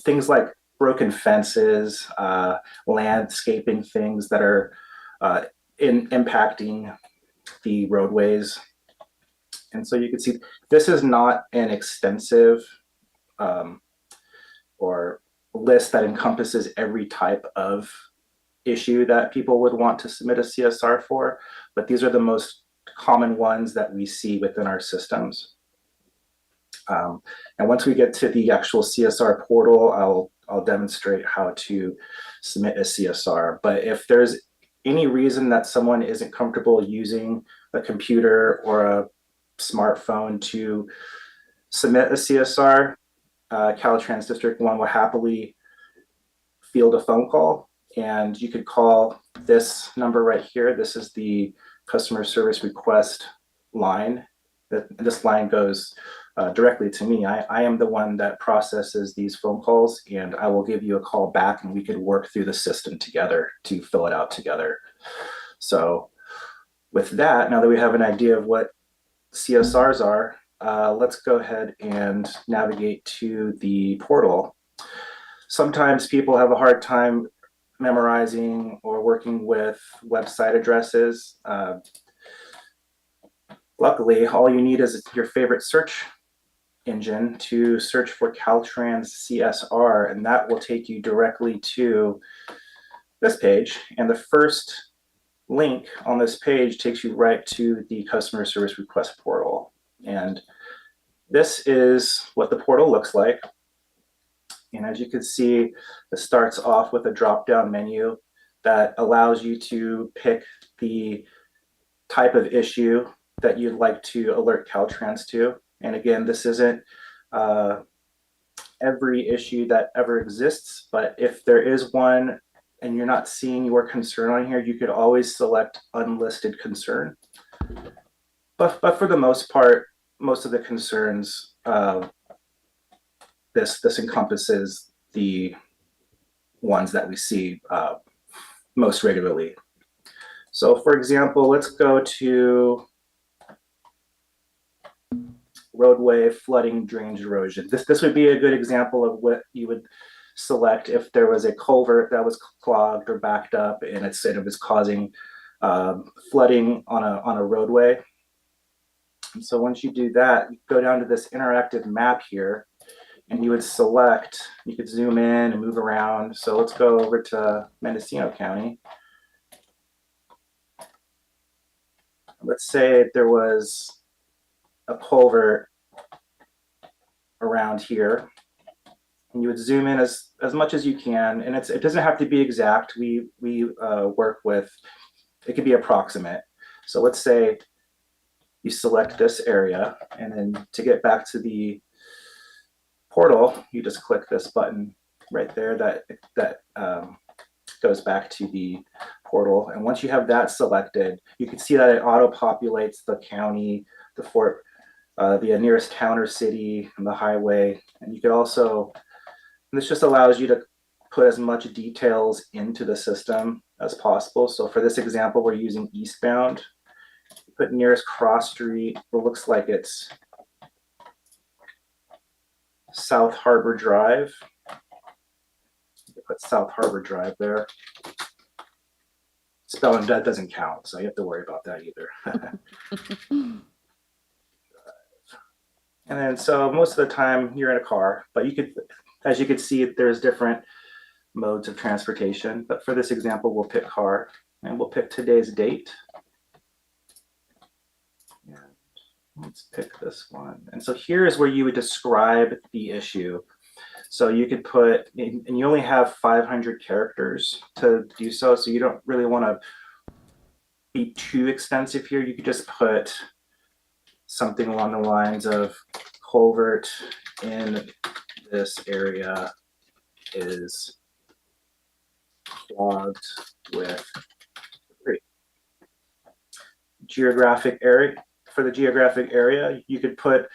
Things like broken fences, landscaping things that are impacting the roadways. And so you can see this is not an extensive or list that encompasses every type of issue that people would want to submit a CSR for, but these are the most common ones that we see within our systems. And once we get to the actual CSR portal, I'll demonstrate how to submit a CSR. But if there's any reason that someone isn't comfortable using a computer or a smartphone to submit a CSR, Caltrans District 1 will happily field a phone call, and you could call this number right here. This is the customer service request line. This line goes directly to me. I am the one that processes these phone calls, and I will give you a call back and we could work through the system together to fill it out together. So with that, now that we have an idea of what CSRs are, let's go ahead and navigate to the portal. Sometimes people have a hard time memorizing or working with website addresses. Luckily, all you need is your favorite search engine to search for Caltrans CSR, and that will take you directly to this page. And the first link on this page takes you right to the customer service request portal. And this is what the portal looks like. And as you can see, it starts off with a drop-down menu that allows you to pick the type of issue that you'd like to alert Caltrans to. And again, this isn't every issue that ever exists, but if there is one and you're not seeing your concern on here, you could always select unlisted concern. But for the most part, most of the concerns, this encompasses the ones that we see most regularly. So for example, let's go to roadway flooding, drainage, erosion. This would be a good example of what you would select if there was a culvert that was clogged or backed up and it was causing flooding on a roadway. And so once you do that, you go down to this interactive map here, and you would select, you could zoom in and move around. So let's go over to Mendocino County. Let's say there was a culvert around here, and you would zoom in as much as you can, and it doesn't have to be exact. We work with, it could be approximate. So let's say you select this area, and then to get back to the portal, you just click this button right there that goes back to the portal. And once you have that selected, you can see that it auto-populates the county, the fort, the nearest town or city, and the highway. And you could also, this just allows you to put as much details into the system as possible. So for this example, we're using eastbound. Put nearest cross street. It looks like it's South Harbor Drive. Put South Harbor Drive there. Spelling that doesn't count, so you have to worry about that either. And then, so most of the time you're in a car, but you could, as you can see, there's different modes of transportation. But for this example, we'll pick car, and we'll pick today's date. let's pick this one. And so here is where you would describe the issue. So you could put, and you only have 500 characters to do so, so you don't really want to be too extensive here. You could just put something along the lines of culvert in this area is clogged with debris. Geographic area, for the geographic area, you could put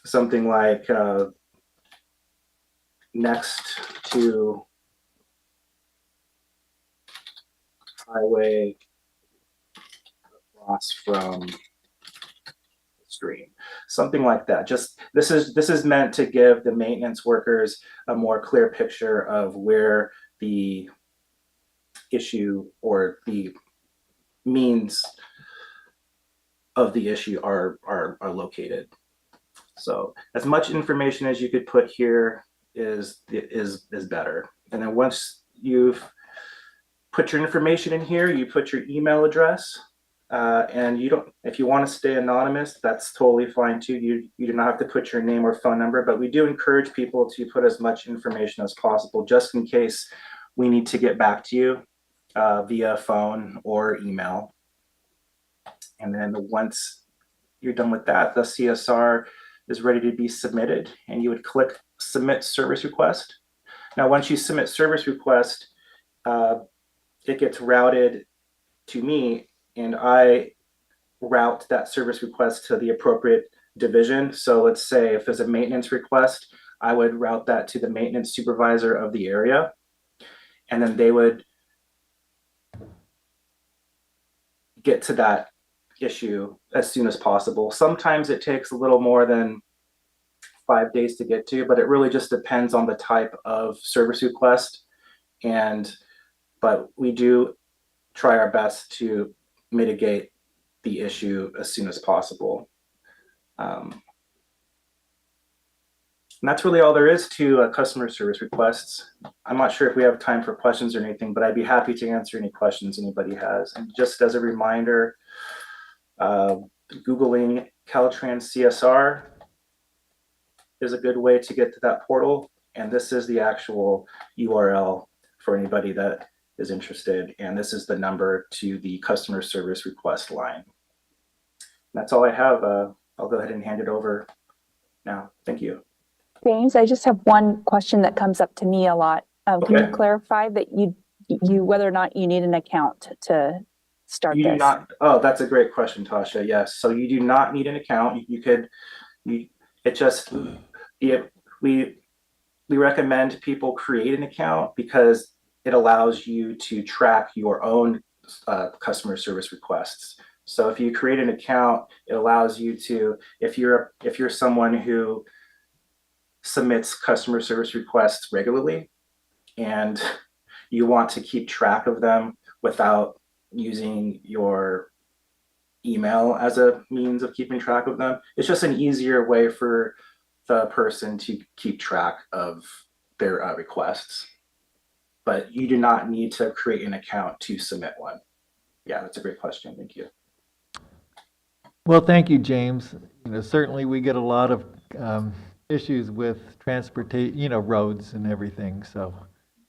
something like next to highway across from the stream, something like that. Just this is meant to give the maintenance workers a more clear picture of where the issue or the means of the issue are located. So as much information as you could put here is better. And then once you've put your information in here, you put your email address, and you don't, if you want to stay anonymous, that's totally fine too. You do not have to put your name or phone number, but we do encourage people to put as much information as possible, just in case we need to get back to you via phone or email. And then once you're done with that, the CSR is ready to be submitted, and you would click Submit Service Request. Now, once you submit service request, it gets routed to me, and I route that service request to the appropriate division. So let's say if there's a maintenance request, I would route that to the maintenance supervisor of the area, and then they would get to that issue as soon as possible. Sometimes it takes a little more than 5 days to get to, but it really just depends on the type of service request. But we do try our best to mitigate the issue as soon as possible. And that's really all there is to customer service requests. I'm not sure if we have time for questions or anything, but I'd be happy to answer any questions anybody has. And just as a reminder, Googling Caltrans CSR is a good way to get to that portal. And this is the actual URL for anybody that is interested. And this is the number to the customer service request line. That's all I have. I'll go ahead and hand it over now. Thank you. James, I just have one question that comes up to me a lot. Can you clarify that you whether or not you need an account to start You this? do not. Oh, that's a great question, Tasha. Yes. So you do not need an account. We recommend people create an account because it allows you to track your own customer service requests. So if you create an account, it allows you to, if you're someone who submits customer service requests regularly and you want to keep track of them without using your email as a means of keeping track of them, it's just an easier way for the person to keep track of their requests. But you do not need to create an account to submit one. Yeah, that's a great question. Thank you. Well, thank you, James. Certainly we get a lot of issues with transportation, roads and everything. So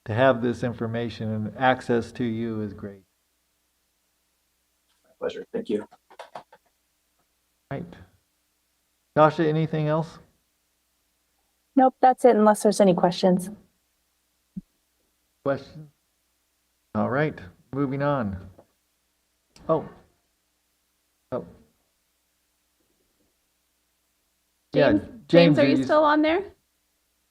to have this information and access to you is great. My pleasure. Thank you. Right. Tasha, anything else? Nope, that's it, unless there's any questions. Questions? All right, moving on. Oh. James, are you still on there?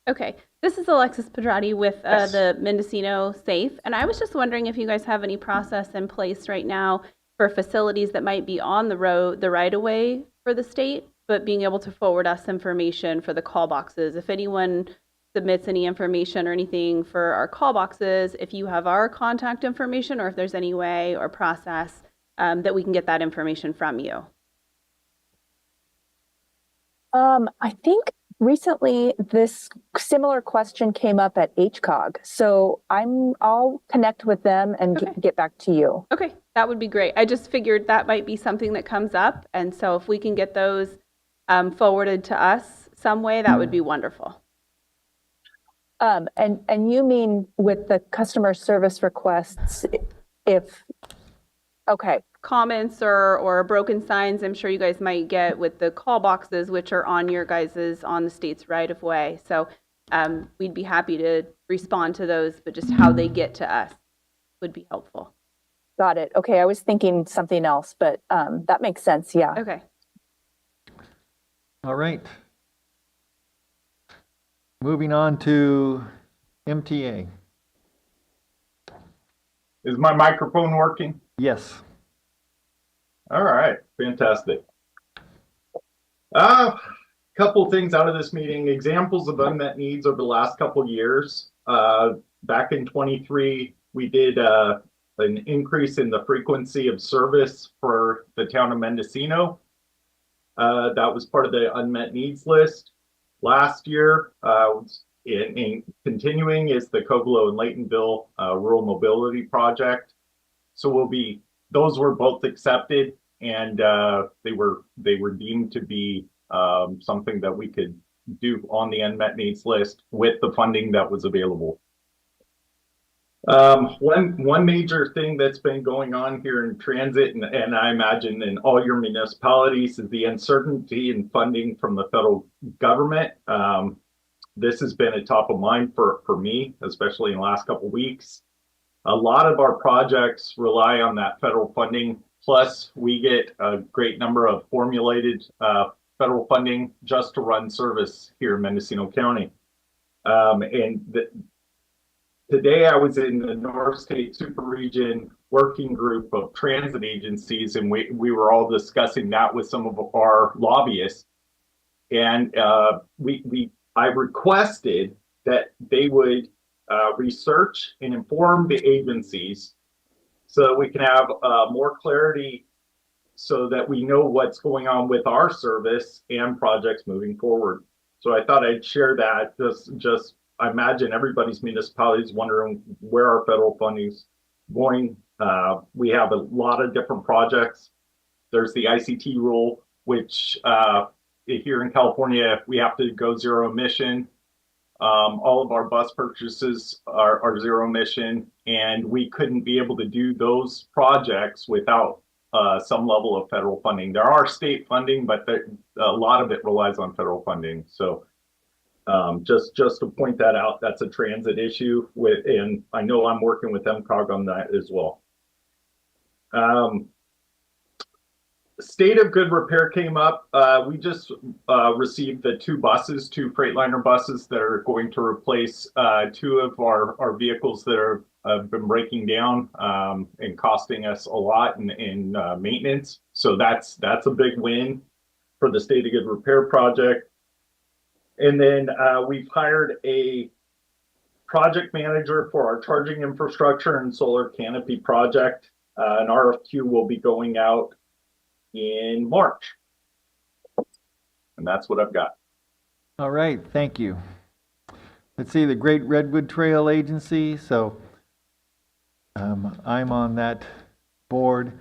Okay. This is Alexis Pedrati with the Mendocino Safe, and I was just wondering if you guys have any process in place right now for facilities that might be on the road, the right-of-way for the state, but being able to forward us information for the call boxes. If anyone submits any information or anything for our call boxes, if you have our contact information or if there's any way or process that we can get that information from you. I think recently this similar question came up at HCOG, so I'll connect with them and get back to you. Okay, That would be great. I just figured that might be something that comes up, and so if we can get those forwarded to us some way, that would be wonderful. And you mean with the customer service requests, if, okay. Comments or broken signs, I'm sure you guys might get with the call boxes, which are on your guys's, on the state's right of way. So we'd be happy to respond to those, but just how they get to us would be helpful. Got it. Okay, I was thinking something else, but that makes sense, yeah. Okay. All right. Moving on to MTA. Is my microphone working? Yes. All right, fantastic. Couple things out of this meeting. Examples of unmet needs over the last couple years. Back in 23, we did an increase in the frequency of service for the town of Mendocino. That was part of the unmet needs list. Last year, in continuing, is the Covelo and Laytonville Rural Mobility Project. So those were both accepted, and they were deemed to be something that we could do on the unmet needs list with the funding that was available. One major thing that's been going on here in transit, and I imagine in all your municipalities, is the uncertainty in funding from the federal government. This has been a top of mind for me, especially in the last couple of weeks. A lot of our projects rely on that federal funding. Plus, we get a great number of formulated federal funding just to run service here in Mendocino County. Today I was in the North State Super Region working group of transit agencies, and we were all discussing that with some of our lobbyists. And I requested that they would research and inform the agencies so that we can have more clarity so that we know what's going on with our service and projects moving forward. So I thought I'd share that. I imagine everybody's municipality is wondering where our federal funding's going. We have a lot of different projects. There's the ICT rule, which here in California, we have to go zero emission. All of our bus purchases are zero emission, and we couldn't be able to do those projects without some level of federal funding. There are state funding, but a lot of it relies on federal funding. So just to point that out, that's a transit issue and I know I'm working with MCOG on that as well. State of good repair came up. We just received the two Freightliner buses that are going to replace two of our vehicles that have been breaking down and costing us a lot in maintenance. So that's a big win for the State of Good Repair project. And then we've hired a project manager for our charging infrastructure and solar canopy project. An RFQ will be going out in March. And that's what I've got. All right, thank you. Let's see, the Great Redwood Trail Agency. So I'm on that board.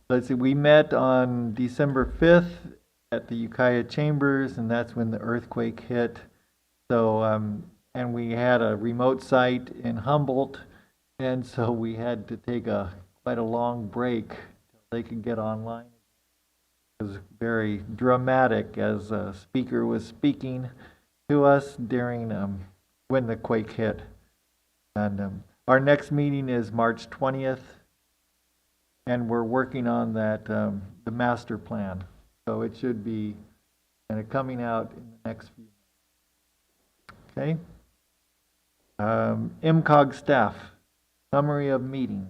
Let's see, we met on December 5th at the Ukiah Chambers, and that's when the earthquake hit. So, and we had a remote site in Humboldt, and so we had to take quite a long break till they could get online. It was very dramatic as a speaker was speaking to us during when the quake hit. And our next meeting is March 20th, and we're working on that the master plan. So it should be kind of coming out in the next few months. Okay. MCOG staff, summary of meetings.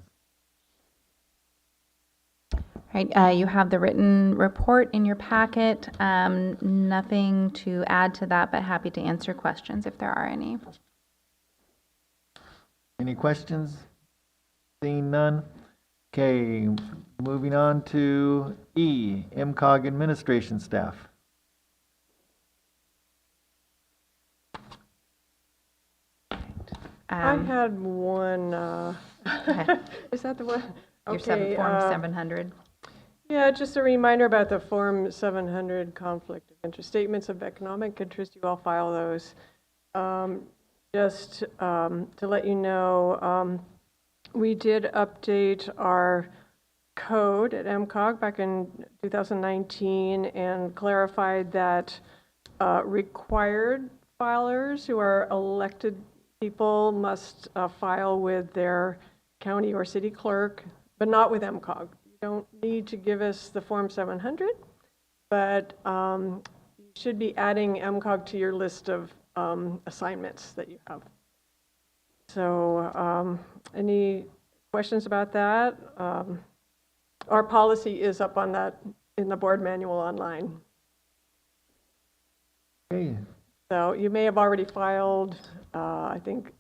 Right, you have the written report in your packet. Nothing to add to that, but happy to answer questions if there are any. Any questions? Seeing none. Okay, moving on to E, MCOG administration staff. I had one, is that the one? Okay, Form 700. Yeah, just a reminder about the Form 700 conflict of interest, statements of economic interest. You all file those. Just to let you know, we did update our code at MCOG back in 2019 and clarified that required filers who are elected people must file with their county or city clerk, but not with MCOG. You don't need to give us the Form 700, but you should be adding MCOG to your list of assignments that you have. So any questions about that? Our policy is up on that in the board manual online. Okay. So you may have already filed, I think,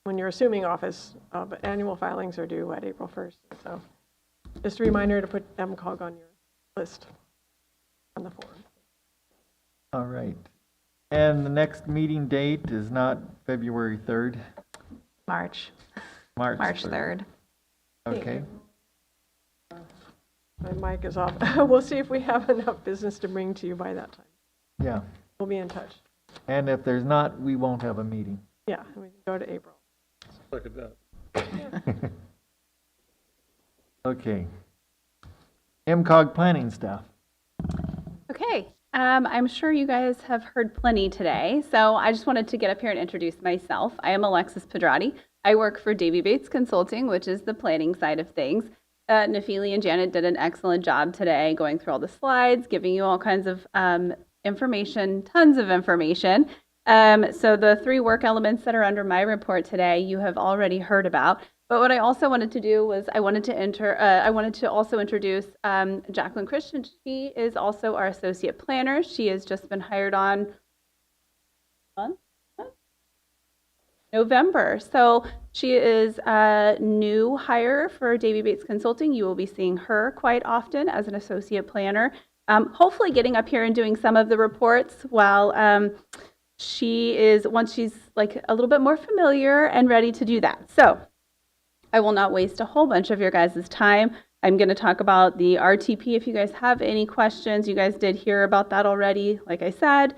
when you're assuming office, but annual filings are due at April 1st. So just a reminder to put MCOG on your list on the form. All right. And the next meeting date is not February 3rd? March. March 3rd. Okay. My mic is off. We'll see if we have enough business to bring to you by that time. Yeah. We'll be in touch. And if there's not, we won't have a meeting. Yeah, we can go to April. Look at that. Okay. MCOG planning staff. Okay, I'm sure you guys have heard plenty today, so I just wanted to get up here and introduce myself. I am Alexis Pedrati. I work for Davy Bates Consulting, which is the planning side of things. Nafili and Janet did an excellent job today going through all the slides, giving you all kinds of information, tons of information. So the 3 work elements that are under my report today, you have already heard about. But what I also wanted to do was I wanted to also introduce Jacqueline Christian. She is also our associate planner. She has just been hired on November. So she is a new hire for Davy Bates Consulting. You will be seeing her quite often as an associate planner. Hopefully getting up here and doing some of the reports while once she's like a little bit more familiar and ready to do that. So I will not waste a whole bunch of your guys' time. I'm going to talk about the RTP. If you guys have any questions, you guys did hear about that already, like I said.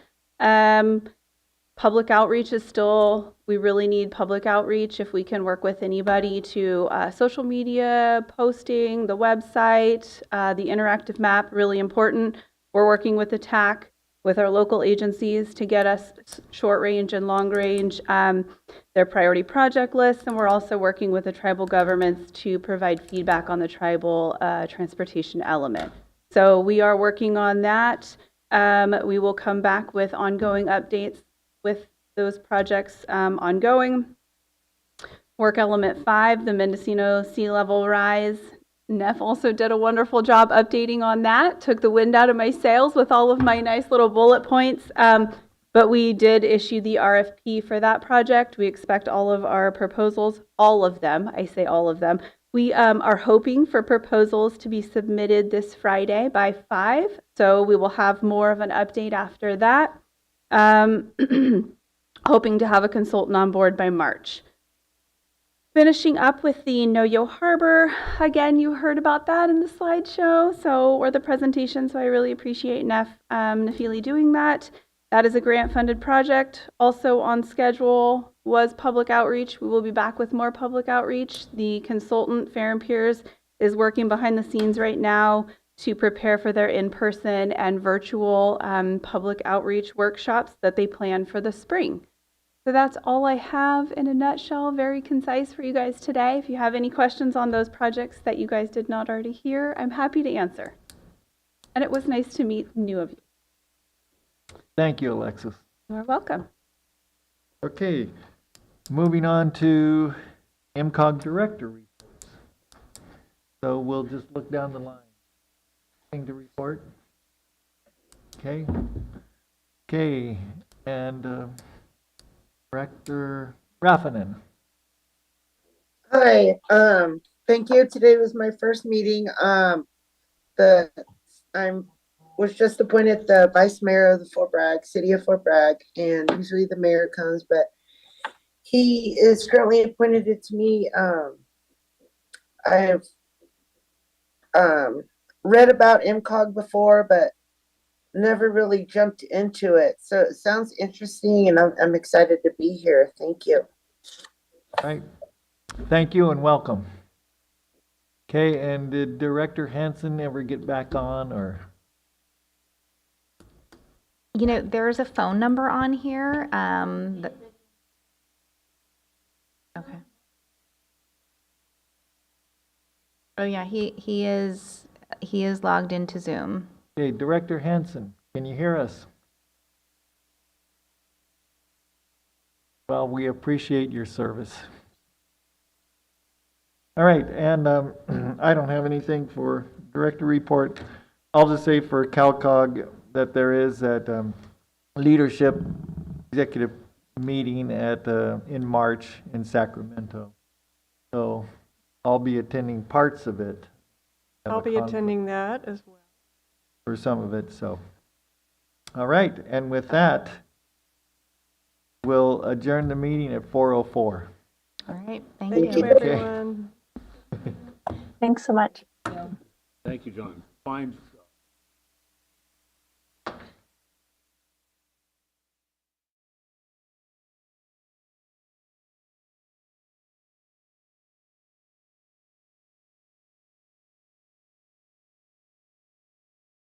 Public outreach is still, we really need public outreach. If we can work with anybody to social media, posting, the website, the interactive map, really important. We're working with the TAC, with our local agencies to get us short range and long range, their priority project lists, and we're also working with the tribal governments to provide feedback on the tribal transportation element. So we are working on that. We will come back with ongoing updates with those projects ongoing. Work element 5, the Mendocino sea level rise. Neff also did a wonderful job updating on that, took the wind out of my sails with all of my nice little bullet points. But we did issue the RFP for that project. We expect all of our proposals, all of them, I say all of them. We are hoping for proposals to be submitted this Friday by 5. So we will have more of an update after that. Hoping to have a consultant on board by March. Finishing up with the Noyo Harbor. Again, you heard about that in the slideshow, or the presentation, so I really appreciate Nafili doing that. That is a grant-funded project. Also on schedule was public outreach. We will be back with more public outreach. The consultant, Fair and Peers, is working behind the scenes right now to prepare for their in-person and virtual public outreach workshops that they plan for the spring. So that's all I have in a nutshell, very concise for you guys today. If you have any questions on those projects that you guys did not already hear, I'm happy to answer. And it was nice to meet new of you. Thank you, Alexis. You're welcome. Okay, moving on to MCOG director reports. So we'll just look down the line. Anything to report? Okay. Okay, and Director Raffanen. Hi, thank you. Today was my first meeting. Was just appointed the vice mayor of the Fort Bragg, city of Fort Bragg, and usually the mayor comes, but he is currently appointed to me. I've read about MCOG before, but never really jumped into it. So it sounds interesting, and I'm excited to be here. Thank you. All right. Thank you and welcome. Okay, and did Director Hansen ever get back on, or? You know, there's a phone number on here. Okay. Oh yeah, he is logged into Zoom. Okay, Director Hansen, can you hear us? Well, we appreciate your service. All right, and I don't have anything for director report. I'll just say for CalCog that there is that leadership executive meeting in March in Sacramento. So I'll be attending parts of it. I'll be attending that as well. For some of it, so. All right, and with that, we'll adjourn the meeting at 4:04. All right, thank Thank you, everyone. Thanks so much. Thank you, John. Fine.